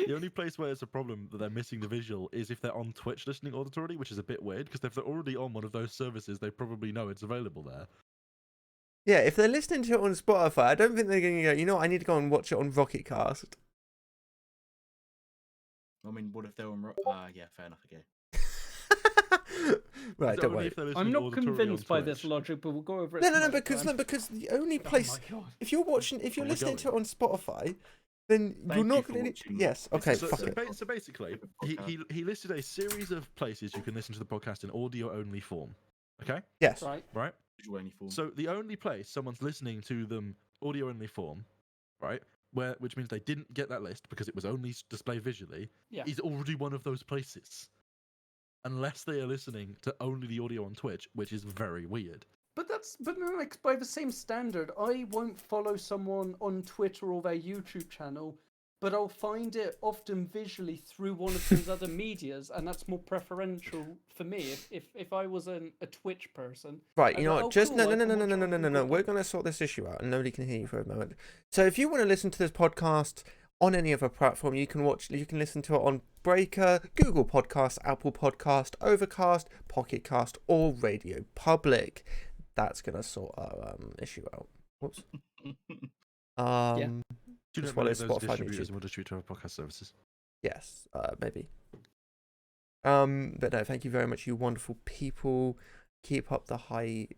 The only place where it's a problem that they're missing the visual is if they're on Twitch listening auditory, which is a bit weird because if they're already on one of those services, they probably know it's available there. yeah, if they're listening to it on Spotify, I don't think they're going to go, you know what, I need to go and watch it on Rocket Cast. I mean, what if they're on? Yeah, fair enough. Okay. Right, Is it don't only worry. if they're I'm listening not auditory on convinced by this Twitch? logic, but we'll go over it. No, some other because time. because the only Oh place, my god. if you're Am I listening to it going? on Spotify, then you're Thank not you for going to. watching. Yes, okay, So, fuck so, it. so basically, he listed a series of places you can listen to the podcast in audio only form. Okay, Yes, Right. right. Visual only form. So the only place someone's listening to them audio only form, right, which means they didn't get that list because it was only displayed visually, Yeah. is already one of those places. Unless they are listening to only the audio on Twitch, which is very weird. But then, like, by the same standard, I won't follow someone on Twitter or their YouTube channel, but I'll find it often visually through one of those other medias, and that's more preferential for me. If I was a Twitch person, right. I'd You know go, what? "Oh, Just cool, no, I no, no, can no, watch no, it no, on no, no, no. Google." We're gonna sort this issue out, and nobody can hear you for a moment. So if you want to listen to this podcast on any other platform, you can listen to it on Breaker, Google Podcast, Apple Podcast, Overcast, Pocket Cast, or Radio Public. That's gonna sort our issue out. Whoops. Do you Just know follow many of those Spotify and distributors YouTube. will distribute to our podcast services? Yes, maybe. But no, thank you very much, you wonderful people. Keep up the high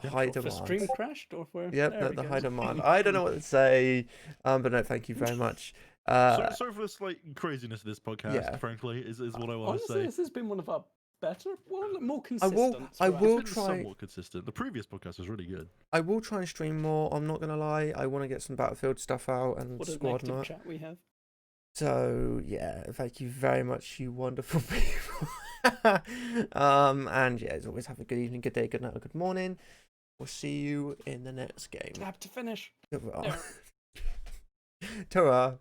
Yeah, The stream demand. crashed, or where? Yep, There we the go. high demand. I don't know what to say. But no, thank you very much. Sorry for the slight craziness of this podcast. yeah. Frankly, is what I want to Honestly, say. this has been one of our better, more I consistent. will It's been try. somewhat consistent. The previous podcast was really good. I will try and stream more. I'm not gonna lie. I want to get some Battlefield stuff out and What an squad active and that. chat we have. So yeah, thank you very much, you wonderful people. And yeah, as always, have a good evening, good day, good night, or good morning. We'll see you in the next game. Tap to finish. Ta-ra. There. Ta-ra.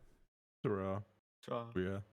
Ta-ra. Ta. Yeah.